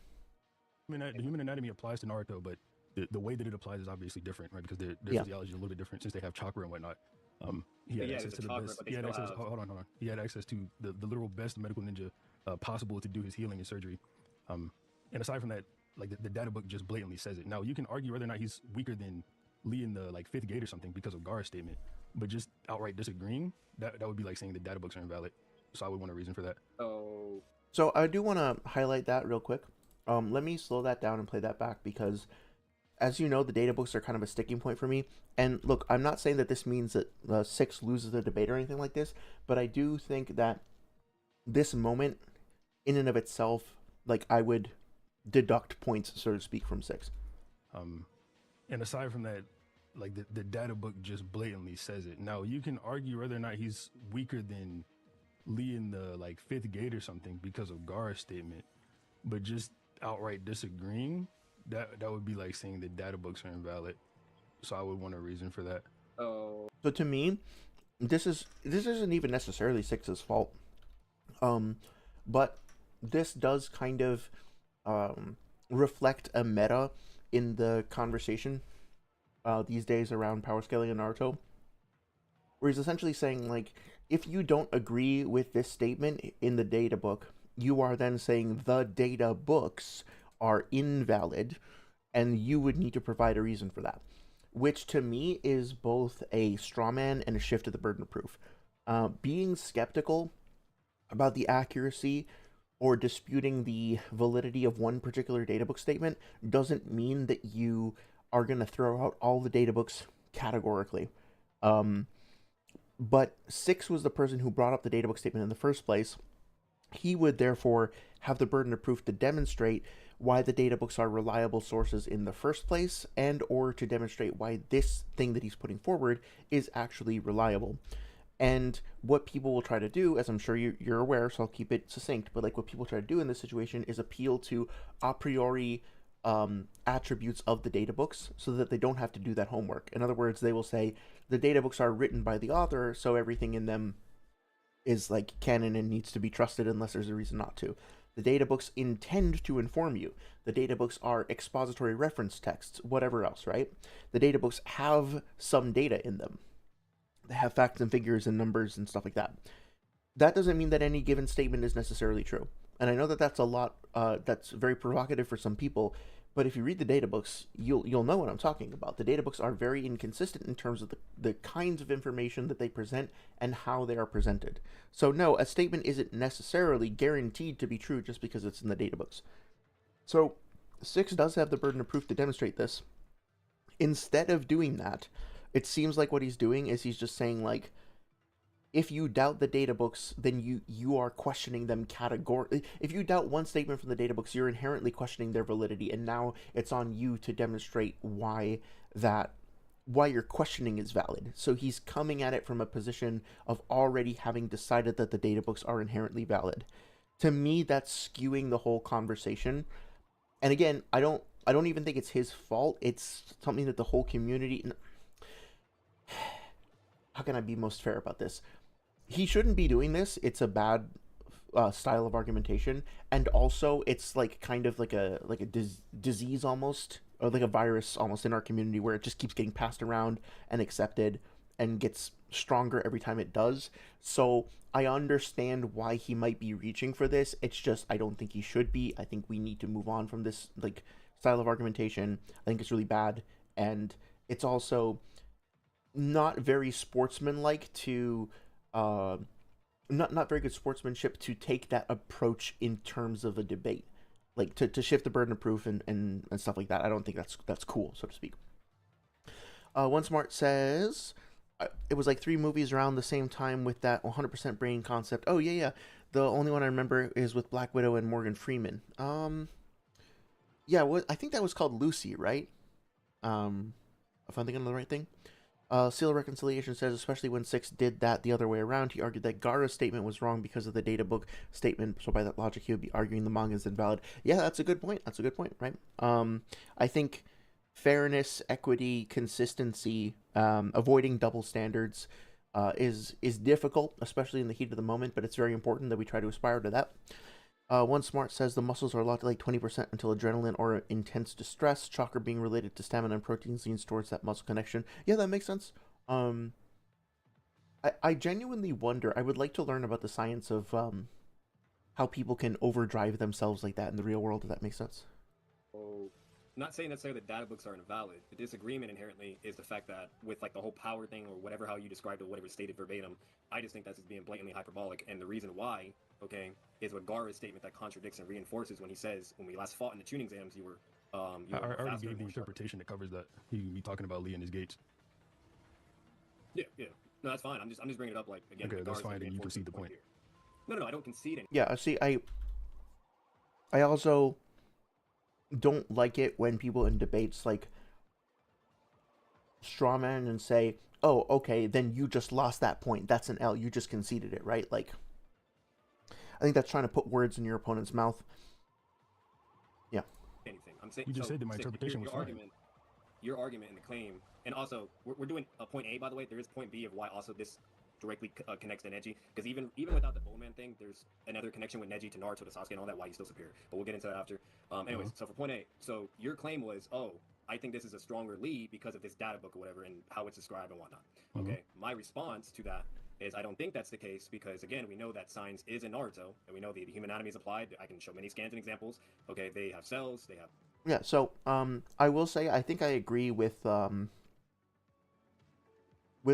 The human anatomy applies to Naruto, but the way that it applies is obviously different, right? Because their physiology is a little bit different since they have chakra and whatnot. He had access to the best. He had access. Hold on. He had access to the literal best medical ninja possible to do his healing and surgery. And aside from that, like the data book just blatantly says it. Now you can argue whether or not he's weaker than Lee in the like fifth gate or something because of Gar's statement, but just outright disagreeing, that would be like saying the data books are invalid. So I would want a reason for that. Oh. So I do want to highlight that real quick. Let me slow that down and play that back because, as you know, the data books are kind of a sticking point for me. And look, I'm not saying that this means that Six loses the debate or anything like this, but I do think that this moment, in and of itself, like, I would deduct points, so to speak, from Six. And aside from that, like the data book just blatantly says it. Now you can argue whether or not he's weaker than Lee in the like fifth gate or something because of Gar's statement, but just outright disagreeing, that would be like saying the data books are invalid. So I would want a reason for that. Oh. So to me, this isn't even necessarily Six's fault. But this does kind of reflect a meta in the conversation these days around power scaling in Naruto, where he's essentially saying, like, if you don't agree with this statement in the data book, you are then saying the data books are invalid, and you would need to provide a reason for that, which to me is both a straw man and a shift of the burden of proof. Being skeptical about the accuracy or disputing the validity of one particular databook statement doesn't mean that you are going to throw out all the databooks categorically. But Six was the person who brought up the databook statement in the first place. He would therefore have the burden of proof to demonstrate why the databooks are reliable sources in the first place, and or to demonstrate why this thing that he's putting forward is actually reliable. And what people will try to do, as I'm sure you're aware, so I'll keep it succinct, but like what people try to do in this situation is appeal to a priori attributes of the databooks so that they don't have to do that homework. In other words, they will say the databooks are written by the author, so everything in them is like canon and needs to be trusted unless there's a reason not to. The databooks intend to inform you. The databooks are expository reference texts, whatever else, right? The databooks have some data in them. They have facts and figures and numbers and stuff like that. That doesn't mean that any given statement is necessarily true. And I know that that's a lot, that's very provocative for some people, but if you read the databooks, you'll know what I'm talking about. The databooks are very inconsistent in terms of the kinds of information that they present and how they are presented. So no, a statement isn't necessarily guaranteed to be true just because it's in the databooks. So Six does have the burden of proof to demonstrate this. Instead of doing that, it seems like what he's doing is he's just saying, like, if you doubt the databooks, then you are questioning them categorically. If you doubt one statement from the databooks, you're inherently questioning their validity, and now it's on you to demonstrate why your questioning is valid. So he's coming at it from a position of already having decided that the databooks are inherently valid. To me, that's skewing the whole conversation. And again, I don't I don't even think it's his fault. It's something that the whole community. How can I be most fair about this? He shouldn't be doing this. It's a bad style of argumentation, and also it's like kind of like a disease almost, or like a virus almost in our community, where it just keeps getting passed around and accepted and gets stronger every time it does. So I understand why he might be reaching for this. It's just I don't think he should be. I think we need to move on from this like style of argumentation. I think it's really bad, and it's also not very sportsmanlike to not very good sportsmanship to take that approach in terms of a debate, like to shift the burden of proof and stuff like that. I don't think that's cool, so to speak. One Smart says it was like 3 movies around the same time with that 100% brain concept. Oh yeah. The only one I remember is with Black Widow and Morgan Freeman. Yeah, I think that was called Lucy, right? If I'm thinking of the right thing. Seal of Reconciliation says, especially when Six did that the other way around, he argued that Gaara's statement was wrong because of the data book statement, so by that logic he would be arguing the manga is invalid. Yeah, that's a good point. That's a good point, right? I think fairness, equity, consistency, avoiding double standards is difficult, especially in the heat of the moment, but it's very important that we try to aspire to that. One Smart says the muscles are locked at like 20% until adrenaline or intense distress. Chakra being related to stamina and proteins leans towards that muscle connection. Yeah, that makes sense. I genuinely wonder. I would like to learn about the science of how people can overdrive themselves like that in the real world. If that makes sense. So, not saying necessarily that data books are invalid. The disagreement inherently is the fact that with like the whole power thing or whatever how you described it, whatever stated verbatim, I just think that's just being blatantly hyperbolic. And the reason why, okay, is what Gaara's statement that contradicts and reinforces when he says, when we last fought in the tuning exams, you were I already gave the interpretation that covers that. He talking about Lee and his gates. Yeah. No, that's fine. I'm just bringing it up like again. Okay, that's fine. Then you concede the point. Here. No, I don't concede anything. Yeah, see, I also don't like it when people in debates like strawman and say, oh, okay, then you just lost that point. That's an L. You just conceded it, right? Like, I think that's trying to put words in your opponent's mouth. Yeah. Anything. I'm saying you just said that my interpretation was fine. Your argument in the claim, and also we're doing a point A, by the way. There is point B of why also this directly connects to Neji, because even without the Bowman thing, there's another connection with Neji to Naruto to Sasuke and all that. Why he's still superior, but we'll get into that after. Anyways, so for point A, so your claim was, oh, I think this is a stronger lead because of this data book or whatever and how it's described and whatnot. Okay, my response to that is I don't think that's the case because again we know that science is in Naruto and we know the human anatomy is applied. I can show many scans and examples. Okay, they have cells, they have. Yeah, so I will say I think I agree with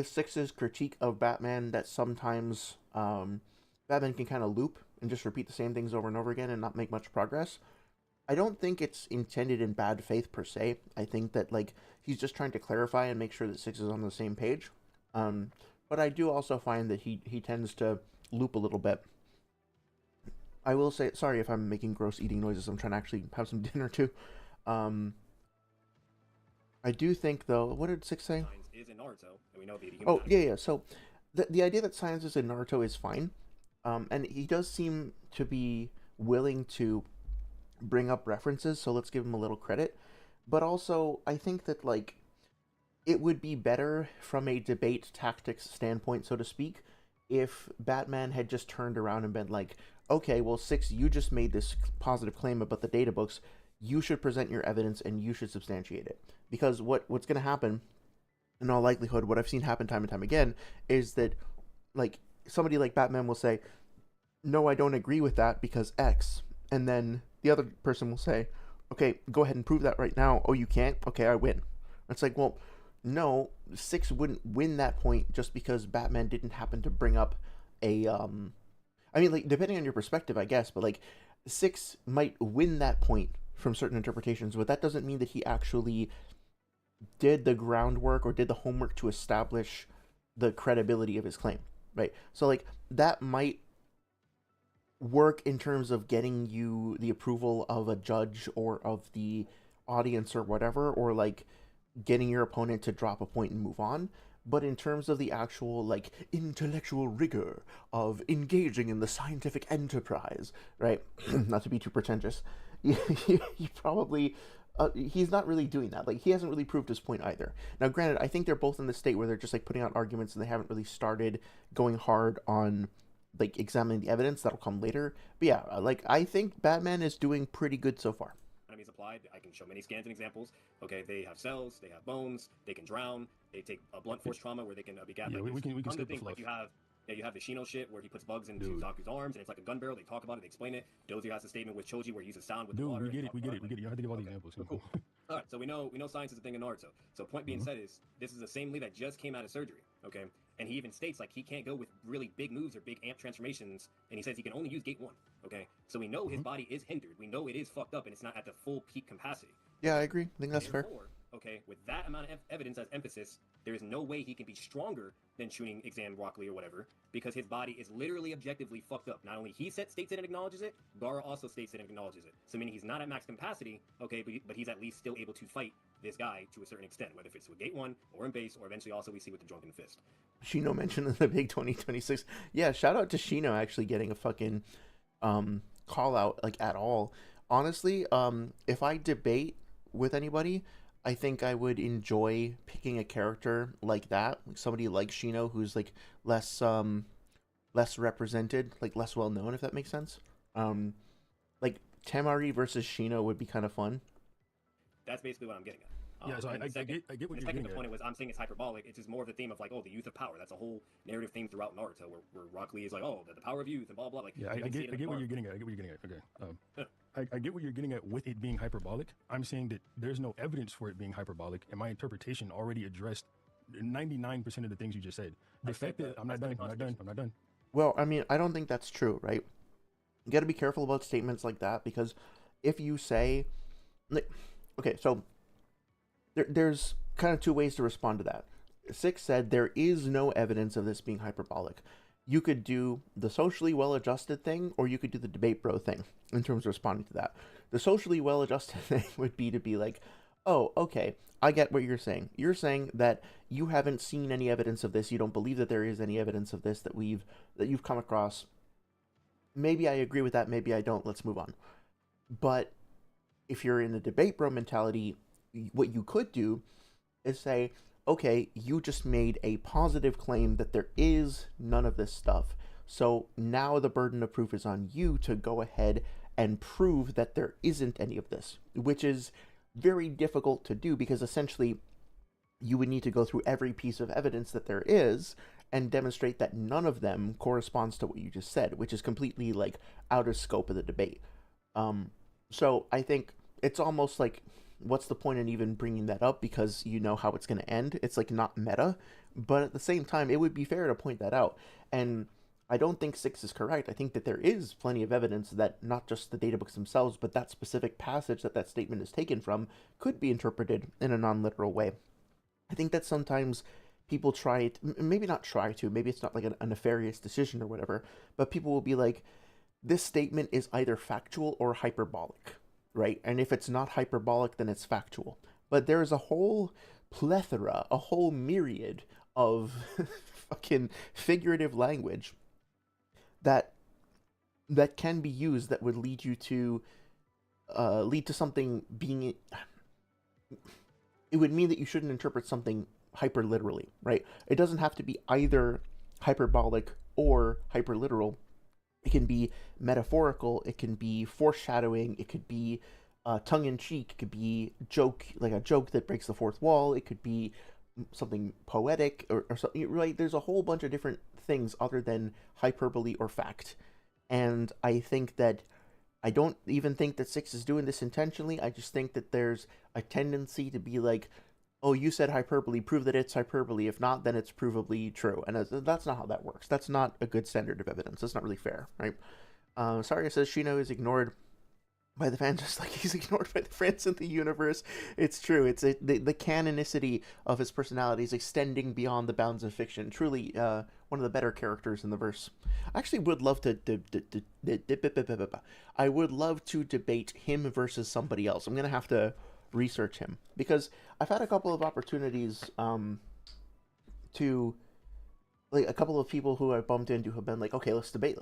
Six's critique of Batman that sometimes Batman can kind of loop and just repeat the same things over and over again and not make much progress. I don't think it's intended in bad faith per se. I think that like he's just trying to clarify and make sure that Six is on the same page. But I do also find that he tends to loop a little bit. I will say, sorry if I'm making gross eating noises. I'm trying to actually have some dinner too. I do think though, what did Six say? Science is in Naruto, and we know the human Oh, anatomy. yeah. So the idea that science is in Naruto is fine. And he does seem to be willing to bring up references, so let's give him a little credit. But also, I think that, like, it would be better from a debate tactics standpoint, so to speak, if Batman had just turned around and been like, okay, well, Six, you just made this positive claim about the data books. You should present your evidence and you should substantiate it. Because what's going to happen, in all likelihood, what I've seen happen time and time again, is that, like, somebody like Batman will say, no, I don't agree with that because X. And then the other person will say, okay, go ahead and prove that right now. Oh, you can't? Okay, I win. It's like, well, no, Six wouldn't win that point just because Batman didn't happen to bring up a, I mean, like, depending on your perspective, I guess, but, like, Six might win that point from certain interpretations, but that doesn't mean that he actually did the groundwork or did the homework to establish the credibility of his claim, right? So, like, that might work in terms of getting you the approval of a judge or of the audience or whatever, or, like, getting your opponent to drop a point and move on. but in terms of the actual like intellectual rigor of engaging in the scientific enterprise, right? Not to be too pretentious, he probably he's not really doing that. Like he hasn't really proved his point either. Now, granted, I think they're both in the state where they're just like putting out arguments and they haven't really started going hard on like examining the evidence. That'll come later. But yeah, like I think Batman is doing pretty good so far. Enemies applied. I can show many scans and examples. Okay, they have cells, they have bones, they can drown, they take a blunt force trauma where they can be gapped. Yeah, like, we can skip the things fluff. like you have the Shino shit where he puts bugs into Dude. Zaku's arms and it's like a gun barrel. They talk about it, they explain it. Dozier has a statement with Choji where he uses sound with the Dude, water. we get it. You don't have to give all the Okay, examples. cool. All right, so we know science is a thing in Naruto. So point being said is this is the same Lee that just came out of surgery. Okay, and he even states like he can't go with really big moves or big amp transformations, and he says he can only use Gate 1. Okay, so we know his body is hindered. We know it is fucked up and it's not at the full peak capacity. Yeah, I agree. I think that's fair. Therefore, okay, with that amount of evidence as emphasis, there is no way he can be stronger than shooting Exam Rock Lee or whatever, because his body is literally objectively fucked up. Not only he states it and acknowledges it, Gaara also states it and acknowledges it. So meaning he's not at max capacity, okay, but he's at least still able to fight this guy to a certain extent, whether it's with Gate 1 or in base, or eventually also we see with the Drunken Fist. Shino mentioned in the big 2026. Yeah, shout out to Shino actually getting a fucking call out like at all. Honestly, if I debate with anybody, I think I would enjoy picking a character like that, like somebody like Shino who's like less represented, like less well known, if that makes sense. Like Temari versus Shino would be kind of fun. That's basically what I'm getting at. Yeah, so I get what the you're second getting at. component was I'm saying it's hyperbolic. It's just more of the theme of like, oh, the youth of power. That's a whole narrative theme throughout Naruto where Rock Lee is like, oh, the power of youth and blah blah. Like, Yeah, I get what you're getting at. I get what you're getting at. Okay. I get what you're getting at with it being hyperbolic. I'm saying that there's no evidence for it being hyperbolic, and my interpretation already addressed 99% of the things you just said. The fact that I'm not done. Well, I mean, I don't think that's true, right? You got to be careful about statements like that because if you say, okay, so there's kind of two ways to respond to that. Six said there is no evidence of this being hyperbolic. You could do the socially well-adjusted thing, or you could do the debate bro thing in terms of responding to that. The socially well-adjusted thing would be to be like, oh, okay, I get what you're saying. You're saying that you haven't seen any evidence of this. You don't believe that there is any evidence of this that you've come across. Maybe I agree with that. Maybe I don't. Let's move on. But if you're in a debate bro mentality, what you could do is say, okay, you just made a positive claim that there is none of this stuff. So now the burden of proof is on you to go ahead and prove that there isn't any of this, which is very difficult to do because essentially you would need to go through every piece of evidence that there is and demonstrate that none of them corresponds to what you just said, which is completely like out of scope of the debate. So I think it's almost like, what's the point in even bringing that up because you know how it's going to end? It's like not meta, but at the same time, it would be fair to point that out. And I don't think Six is correct. I think that there is plenty of evidence that not just the databooks themselves, but that specific passage that statement is taken from could be interpreted in a non-literal way. I think that sometimes people try it, maybe not try to, maybe it's not like a nefarious decision or whatever, but people will be like, this statement is either factual or hyperbolic, right? And if it's not hyperbolic, then it's factual. But there's a whole plethora, a whole myriad of fucking figurative language that can be used that would lead you to something being. It would mean that you shouldn't interpret something hyper literally, right? It doesn't have to be either hyperbolic or hyper literal. It can be metaphorical, it can be foreshadowing, it could be tongue-in-cheek, it could be like a joke that breaks the fourth wall, it could be something poetic or something, right? There's a whole bunch of different things other than hyperbole or fact. And I don't even think that Six is doing this intentionally. I just think that there's a tendency to be like, oh, you said hyperbole, prove that it's hyperbole. If not, then it's provably true. And that's not how that works. That's not a good standard of evidence. That's not really fair, right? Saria says Shino is ignored by the fans just like he's ignored by the fans in the universe. It's true. It's the canonicity of his personality is extending beyond the bounds of fiction. Truly one of the better characters in the verse. I actually would love to I would love to debate him versus somebody else. I'm going to have to research him because I've had a couple of opportunities to like a couple of people who I bumped into have been like, okay, let's debate,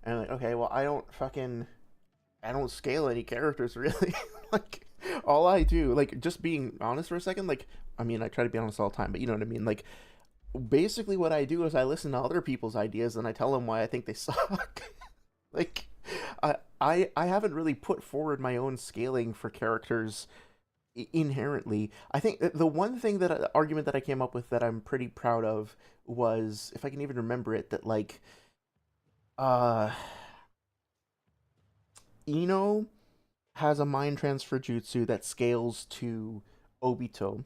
and I'm like, okay, well, I don't scale any characters really. Like, all I do, like, just being honest for a second, like, I mean, I try to be honest all the time, but you know what I mean. Like, basically, what I do is I listen to other people's ideas and I tell them why I think they suck. Like, I haven't really put forward my own scaling for characters inherently. I think the one thing that argument that I came up with that I'm pretty proud of was, if I can even remember it, that like uh Ino has a mind transfer jutsu that scales to Obito.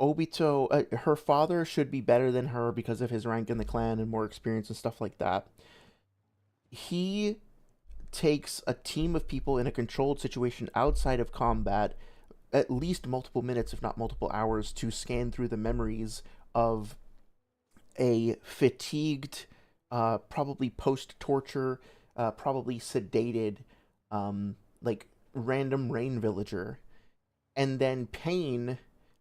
Obito, her father should be better than her because of his rank in the clan and more experience and stuff like that. He takes a team of people in a controlled situation outside of combat at least multiple minutes, if not multiple hours, to scan through the memories of a fatigued, probably post-torture, probably sedated, like random rain villager. And then Pain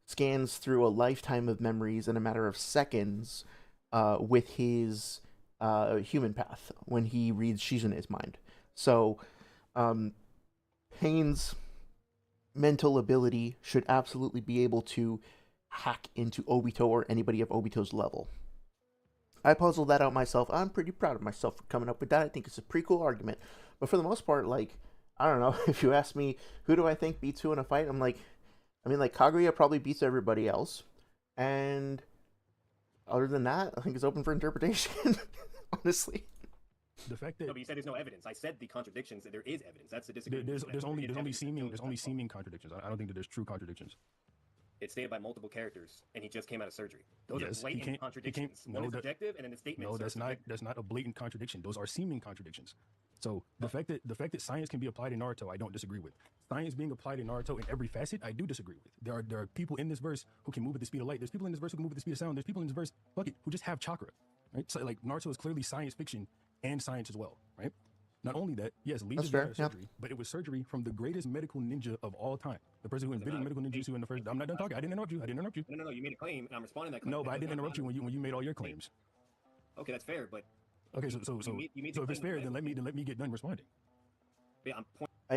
scans through a lifetime of memories in a matter of seconds with his human path when he reads Shizune's mind. So, Pain's mental ability should absolutely be able to hack into Obito or anybody of Obito's level. I puzzled that out myself. I'm pretty proud of myself for coming up with that. I think it's a pretty cool argument. But for the most part, like, I don't know, if you ask me who do I think beats who in a fight, I'm like, I mean, like, Kaguya probably beats everybody else. And other than that, I think it's open for interpretation, honestly. The fact that No, but you said there's no evidence. I said the contradictions. That there is evidence. That's the disagreement. there's only seeming contradictions. I don't think that there's true contradictions. It's stated by multiple characters, and he just came out of surgery. Those Yes, are blatant contradictions. One is objective, and then the statement. No, that's not a blatant contradiction. Those are seeming contradictions. So the fact that science can be applied in Naruto, I don't disagree with. Science being applied in Naruto in every facet, I do disagree with. There are people in this verse who can move at the speed of light. There's people in this verse who can move at the speed of sound. There's people in this verse, who just have chakra, right? So like Naruto is clearly science fiction and science as well, right? Not only that, yes, Lee just got out of surgery, but it was surgery from the greatest medical ninja of all time. The person who invented medical ninjutsu in the first. I'm not done talking. I didn't interrupt you. No. You made a claim, and I'm responding to that claim. No, but I didn't interrupt you when you made all your claims. Okay, that's fair, but okay, so if it's fair, then let me get done responding. Yeah,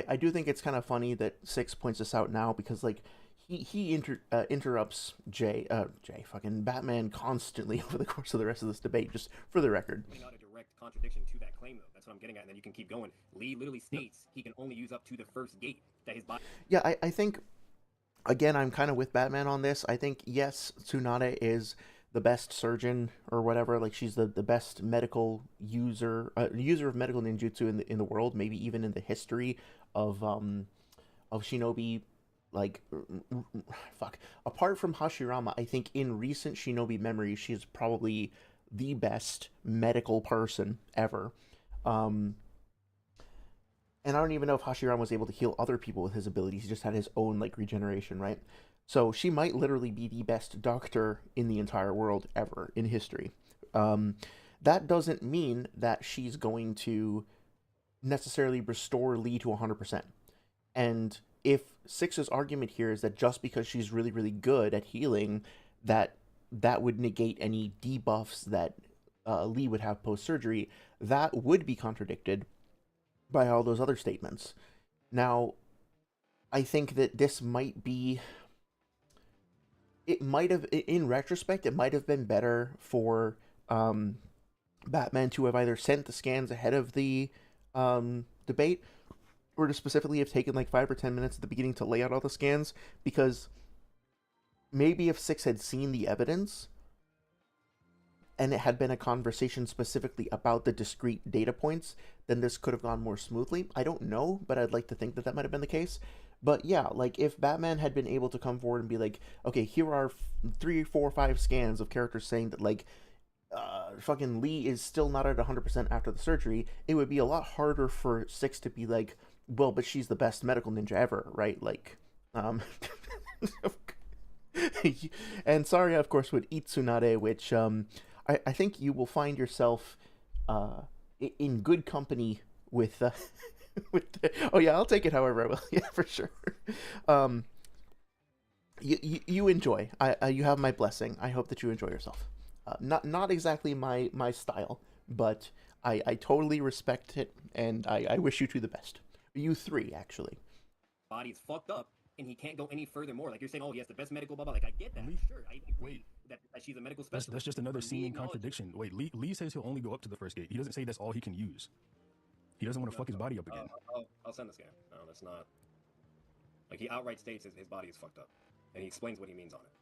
I do think it's kind of funny that Six points this out now because like he interrupts fucking Batman constantly over the course of the rest of this debate. Just for the record. Not a direct contradiction to that claim, though. That's what I'm getting at, and then you can keep going. Lee literally states he can only use up to the first gate that his body. Yeah, I think again I'm kind of with Batman on this. I think yes, Tsunade is the best surgeon or whatever. Like she's the best medical user of medical ninjutsu in the world, maybe even in the history of shinobi. Like apart from Hashirama, I think in recent shinobi memory she's probably the best medical person ever. And I don't even know if Hashirama was able to heal other people with his abilities. He just had his own like regeneration, right? So she might literally be the best doctor in the entire world ever in history. That doesn't mean that she's going to necessarily restore Lee to 100%. And if Six's argument here is that just because she's really, really good at healing, that would negate any debuffs that Lee would have post-surgery, that would be contradicted by all those other statements. Now, I think that this might be... It might have, in retrospect, it might have been better for Batman to have either sent the scans ahead of the debate, or to specifically have taken like 5 or 10 minutes at the beginning to lay out all the scans, because maybe if Six had seen the evidence and it had been a conversation specifically about the discrete data points, then this could have gone more smoothly. I don't know, but I'd like to think that might have been the case. But yeah, like if Batman had been able to come forward and be like, okay, here are 3, 4, 5 scans of characters saying that like fucking Lee is still not at 100% after the surgery, it would be a lot harder for Six to be like, well, but she's the best medical ninja ever, right? Like, and Saria, of course, would eat Tsunade, which I think you will find yourself in good company with oh yeah, I'll take it however I will. Yeah, for sure. You enjoy. You have my blessing. I hope that you enjoy yourself. Not exactly my style, but I totally respect it, and I wish you two the best. You three, actually. Body is fucked up, and he can't go any further more. Like you're saying, oh, he has the best medical blah blah. Like I get that, Lee, sure, I agree wait. that she's a medical That's specialist. just another but Lee seeming acknowledges- contradiction. Wait, Lee says he'll only go up to the first gate. He doesn't say that's all he can use. He doesn't want to fuck his body up again. I'll send this guy. No, that's not. Like he outright states his body is fucked up, and he explains what he means on it.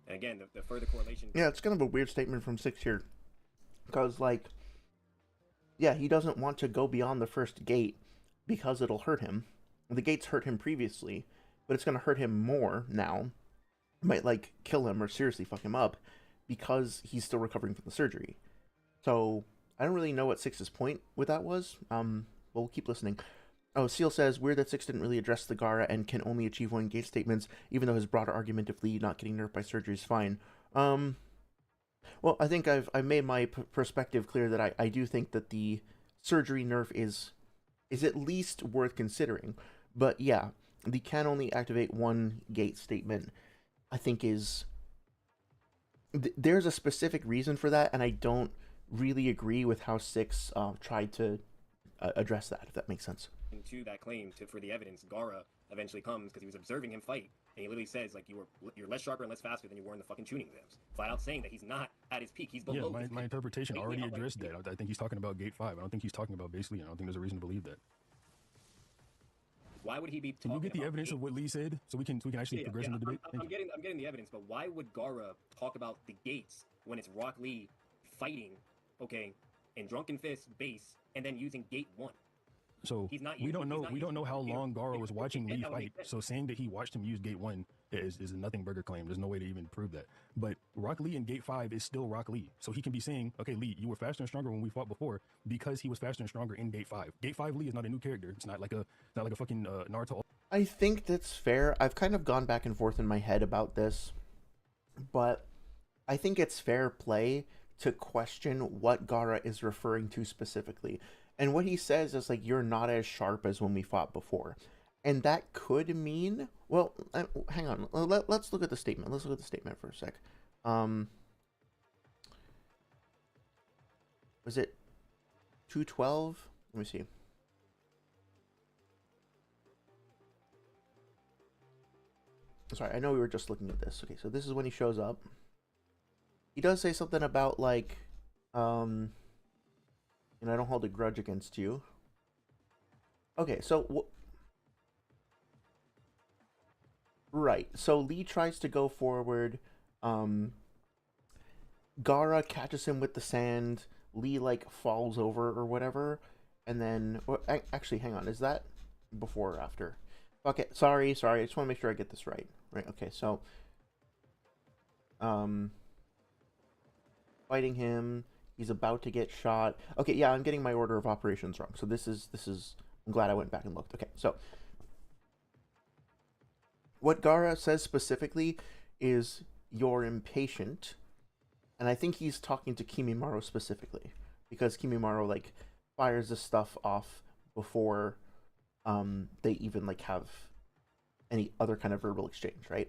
And again, the further correlation. Yeah, it's kind of a weird statement from Six here, because like, yeah, he doesn't want to go beyond the first gate because it'll hurt him. The gates hurt him previously, but it's gonna hurt him more now. It might like kill him or seriously fuck him up because he's still recovering from the surgery. So I don't really know what Six's point with that was. We'll keep listening. Oh, Seal says, weird that Six didn't really address the Gaara and can only achieve one gate statements, even though his broader argument of Lee not getting nerfed by surgery is fine. Well, I think I've made my perspective clear that I do think that the surgery nerf is at least worth considering. But yeah, the can only activate one gate statement, I think is... there's a specific reason for that, and I don't really agree with how Six tried to address that, if that makes sense. To that claim for the evidence, Gaara eventually comes because he was observing him fight, and he literally says like you're less sharper and less faster than you were in the fucking tuning exams. Flat out saying that he's not at his peak. He's below. Yeah, my interpretation already addressed that. I think he's talking about gate 5. I don't think he's talking about base Lee. I don't think there's a reason to believe that. Why would he be? Can you get the evidence of what Lee said so we can actually progress in the debate? I'm getting the evidence, but why would Gaara talk about the gates when it's Rock Lee fighting, okay, in Drunken Fist base and then using gate 1? So we don't know how long Gaara was watching Lee fight. So saying that he watched him use gate 1 is a nothing burger claim. There's no way to even prove that. But Rock Lee in gate 5 is still Rock Lee. So he can be saying, okay, Lee, you were faster and stronger when we fought before because he was faster and stronger in gate 5. Gate 5 Lee is not a new character. It's not like a fucking Naruto. I think that's fair. I've kind of gone back and forth in my head about this, but I think it's fair play to question what Gaara is referring to specifically. And what he says is like, you're not as sharp as when we fought before. And that could mean, well, hang on. Let's look at the statement. Let's look at the statement for a sec. Was it 212? Let me see. Sorry, I know we were just looking at this. Okay, so this is when he shows up. He does say something about like, and I don't hold a grudge against you. Okay, so right, so Lee tries to go forward. Gaara catches him with the sand. Lee like falls over or whatever, and then actually, hang on, is that before or after? Okay, sorry. I just want to make sure I get this right. Right. Okay, so fighting him. He's about to get shot. Okay, yeah, I'm getting my order of operations wrong. So this is I'm glad I went back and looked. Okay, so what Gaara says specifically is you're impatient. And I think he's talking to Kimimaro specifically, because Kimimaro like fires this stuff off before they even like have any other kind of verbal exchange, right?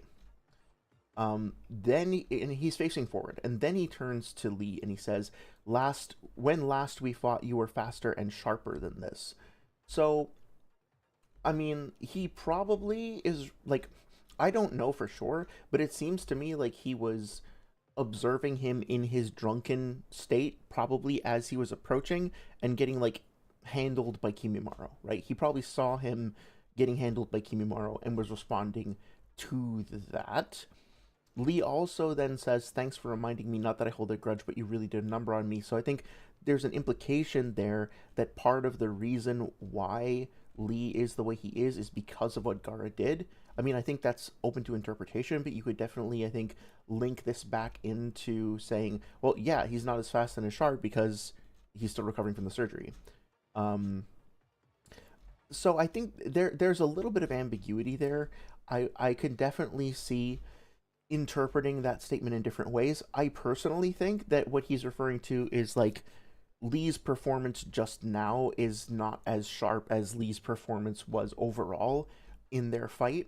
Then he's facing forward, and then he turns to Lee and he says, when last we fought, you were faster and sharper than this. So, I mean, he probably is like, I don't know for sure, but it seems to me like he was observing him in his drunken state, probably as he was approaching and getting like handled by Kimimaro, right? He probably saw him getting handled by Kimimaro and was responding to that. Lee also then says, thanks for reminding me, not that I hold a grudge, but you really did a number on me. So I think there's an implication there that part of the reason why Lee is the way he is because of what Gaara did. I mean, I think that's open to interpretation, but you could definitely, I think, link this back into saying, well, yeah, he's not as fast and as sharp because he's still recovering from the surgery. So I think there's a little bit of ambiguity there. I could definitely see interpreting that statement in different ways. I personally think that what he's referring to is like Lee's performance just now is not as sharp as Lee's performance was overall in their fight.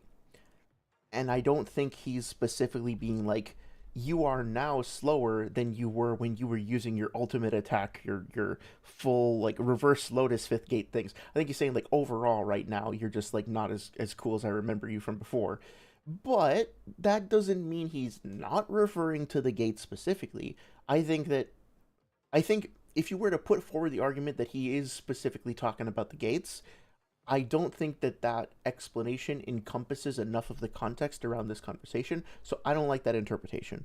and I don't think he's specifically being like, you are now slower than you were when you were using your ultimate attack, your full like reverse lotus fifth gate things. I think he's saying like overall right now you're just like not as cool as I remember you from before. But that doesn't mean he's not referring to the gate specifically. I think that I think if you were to put forward the argument that he is specifically talking about the gates, I don't think that that explanation encompasses enough of the context around this conversation, so I don't like that interpretation.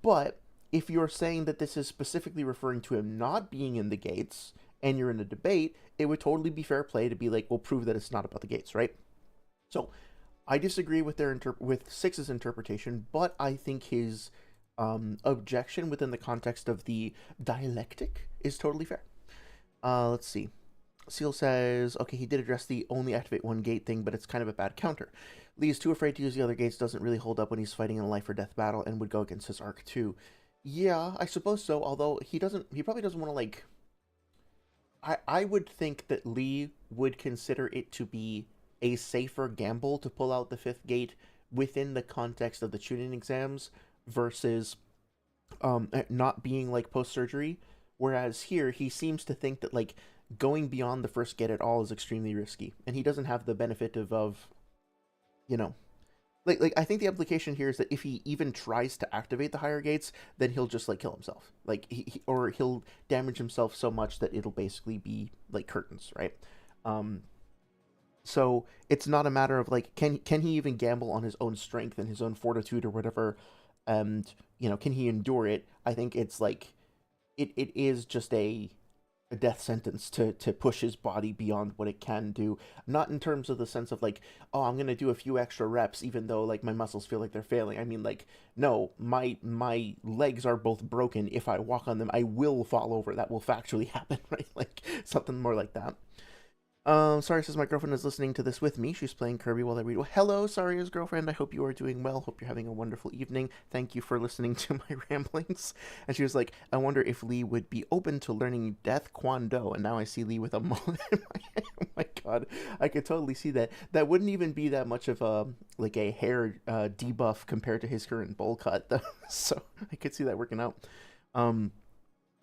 But if you're saying that this is specifically referring to him not being in the gates and you're in a debate, it would totally be fair play to be like, well, prove that it's not about the gates, right? So I disagree with with Six's interpretation, but I think his objection within the context of the dialectic is totally fair. Let's see. Seal says, okay, he did address the only activate one gate thing, but it's kind of a bad counter. Lee is too afraid to use the other gates, doesn't really hold up when he's fighting in a life or death battle, and would go against his arc too. Yeah, I suppose so, although he probably doesn't want to, like... I would think that Lee would consider it to be a safer gamble to pull out the fifth gate within the context of the tuning exams versus not being, like, post-surgery, whereas here, he seems to think that, like, going beyond the first gate at all is extremely risky, and he doesn't have the benefit of you know, like I think the implication here is that if he even tries to activate the higher gates, then he'll just like kill himself, like or he'll damage himself so much that it'll basically be like curtains, right? So it's not a matter of like can he even gamble on his own strength and his own fortitude or whatever, and can he endure it? I think it's like it is just a death sentence to push his body beyond what it can do, not in terms of the sense of like, oh, I'm gonna do a few extra reps even though like my muscles feel like they're failing. I mean, like, no, my legs are both broken. If I walk on them, I will fall over. That will factually happen, right? Like something more like that. Sorry, says my girlfriend is listening to this with me. She's playing Kirby while I read. Well, hello, Saria's girlfriend. I hope you are doing well. Hope you're having a wonderful evening. Thank you for listening to my ramblings. And she was like, I wonder if Lee would be open to learning Death Kwon-Do. And now I see Lee with a mullet in my head. Oh my god, I could totally see that. That wouldn't even be that much of a like a hair debuff compared to his current bowl cut, though. So I could see that working out.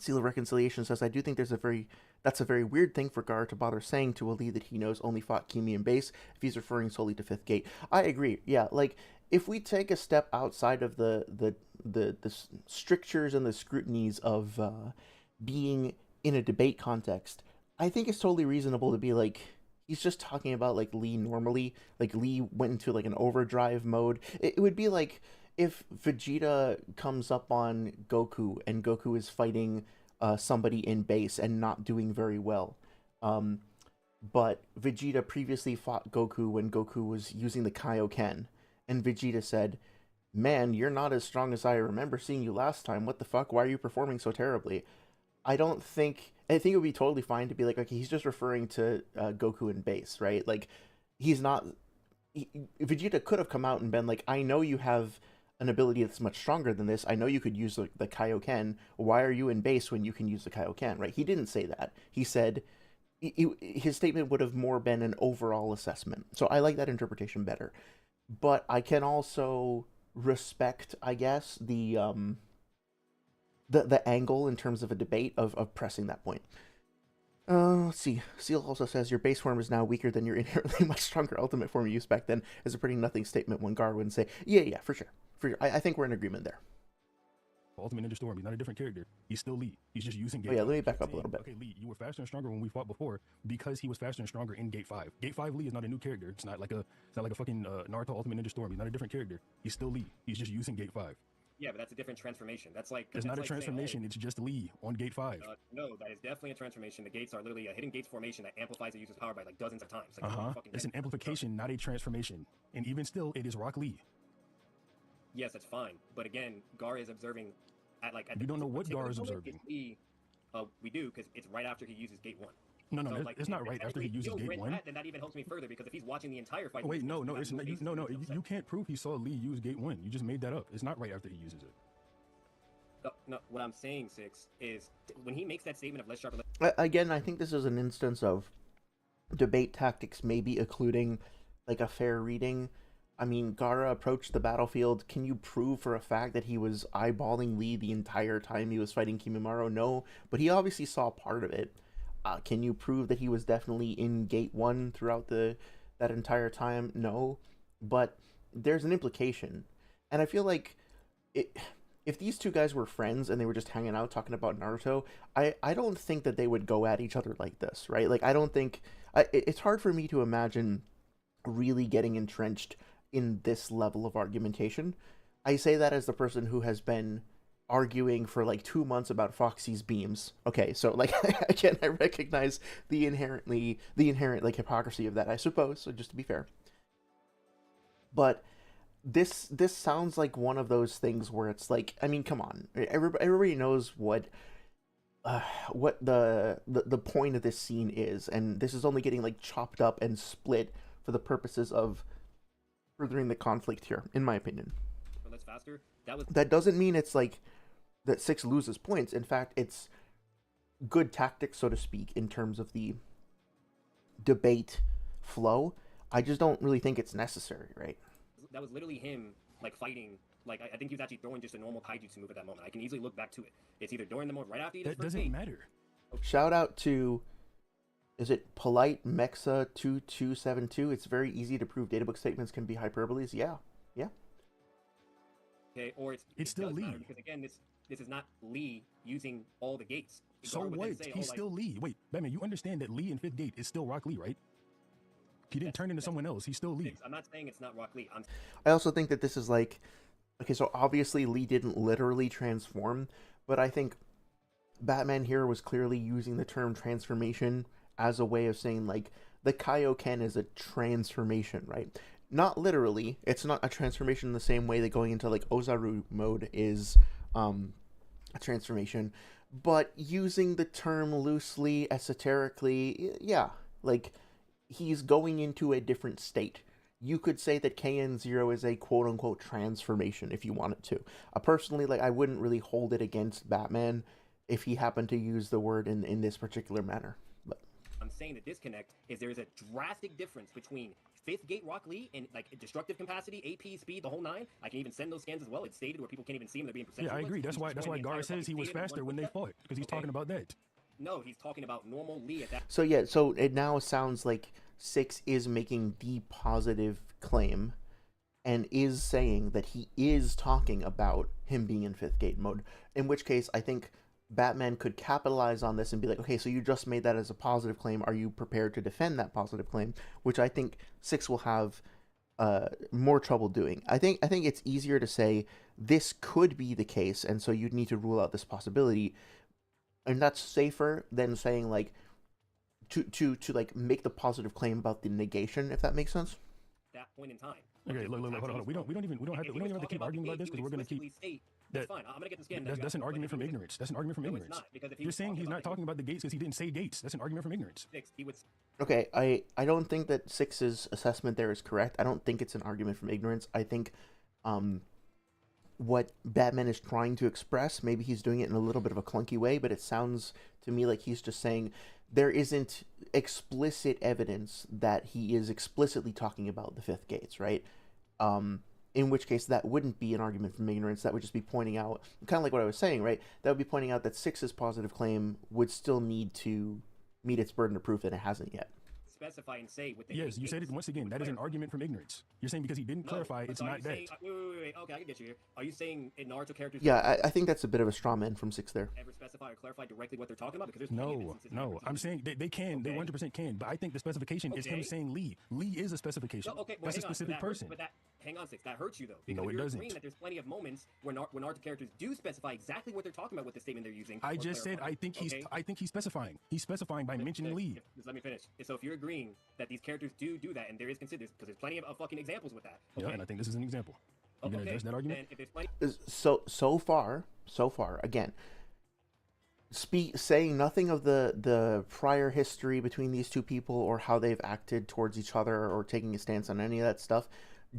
Seal of Reconciliation says, I do think that's a very weird thing for Gar to bother saying to a Lee that he knows only fought Kimi and base if he's referring solely to Fifth Gate. I agree. Yeah, like if we take a step outside of the strictures and the scrutinies of being in a debate context, I think it's totally reasonable to be like, he's just talking about like Lee normally. Like Lee went into like an overdrive mode. It would be like if Vegeta comes up on Goku and Goku is fighting somebody in base and not doing very well. But Vegeta previously fought Goku when Goku was using the Kaioken. And Vegeta said, man, you're not as strong as I remember seeing you last time. What the fuck? Why are you performing so terribly? I think it would be totally fine to be like, okay, he's just referring to Goku in base, right? Like, he's not... Vegeta could have come out and been like, I know you have an ability that's much stronger than this. I know you could use the Kaioken. Why are you in base when you can use the Kaioken, right? He didn't say that. He said... his statement would have more been an overall assessment. So I like that interpretation better. But I can also respect, I guess, the angle in terms of a debate of pressing that point. Let's see. Seal also says your base form is now weaker than your inherently much stronger ultimate form you used back then. Is a pretty nothing statement when Gar wouldn't say, yeah, for sure. I think we're in agreement there. Ultimate Ninja Storm, he's not a different character. He's still Lee. He's just using Gate 5. Oh yeah, let me back up a little bit. Okay, Lee, you were faster and stronger when we fought before because he was faster and stronger in Gate 5. Gate 5 Lee is not a new character. It's not like a fucking Naruto Ultimate Ninja Storm. He's not a different character. He's still Lee. He's just using Gate 5. Yeah, but that's a different transformation. That's like... It's not a like transformation. saying, it's just Lee on Gate 5. No, that is definitely a transformation. The gates are literally a hidden gates formation that amplifies the user's power by like dozens of times. Like, It's an amplification, not a transformation. And even still, it is Rock Lee. Yes, that's fine. But again, Gar is observing... You don't know what Gar is observing. We do, because it's right after he uses Gate 1. No, So, it's not right after he uses Gate 1. Then that even helps me further, because if he's watching the entire fight... Wait, no, it's not. You can't prove he saw Lee use Gate 1. You just made that up. It's not right after he uses it. No, what I'm saying, Six, is when he makes that statement of less sharp... Again, I think this is an instance of debate tactics maybe occluding like a fair reading I mean, Gara approached the battlefield. Can you prove for a fact that he was eyeballing Lee the entire time he was fighting Kimimaro? No, but he obviously saw part of it. Can you prove that he was definitely in Gate 1 throughout that entire time? No, but there's an implication. And I feel like it, if these two guys were friends and they were just hanging out talking about Naruto, I don't think that they would go at each other like this, right? Like, I don't think... it's hard for me to imagine really getting entrenched in this level of argumentation. I say that as the person who has been arguing for like 2 months about Foxy's beams. Okay, so like again, I recognize the inherent like hypocrisy of that, I suppose, so just to be fair. But this sounds like one of those things where it's like, I mean, come on. Everybody knows what the point of this scene is, and this is only getting like chopped up and split for the purposes of furthering the conflict here, in my opinion. So that's faster. That doesn't mean it's like that Six loses points. In fact, it's good tactics, so to speak, in terms of the debate flow. I just don't really think it's necessary, right? That was literally him like fighting. Like I think he was actually throwing just a normal taijutsu move at that moment. I can easily look back to it. It's either during the move, right after he That doesn't matter. Shout out to, is it Polite Mexa 2272? It's very easy to prove databook statements can be hyperboles. Yeah. Okay, or it's still Lee. Because again, this is not Lee using all the gates. So what? He's still Lee. Wait, Batman, you understand that Lee in 5th gate is still Rock Lee, right? He didn't turn into someone else. He's still Lee. I'm not saying it's not Rock Lee. I also think that this is like, okay, so obviously Lee didn't literally transform, but I think Batman here was clearly using the term transformation as a way of saying, like, the Kaioken is a transformation, right? Not literally. It's not a transformation in the same way that going into, like, Ozaru mode is a transformation, but using the term loosely, esoterically, yeah, like, he's going into a different state. You could say that KN0 is a quote-unquote transformation if you wanted to. Personally, like, I wouldn't really hold it against Batman if he happened to use the word in this particular manner. But I'm saying the disconnect is there is a drastic difference between 5th gate Rock Lee and like destructive capacity, AP, speed, the whole 9. I can even send those scans as well. It's stated where people can't even see him. They're being percentage. Yeah, I agree. That's why Gar says he was faster when they fought, because he's talking about that. No, he's talking about normal Lee at that. So yeah, so it now sounds like Six is making the positive claim and is saying that he is talking about him being in 5th gate mode, in which case I think Batman could capitalize on this and be like, okay, so you just made that as a positive claim. Are you prepared to defend that positive claim? Which I think Six will have more trouble doing. I think it's easier to say this could be the case, and so you'd need to rule out this possibility, and that's safer than saying like to like make the positive claim about the negation, if that makes sense. That point in time. Okay, look, hold on. We don't even have to keep arguing about this, because we're gonna keep. That's fine. I'm gonna get the scan. That's an argument from ignorance. That's an argument from ignorance. Not, because if you're saying he's not talking about the gates because he didn't say gates. That's an argument from ignorance. Okay, I don't think that Six's assessment there is correct. I don't think it's an argument from ignorance. I think what Batman is trying to express, maybe he's doing it in a little bit of a clunky way, but it sounds to me like he's just saying there isn't explicit evidence that he is explicitly talking about the 5th gates, right? In which case that wouldn't be an argument from ignorance. That would just be pointing out, kind of like what I was saying, right? That would be pointing out that Six's positive claim would still need to meet its burden of proof, and it hasn't yet. Specify and say with the yes, you said it once again. That is an argument from ignorance. You're saying because he didn't clarify, it's not that. Wait. Okay, I can get you here. Are you saying in Naruto characters? Yeah, I think that's a bit of a straw man from Six there. Ever specify or clarify directly what they're talking about? Because there's no. I'm saying they can. They 100% can. But I think the specification is him saying Lee. Lee is a specification. No, okay, that's a specific person. Hang on, Six. That hurts you though. Because no, it doesn't. That there's plenty of moments where Naruto characters do specify exactly what they're talking about with the statement they're using. I just said I think he's specifying. He's specifying by mentioning Lee. Just let me finish. So if you're agreeing that these characters do that, and there is considered, because there's plenty of fucking examples with that. Okay? Yeah, and I think this is an example. You gonna address that argument? So far, again, saying nothing of the prior history between these two people or how they've acted towards each other or taking a stance on any of that stuff.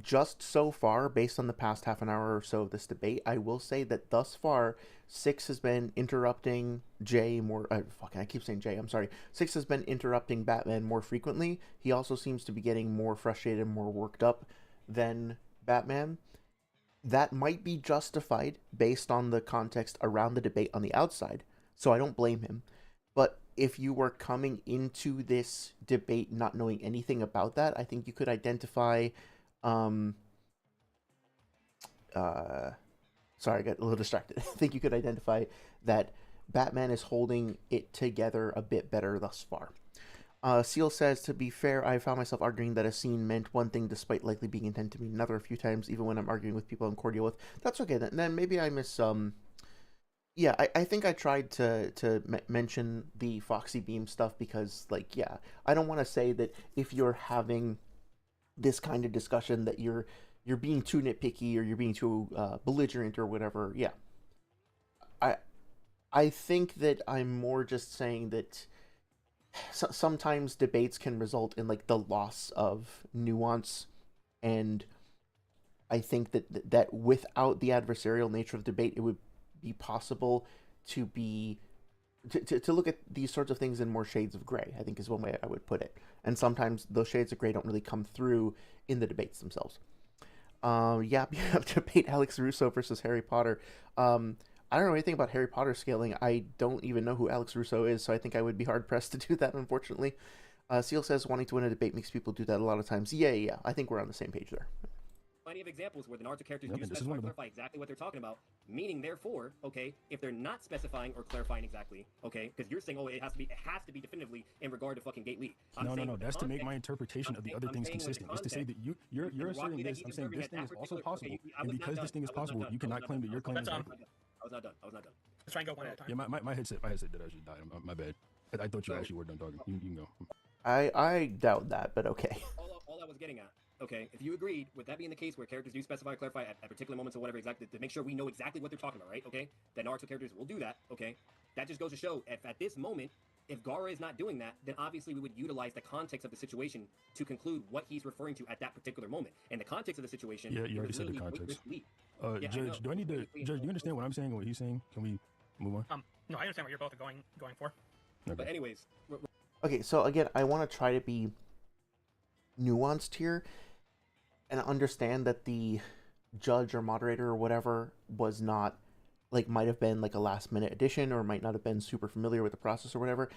Just so far, based on the past half an hour or so of this debate, I will say that thus far, Six has been interrupting Jay more. I keep saying Jay. I'm sorry. Six has been interrupting Batman more frequently. He also seems to be getting more frustrated, more worked up than Batman, that might be justified based on the context around the debate on the outside. So I don't blame him. But if you were coming into this debate not knowing anything about that, I think you could identify um sorry, I got a little distracted. I think you could identify that Batman is holding it together a bit better thus far. Seal says, to be fair, I found myself arguing that a scene meant one thing despite likely being intended to mean another a few times, even when I'm arguing with people I'm cordial with. That's okay, then maybe I miss yeah, I think I tried to mention the Foxy Beam stuff because, like, yeah, I don't want to say that if you're having this kind of discussion that you're being too nitpicky or you're being too belligerent or whatever. Yeah, I I think that I'm more just saying that sometimes debates can result in like the loss of nuance, and I think that without the adversarial nature of debate, it would be possible to be to look at these sorts of things in more shades of gray, I think is one way I would put it. And sometimes those shades of gray don't really come through in the debates themselves. Yeah, you have to debate Alex Russo versus Harry Potter. I don't know anything about Harry Potter scaling. I don't even know who Alex Russo is, so I think I would be hard pressed to do that, unfortunately. Seal says wanting to win a debate makes people do that a lot of times. Yeah. I think we're on the same page there. Plenty of examples where the Naruto characters Yep, do and this is specify one and of them. clarify exactly what they're talking about, meaning therefore, okay, if they're not specifying or clarifying exactly, okay, because you're saying, oh, it has to be definitively in regard to fucking Gate Lee. No. That's to make my interpretation of the other things consistent. It's to say that you're asserting this. I'm saying this thing is also possible, and because this thing is possible, you cannot claim that your claim is That's, likely. I was not done. Let's try and go one at a time. Yeah, my headset did actually die. My bad. I thought you actually were done talking. You can go. I doubt that, but okay. All I was getting at, okay, if you agreed with that being the case where characters do specify or clarify at particular moments or whatever exactly to make sure we know exactly what they're talking about, right? Okay, that Naruto characters will do that, okay? That just goes to show if at this moment, if Gaara is not doing that, then obviously we would utilize the context of the situation to conclude what he's referring to at that particular moment. And the context of the situation. Yeah, you already said the context. Judge, do you understand what I'm saying and what he's saying? Can we move on? No, I understand what you're both going for. Okay. But anyways, Okay, so again, I want to try to be nuanced here and understand that the judge or moderator or whatever was not, like, might have been like a last minute addition or might not have been super familiar with the process or whatever.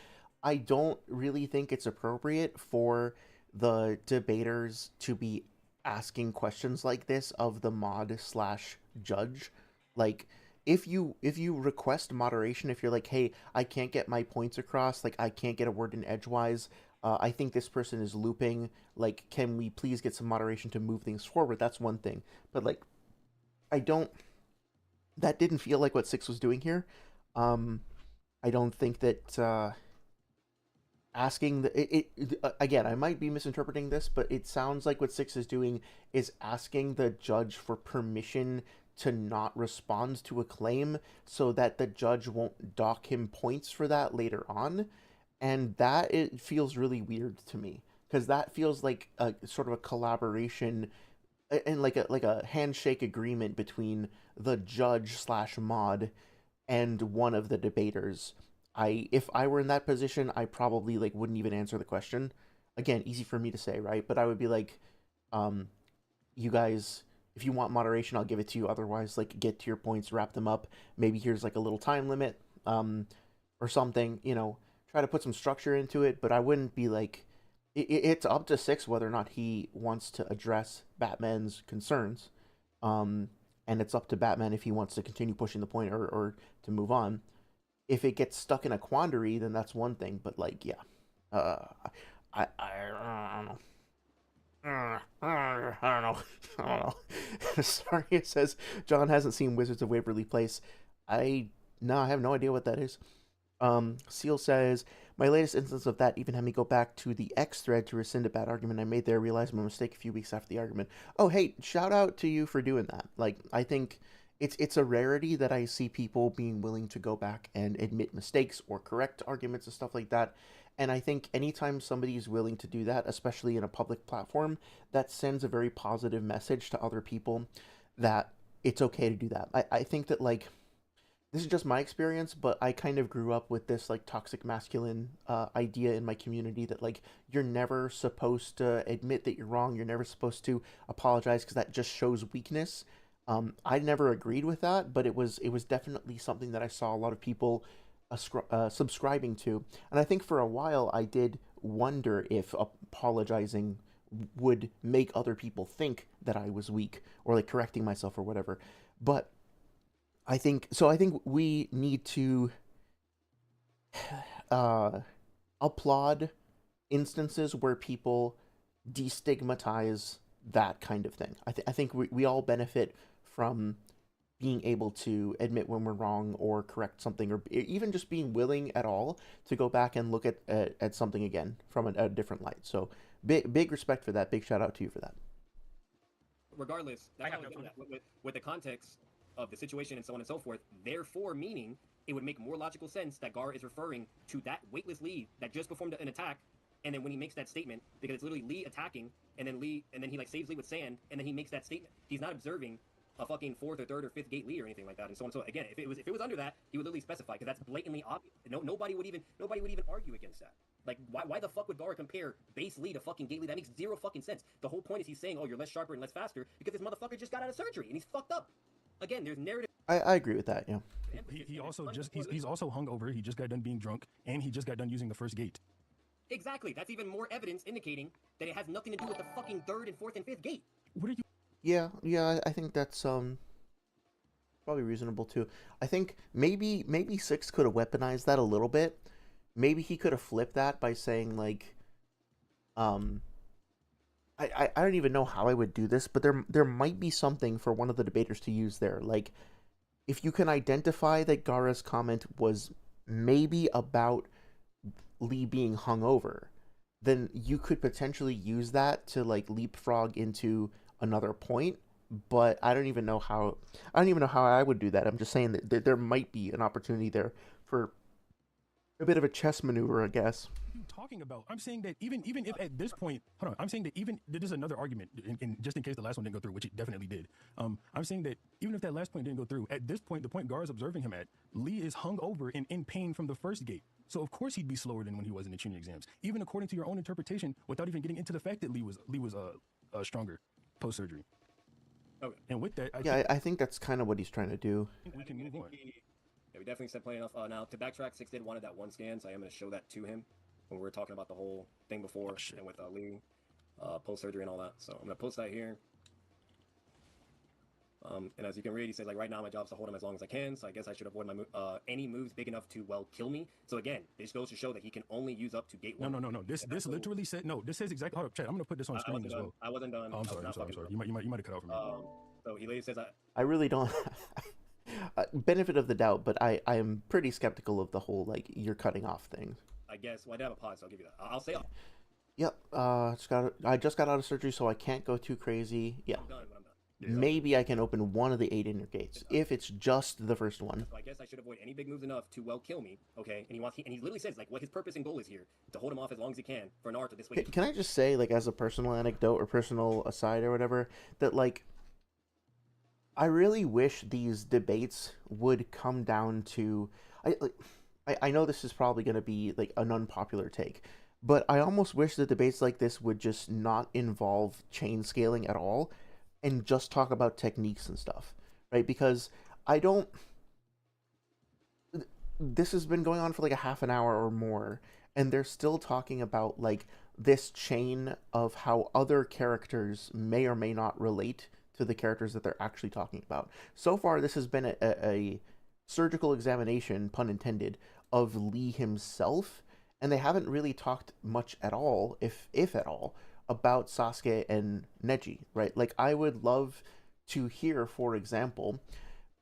I don't really think it's appropriate for the debaters to be asking questions like this of the mod slash judge. Like, if you request moderation, if you're like, hey, I can't get my points across, like I can't get a word in edgewise, I think this person is looping, like, can we please get some moderation to move things forward? That's one thing. But like, that didn't feel like what Six was doing here. I don't think that asking again, I might be misinterpreting this, but it sounds like what Six is doing is asking the judge for permission to not respond to a claim so that the judge won't dock him points for that later on. And that, it feels really weird to me, because that feels like a sort of a collaboration and like a handshake agreement between the judge slash mod and one of the debaters. If I were in that position, I probably like wouldn't even answer the question. Again, easy for me to say, right? But I would be like, you guys, if you want moderation, I'll give it to you. Otherwise, like, get to your points, wrap them up. Maybe here's like a little time limit, or something. Try to put some structure into it. But I wouldn't be like, it's up to Six whether or not he wants to address Batman's concerns, and it's up to Batman if he wants to continue pushing the point or to move on. If it gets stuck in a quandary, then that's one thing. But like, yeah, I don't know. I don't know. Sorry, it says John hasn't seen Wizards of Waverly Place. I have no idea what that is. Seal says, my latest instance of that even had me go back to the X thread to rescind a bad argument I made there, realized my mistake a few weeks after the argument. Oh, hey, shout out to you for doing that. Like, I think it's a rarity that I see people being willing to go back and admit mistakes or correct arguments and stuff like that. And I think anytime somebody is willing to do that, especially in a public platform, that sends a very positive message to other people that it's okay to do that. I think that, like, this is just my experience, but I kind of grew up with this like toxic masculine idea in my community that like you're never supposed to admit that you're wrong. You're never supposed to apologize because that just shows weakness. I never agreed with that, but it was definitely something that I saw a lot of people subscribing to, and I think for a while I did wonder if apologizing would make other people think that I was weak or like correcting myself or whatever. But I think so. I think we need to uh, applaud instances where people destigmatize that kind of thing. I think we all benefit from being able to admit when we're wrong or correct something, or even just being willing at all to go back and look at something again from a different light. So big respect for that. Big shout out to you for that. Regardless, I that's how have I no was doing comment. that with the context of the situation and so on and so forth. Therefore, meaning it would make more logical sense that Gar is referring to that weightless Lee that just performed an attack, and then when he makes that statement, because it's literally Lee attacking, and then he like saves Lee with sand, and then he makes that statement. He's not observing a fucking fourth or third or fifth gate Lee or anything like that, and so on and so on. Again, if it was under that, he would literally specify because that's blatantly obvious. No, nobody would even argue against that. Like, why the fuck would Gara compare base Lee to fucking gate Lee? That makes zero fucking sense. The whole point is he's saying, oh, you're less sharper and less faster because this motherfucker just got out of surgery and he's fucked up. Again, there's narrative. I agree with that. Yeah. He also just he's also hungover. He just got done being drunk, and he just got done using the first gate. Exactly. That's even more evidence indicating that it has nothing to do with the fucking third and fourth and fifth gate. What are you? Yeah. I think that's probably reasonable too. I think maybe Six could have weaponized that a little bit. Maybe he could have flipped that by saying like, um, I don't even know how I would do this, but there might be something for one of the debaters to use there. Like, if you can identify that Gara's comment was maybe about Lee being hungover, then you could potentially use that to like leapfrog into another point. But I don't even know how I would do that. I'm just saying that there might be an opportunity there for a bit of a chess maneuver, I guess. You talking about? I'm saying that even if at this point, hold on. I'm saying that even this is another argument, just in case the last one didn't go through, which it definitely did. I'm saying that even if that last point didn't go through, at this point, the point Gar is observing him at, Lee is hung over and in pain from the first gate. So of course he'd be slower than when he was in the tuning exams, even according to your own interpretation, without even getting into the fact that Lee was stronger post surgery. Okay. And with that, I think that's kind of what he's trying to do. we can move on. Yeah, we definitely said plenty enough. Now to backtrack, Six did wanted that one scan, so I am going to show that to him when we were talking about the whole thing before and with Lee, post surgery and all that. So I'm going to post that here. And as you can read, he says, like, right now my job is to hold him as long as I can, so I guess I should avoid any moves big enough to, well, kill me. So again, this goes to show that he can only use up to gate one. No. This literally said, no, this says exactly, hold up, chat, I'm going to put this on screen as well. I wasn't done. Oh, I'm sorry. You might have cut out for me. So he later says, I really don't. Benefit of the doubt, but I am pretty skeptical of the whole like you're cutting off thing. I guess, well, I did have a pause, so I'll give you that. I'll say, Yep. I just got out of surgery, so I can't go too crazy. Yeah. I'm done, but I'm done. Yeah. Maybe I can open one of the 8 inner gates if it's just the first one. So I guess I should avoid any big moves enough to, well, kill me, okay? And he literally says, like, what his purpose and goal is here, to hold him off as long as he can for Naruto this way. Can I just say, like, as a personal anecdote or personal aside or whatever, that like I really wish these debates would come down to I know this is probably going to be like an unpopular take, but I almost wish that debates like this would just not involve chain scaling at all and just talk about techniques and stuff, right? Because I don't. This has been going on for like a half an hour or more, and they're still talking about like this chain of how other characters may or may not relate to the characters that they're actually talking about. So far, this has been a surgical examination, pun intended, of Lee himself, and they haven't really talked much at all, if at all, about Sasuke and Neji, right? Like, I would love to hear, for example,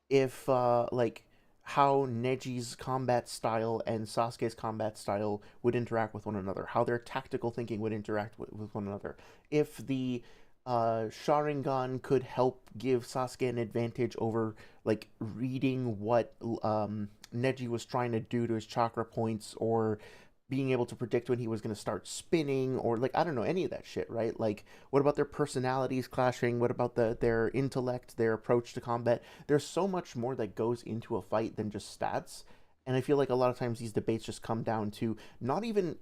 if like how Neji's combat style and Sasuke's combat style would interact with one another, how their tactical thinking would interact with one another, if the Sharingan could help give Sasuke an advantage over like reading what Neji was trying to do to his chakra points, or being able to predict when he was going to start spinning, or like I don't know any of that shit, right? Like what about their personalities clashing? What about their intellect, their approach to combat? There's so much more that goes into a fight than just stats. And I feel like a lot of times these debates just come down to not even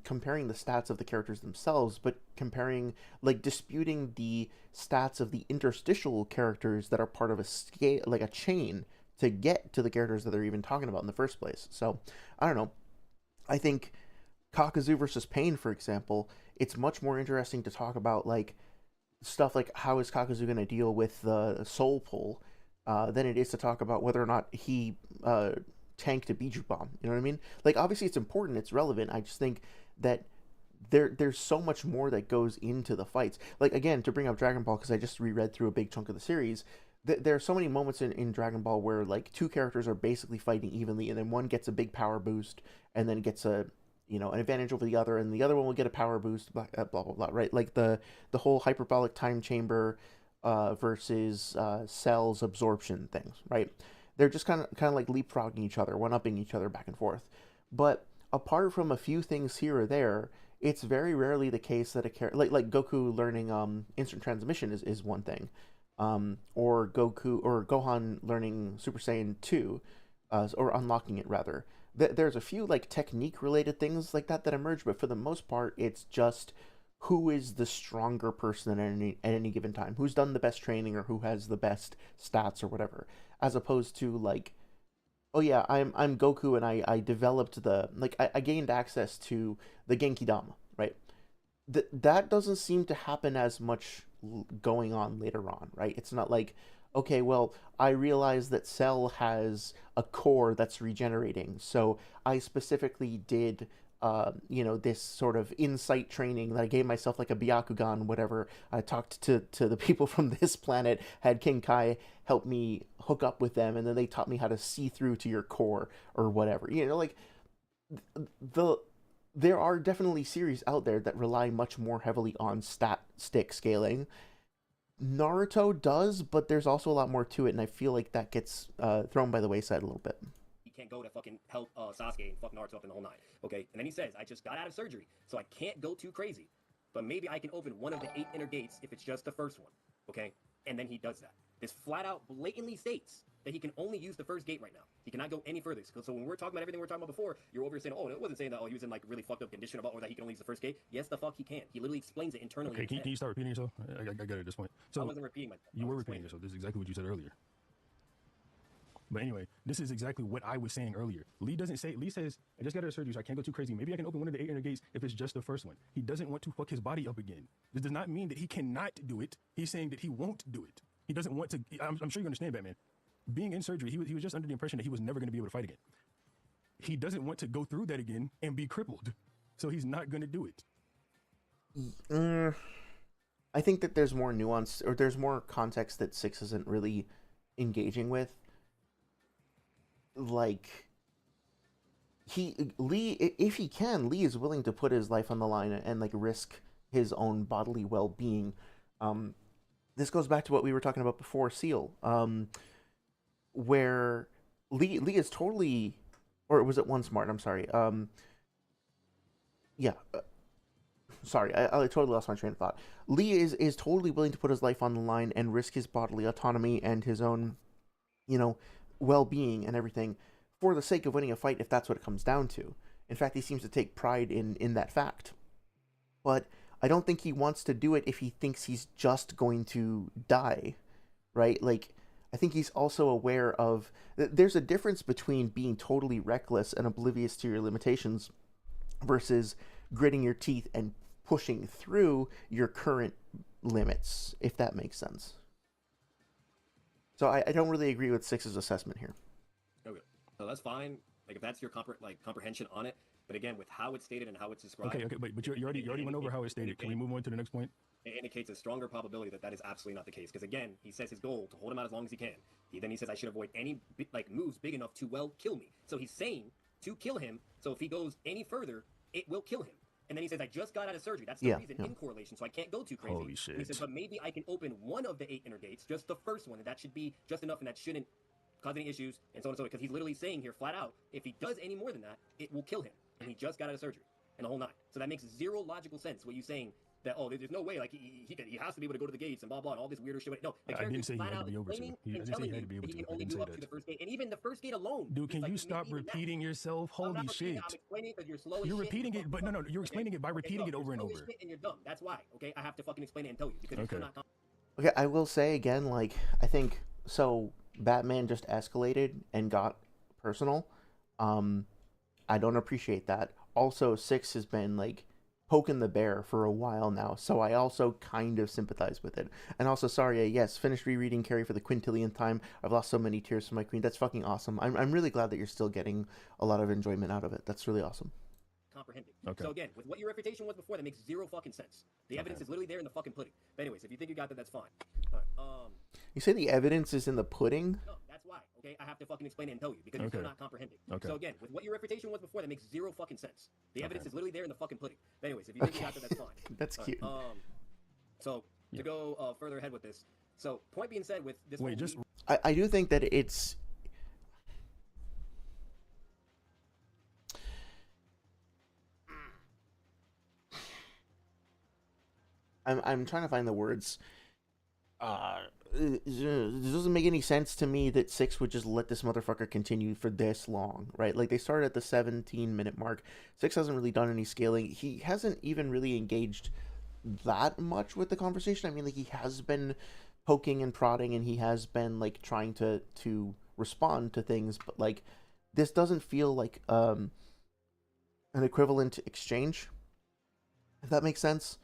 comparing the stats of the characters themselves, but comparing, like, disputing the stats of the interstitial characters that are part of a scale, like a chain, to get to the characters that they're even talking about in the first place. So I don't know. I think Kakazu versus Pain, for example, it's much more interesting to talk about like stuff like how is Kakazu going to deal with the soul pull than it is to talk about whether or not he tanked a Biju bomb. You know what I mean? Like obviously it's important, it's relevant. I just think that there's so much more that goes into the fights. Like again, to bring up Dragon Ball because I just reread through a big chunk of the series. There are so many moments in Dragon Ball where like two characters are basically fighting evenly, and then one gets a big power boost, and then gets a an advantage over the other, and the other one will get a power boost, blah blah blah, right? Like the whole hyperbolic time chamber versus cells absorption things, right? They're just kind of like leapfrogging each other, one upping each other back and forth. But apart from a few things here or there, it's very rarely the case that a character like Goku learning instant transmission is one thing, or Goku or Gohan learning Super Saiyan 2, or unlocking it rather. There's a few like technique related things like that emerge, but for the most part, it's just who is the stronger person at any given time, who's done the best training or who has the best stats or whatever, as opposed to like, oh yeah, I'm Goku and I developed I gained access to the Genki Dama, right? That doesn't seem to happen as much going on later on, right? It's not like, okay, well, I realized that Cell has a core that's regenerating, so I specifically did, this sort of insight training that I gave myself, like a Byakugan, whatever. I talked to the people from this planet, had King Kai help me hook up with them, and then they taught me how to see through to your core or whatever. The there are definitely series out there that rely much more heavily on stat stick scaling. Naruto does, but there's also a lot more to it, and I feel like that gets thrown by the wayside a little bit. He can't go to fucking help Sasuke and fuck Naruto up in the whole nine. Okay, and then he says, I just got out of surgery, so I can't go too crazy. But maybe I can open one of the 8 inner gates if it's just the first one. Okay, and then he does that. This flat out blatantly states that he can only use the first gate right now. He cannot go any further. So when we're talking about everything we were talking about before, you're over here saying, oh, it wasn't saying that, oh, he was in like really fucked up condition about, or that he can only use the first gate. Yes, the fuck he can. He literally explains it internally. Okay, can you start repeating yourself? I got it at this point. So I wasn't repeating myself. You were repeating yourself. This is exactly what you said earlier. But anyway, this is exactly what I was saying earlier. Lee says, I just got out of surgery, so I can't go too crazy. Maybe I can open one of the 8 inner gates if it's just the first one. He doesn't want to fuck his body up again. This does not mean that he cannot do it. He's saying that he won't do it. He doesn't want to. I'm sure you understand, Batman. Being in surgery, he was just under the impression that he was never going to be able to fight again. He doesn't want to go through that again and be crippled. So he's not going to do it. I think that there's more nuance, or there's more context that Six isn't really engaging with. Like, Lee, if he can, Lee is willing to put his life on the line and like risk his own bodily well-being. This goes back to what we were talking about before, Seal, where Lee is totally, or was it One Smart? I'm sorry. Sorry, I totally lost my train of thought. Lee is totally willing to put his life on the line and risk his bodily autonomy and his own, well-being and everything for the sake of winning a fight, if that's what it comes down to. In fact, he seems to take pride in that fact. But I don't think he wants to do it if he thinks he's just going to die, right? Like, I think he's also aware of... There's a difference between being totally reckless and oblivious to your limitations versus gritting your teeth and pushing through your current limits, if that makes sense. So I don't really agree with Six's assessment here. Okay, so that's fine. Like if that's your comprehension on it, but again, with how it's stated and how it's described. Okay, but you already went over how it's stated. Can we move on to the next point? It indicates a stronger probability that is absolutely not the case. Because again, he says his goal to hold him out as long as he can. Then he says I should avoid any moves big enough to kill me. So he's saying to kill him. So if he goes any further, it will kill him. And then he says, I just got out of surgery. That's the reason in correlation, so I can't go too crazy. Holy shit. And he says, but maybe I can open one of the 8 inner gates, just the first one, and that should be just enough, and that shouldn't cause any issues, and so on and so on. Because he's literally saying here, flat out, if he does any more than that, it will kill him. and he just got out of surgery and the whole nine. So that makes zero logical sense. What you saying that there's no way like he has to be able to go to the gates and blah blah and all this weirder shit. But no, the I didn't character's say he flat had to out be able to. explaining I and didn't say telling he had you to be that able he to. can I only didn't say move up that. to the first gate, and even the first gate alone. Dude, can like, you stop even that. repeating yourself? I'm Holy not repeating shit! it, I'm explaining it because you're slow as You're shit. repeating it, but no, you're explaining it by repeating it over and you're slow over. as shit and you're dumb. That's why. Okay, I have to fucking explain it and tell you because you're still Okay. not. Okay, I will say again, like, I think so. Batman just escalated and got personal. I don't appreciate that. Also, Six has been like poking the bear for a while now, so I also kind of sympathize with it. And also, sorry, yes, finished rereading Carrie for the quintillionth time. I've lost so many tears for my queen. That's fucking awesome. I'm really glad that you're still getting a lot of enjoyment out of it. That's really awesome. Comprehending. Okay. So again, with what your reputation was before, that makes zero fucking sense. The evidence is literally there in the fucking pudding. But anyways, if you think you got that, that's fine. All right. You say the evidence is in the pudding? No, that's why. Okay, I have to fucking explain it and tell you because you're still not comprehending. Okay. So again, with what your reputation was before, that makes zero fucking sense. The evidence is literally there in the fucking pudding. But anyways, if you think you got that, that's fine. That's cute. So to go further ahead with this. So point being said, with this. Wait, just I do think that it's. I'm trying to find the words. It doesn't make any sense to me that Six would just let this motherfucker continue for this long, right? Like, they started at the 17-minute mark. Six hasn't really done any scaling. He hasn't even really engaged that much with the conversation. I mean, like, he has been poking and prodding, and he has been, like, trying to respond to things, but, like, this doesn't feel like an equivalent exchange, if that makes sense.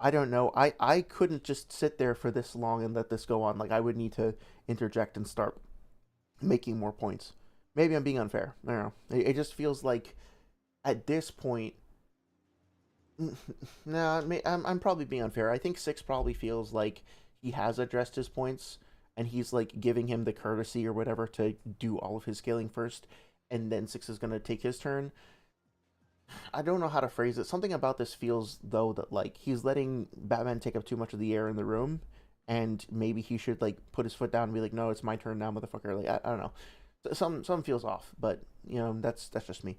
I don't know. I couldn't just sit there for this long and let this go on. Like, I would need to interject and start making more points. Maybe I'm being unfair. I don't know. It just feels like at this point... Nah, I'm probably being unfair. I think Six probably feels like he has addressed his points, and he's, like, giving him the courtesy or whatever to do all of his scaling first, and then Six is going to take his turn. I don't know how to phrase it. Something about this feels, though, that, like, he's letting Batman take up too much of the air in the room, and maybe he should, like, put his foot down and be like, no, it's my turn now, motherfucker. Like, I don't know. Some feels off, but, you know, that's just me.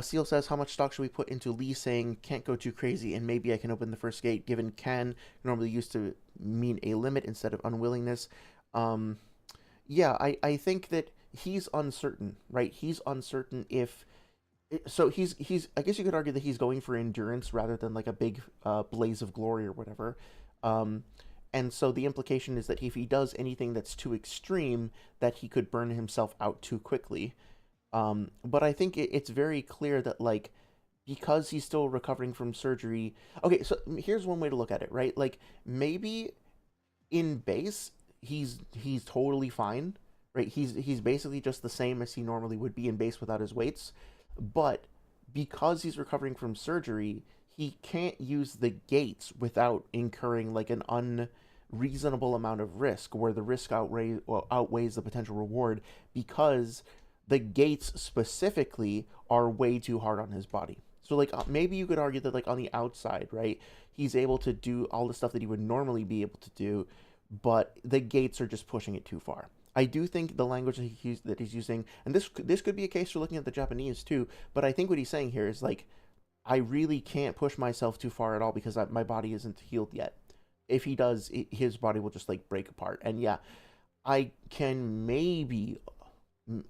Seal says, how much stock should we put into Lee saying, can't go too crazy, and maybe I can open the first gate, given can normally used to mean a limit instead of unwillingness? Yeah, I think that he's uncertain, right? He's uncertain if... So he's I guess you could argue that he's going for endurance rather than like a big blaze of glory or whatever. And so the implication is that if he does anything that's too extreme, that he could burn himself out too quickly. But I think it's very clear that, like, because he's still recovering from surgery... Okay, so here's one way to look at it, right? Like, maybe in base, he's totally fine, right? He's basically just the same as he normally would be in base without his weights. But because he's recovering from surgery, he can't use the gates without incurring, like, an unreasonable amount of risk, where the risk outweighs the potential reward, because the gates specifically are way too hard on his body. So, like, maybe you could argue that, like, on the outside, right, he's able to do all the stuff that he would normally be able to do, but the gates are just pushing it too far. I do think the language that he's using, and this could be a case for looking at the Japanese too, but I think what he's saying here is, like, I really can't push myself too far at all because my body isn't healed yet. If he does, his body will just, like, break apart. And yeah, I can maybe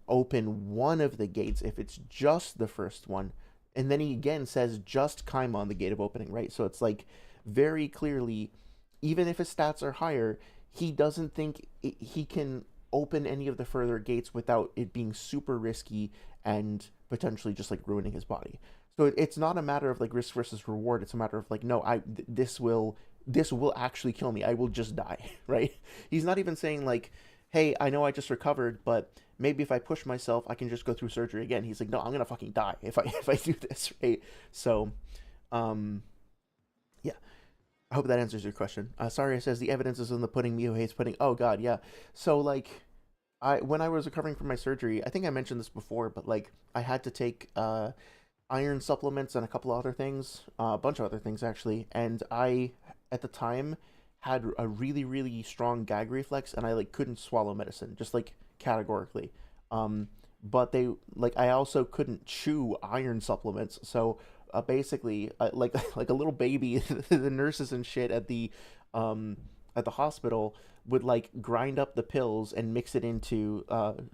open one of the gates if it's just the first one. And then he again says just Kaima on the gate of opening, right? So it's, like, very clearly, even if his stats are higher, he doesn't think he can open any of the further gates without it being super risky and potentially just, like, ruining his body. So it's not a matter of, like, risk versus reward. It's a matter of, like, no, this will actually kill me. I will just die, right? He's not even saying, like, hey, I know I just recovered, but maybe if I push myself, I can just go through surgery again. He's like, no, I'm gonna fucking die if I do this, right? So, yeah. I hope that answers your question. Saria says, the evidence is in the pudding. Mio hates pudding. Oh, God, yeah. So, like, when I was recovering from my surgery, I think I mentioned this before, but, like, I had to take iron supplements and a couple other things, a bunch of other things, actually. And I, at the time, had a really, really strong gag reflex, and I, like, couldn't swallow medicine, just, like, categorically. but they like I also couldn't chew iron supplements. So basically, like a little baby, the nurses and shit at the hospital would like grind up the pills and mix it into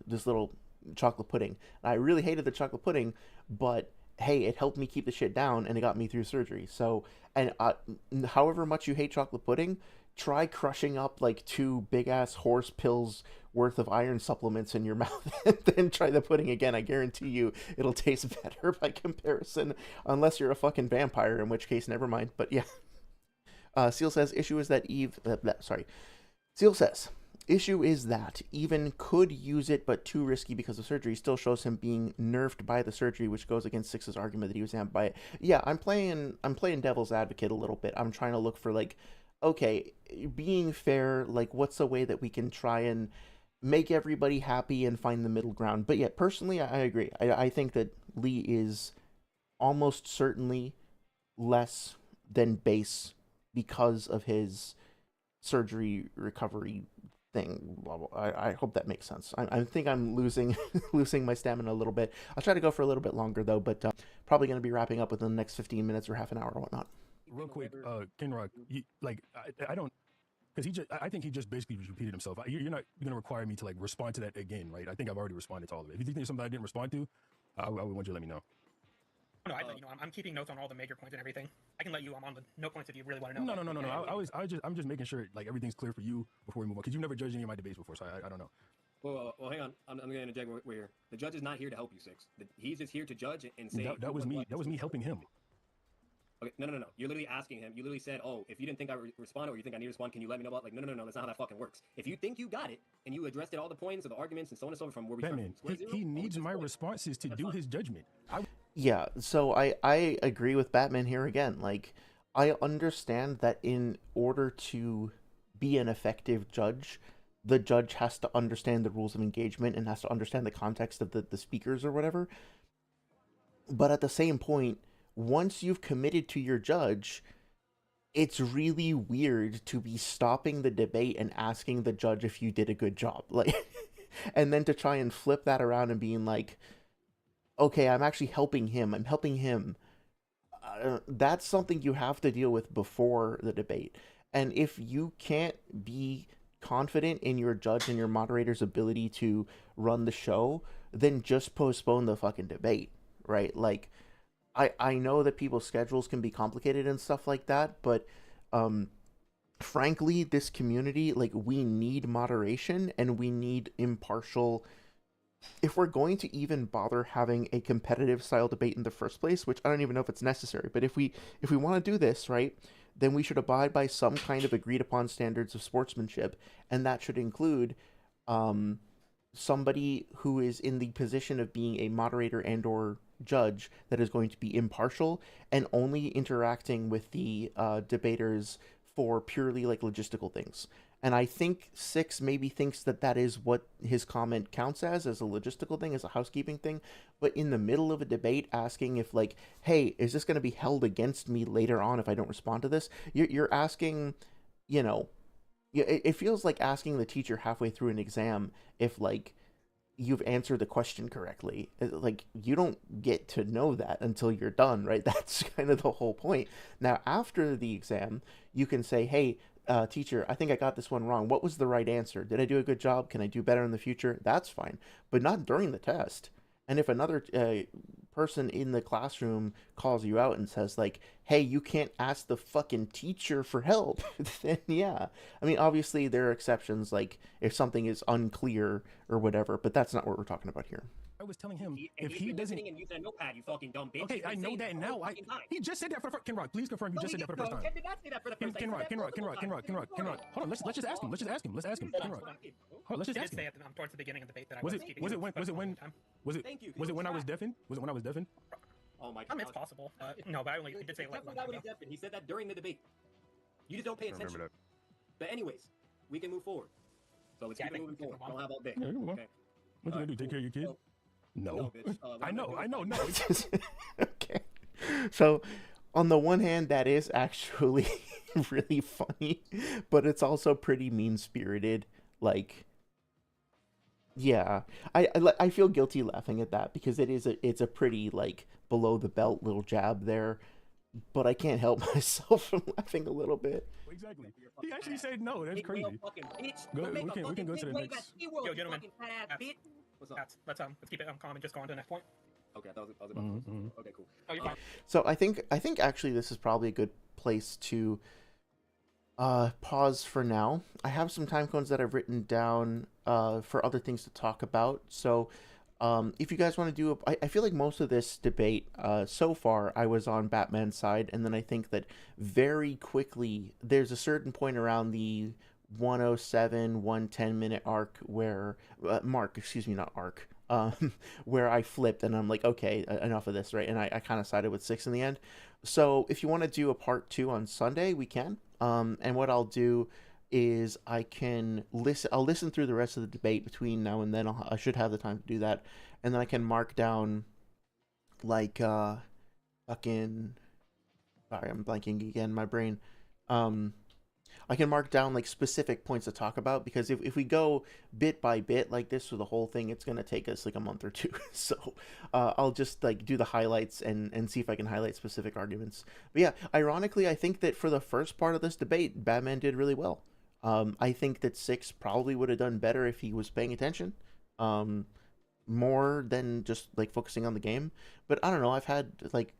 this little chocolate pudding. And I really hated the chocolate pudding, but hey, it helped me keep the shit down and it got me through surgery. So, and however much you hate chocolate pudding, try crushing up like two big ass horse pills worth of iron supplements in your mouth and then try the pudding again. I guarantee you it'll taste better by comparison, unless you're a fucking vampire, in which case, never mind. But yeah. Seal says, issue is that Seal says, issue is that even could use it, but too risky because of surgery. Still shows him being nerfed by the surgery, which goes against Six's argument that he was amped by it. Yeah, I'm playing devil's advocate a little bit. I'm trying to look for like, okay, being fair, like what's a way that we can try and make everybody happy and find the middle ground. But yeah, personally, I agree. I think that Lee is almost certainly less than base because of his surgery recovery thing. I hope that makes sense. I think I'm losing my stamina a little bit. I'll try to go for a little bit longer though, but probably going to be wrapping up within the next 15 minutes or half an hour or whatnot. Real quick, Kenrock, I don't, because I think he just basically repeated himself. You're not going to require me to like respond to that again, right? I think I've already responded to all of it. If you think there's something I didn't respond to, I would want you to let me know. No, I'd let you know. I'm keeping notes on all the major points and everything. I can let you on the note points if you really want to know. No. I'm just making sure like everything's clear for you before we move on, because you've never judged any of my debates before, so I don't know. Well, hang on. I'm going to interject here. The judge is not here to help you, Six. He's just here to judge and say that was me. That was me helping him. Okay, no. You're literally asking him. You literally said, "Oh, if you didn't think I responded, or you think I need to respond, can you let me know about?" Like, no. That's not how that fucking works. If you think you got it and you addressed all the points or the arguments and so on and so forth from where we Batman, he needs my responses to do his judgment. Yeah, so I agree with Batman here again. Like, I understand that in order to be an effective judge, the judge has to understand the rules of engagement and has to understand the context of the speakers or whatever. But at the same point, once you've committed to your judge, it's really weird to be stopping the debate and asking the judge if you did a good job. Like, and then to try and flip that around and being like, okay, I'm actually helping him. I'm helping him. That's something you have to deal with before the debate. And if you can't be confident in your judge and your moderator's ability to run the show, then just postpone the fucking debate, right? Like, I know that people's schedules can be complicated and stuff like that, but frankly, this community, like, we need moderation and we need impartial. If we're going to even bother having a competitive style debate in the first place, which I don't even know if it's necessary, but if we want to do this, right, then we should abide by some kind of agreed upon standards of sportsmanship, and that should include somebody who is in the position of being a moderator and or judge that is going to be impartial and only interacting with the debaters for purely like logistical things. And I think Six maybe thinks that that is what his comment counts as a logistical thing, as a housekeeping thing. But in the middle of a debate asking if like, hey, is this going to be held against me later on if I don't respond to this? You're asking, you know, it feels like asking the teacher halfway through an exam if like you've answered the question correctly. Like, you don't get to know that until you're done, right? That's kind of the whole point. Now, after the exam, you can say, hey, teacher, I think I got this one wrong. What was the right answer? Did I do a good job? Can I do better in the future? That's fine, but not during the test. And if another person in the classroom calls you out and says like, hey, you can't ask the fucking teacher for help, then yeah. I mean, obviously there are exceptions, like if something is unclear or whatever, but that's not what we're talking about here. I was telling him if he doesn't. And use a notepad, you fucking dumb bitch. Okay, I know that now. He just said that for Kenrock. Please confirm you just said that for the first time. Ken did not say that for the first time. Kenrock. Hold on, let's just ask him. Let's ask him. Kenrock. Hold on, let's just ask him. Towards the beginning of the debate that I was it when I was deafened? Was it when I was deafened? Oh my god. I mean, it's possible. No, but he did say it like one time ago. He said that during the debate. You just don't pay attention. But anyways, we can move forward. So let's keep moving forward. I don't have all day. Yeah, okay. What can I do? Take care of your kid? No. I know. No. Okay. So, on the one hand, that is actually really funny, but it's also pretty mean-spirited. Like, Yeah, I feel guilty laughing at that because it's a pretty like below the belt little jab there, but I can't help myself from laughing a little bit. Exactly. You're a He fucking actually fat said no. That's big whale crazy. fucking bitch. Go, Don't make we a can fucking go to big the wave at next. SeaWorld, Yo, you gentlemen. fucking fat ass Yes. bitch. What's up? Let's keep it calm and just go on to the next point. Okay, I was about to. Okay, cool. Oh, you're fine. So I think actually this is probably a good place to pause for now. I have some time codes that I've written down for other things to talk about. So if you guys want to do I feel like most of this debate so far I was on Batman's side, and then I think that very quickly there's a certain point around the 107 110 minute arc where mark, excuse me, not arc, where I flipped and I'm like, okay, enough of this, right? And I kind of sided with Six in the end. So if you want to do a part two on Sunday, we can. And what I'll do is I'll listen through the rest of the debate between now and then. I should have the time to do that, and then I can mark down like fucking, sorry, I'm blanking again, my brain. I can mark down like specific points to talk about, because if we go bit by bit like this for the whole thing, it's gonna take us like a month or two. So I'll just like do the highlights and see if I can highlight specific arguments. But yeah, ironically, I think that for the first part of this debate, Batman did really well. I think that Six probably would have done better if he was paying attention, more than just like focusing on the game. But I don't know. I've had like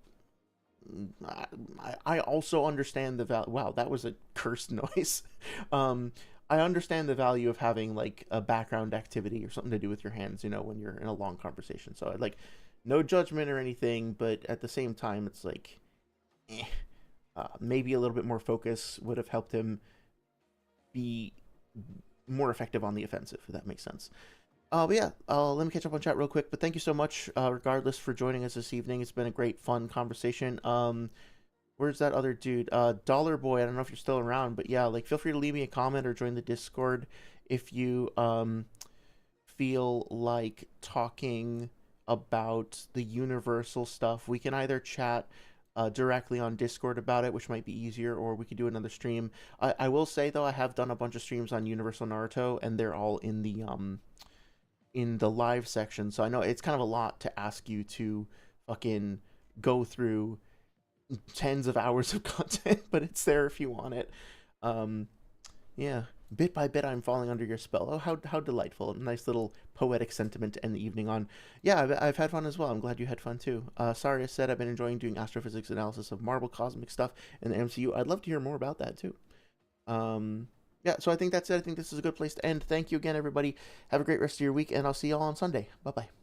I also understand the value. Wow, that was a cursed noise. I understand the value of having like a background activity or something to do with your hands, when you're in a long conversation. So like, no judgment or anything, but at the same time, it's like, maybe a little bit more focus would have helped him be more effective on the offensive, if that makes sense. But yeah, let me catch up on chat real quick. But thank you so much, regardless, for joining us this evening. It's been a great, fun conversation. Where's that other dude? Dollar Boy. I don't know if you're still around, but yeah, like, feel free to leave me a comment or join the Discord if you feel like talking about the Universal stuff. We can either chat directly on Discord about it, which might be easier, or we could do another stream. I will say though, I have done a bunch of streams on Universal Naruto, and they're all in the live section, so I know it's kind of a lot to ask you to fucking go through tens of hours of content, but it's there if you want it. Yeah, bit by bit I'm falling under your spell. Oh, how delightful. Nice little poetic sentiment to end the evening on. Yeah, I've had fun as well. I'm glad you had fun too. Sorry, I said I've been enjoying doing astrophysics analysis of Marvel cosmic stuff in the MCU. I'd love to hear more about that too. Yeah, so I think that's it. I think this is a good place to end. Thank you again, everybody. Have a great rest of your week, and I'll see you all on Sunday. Bye-bye.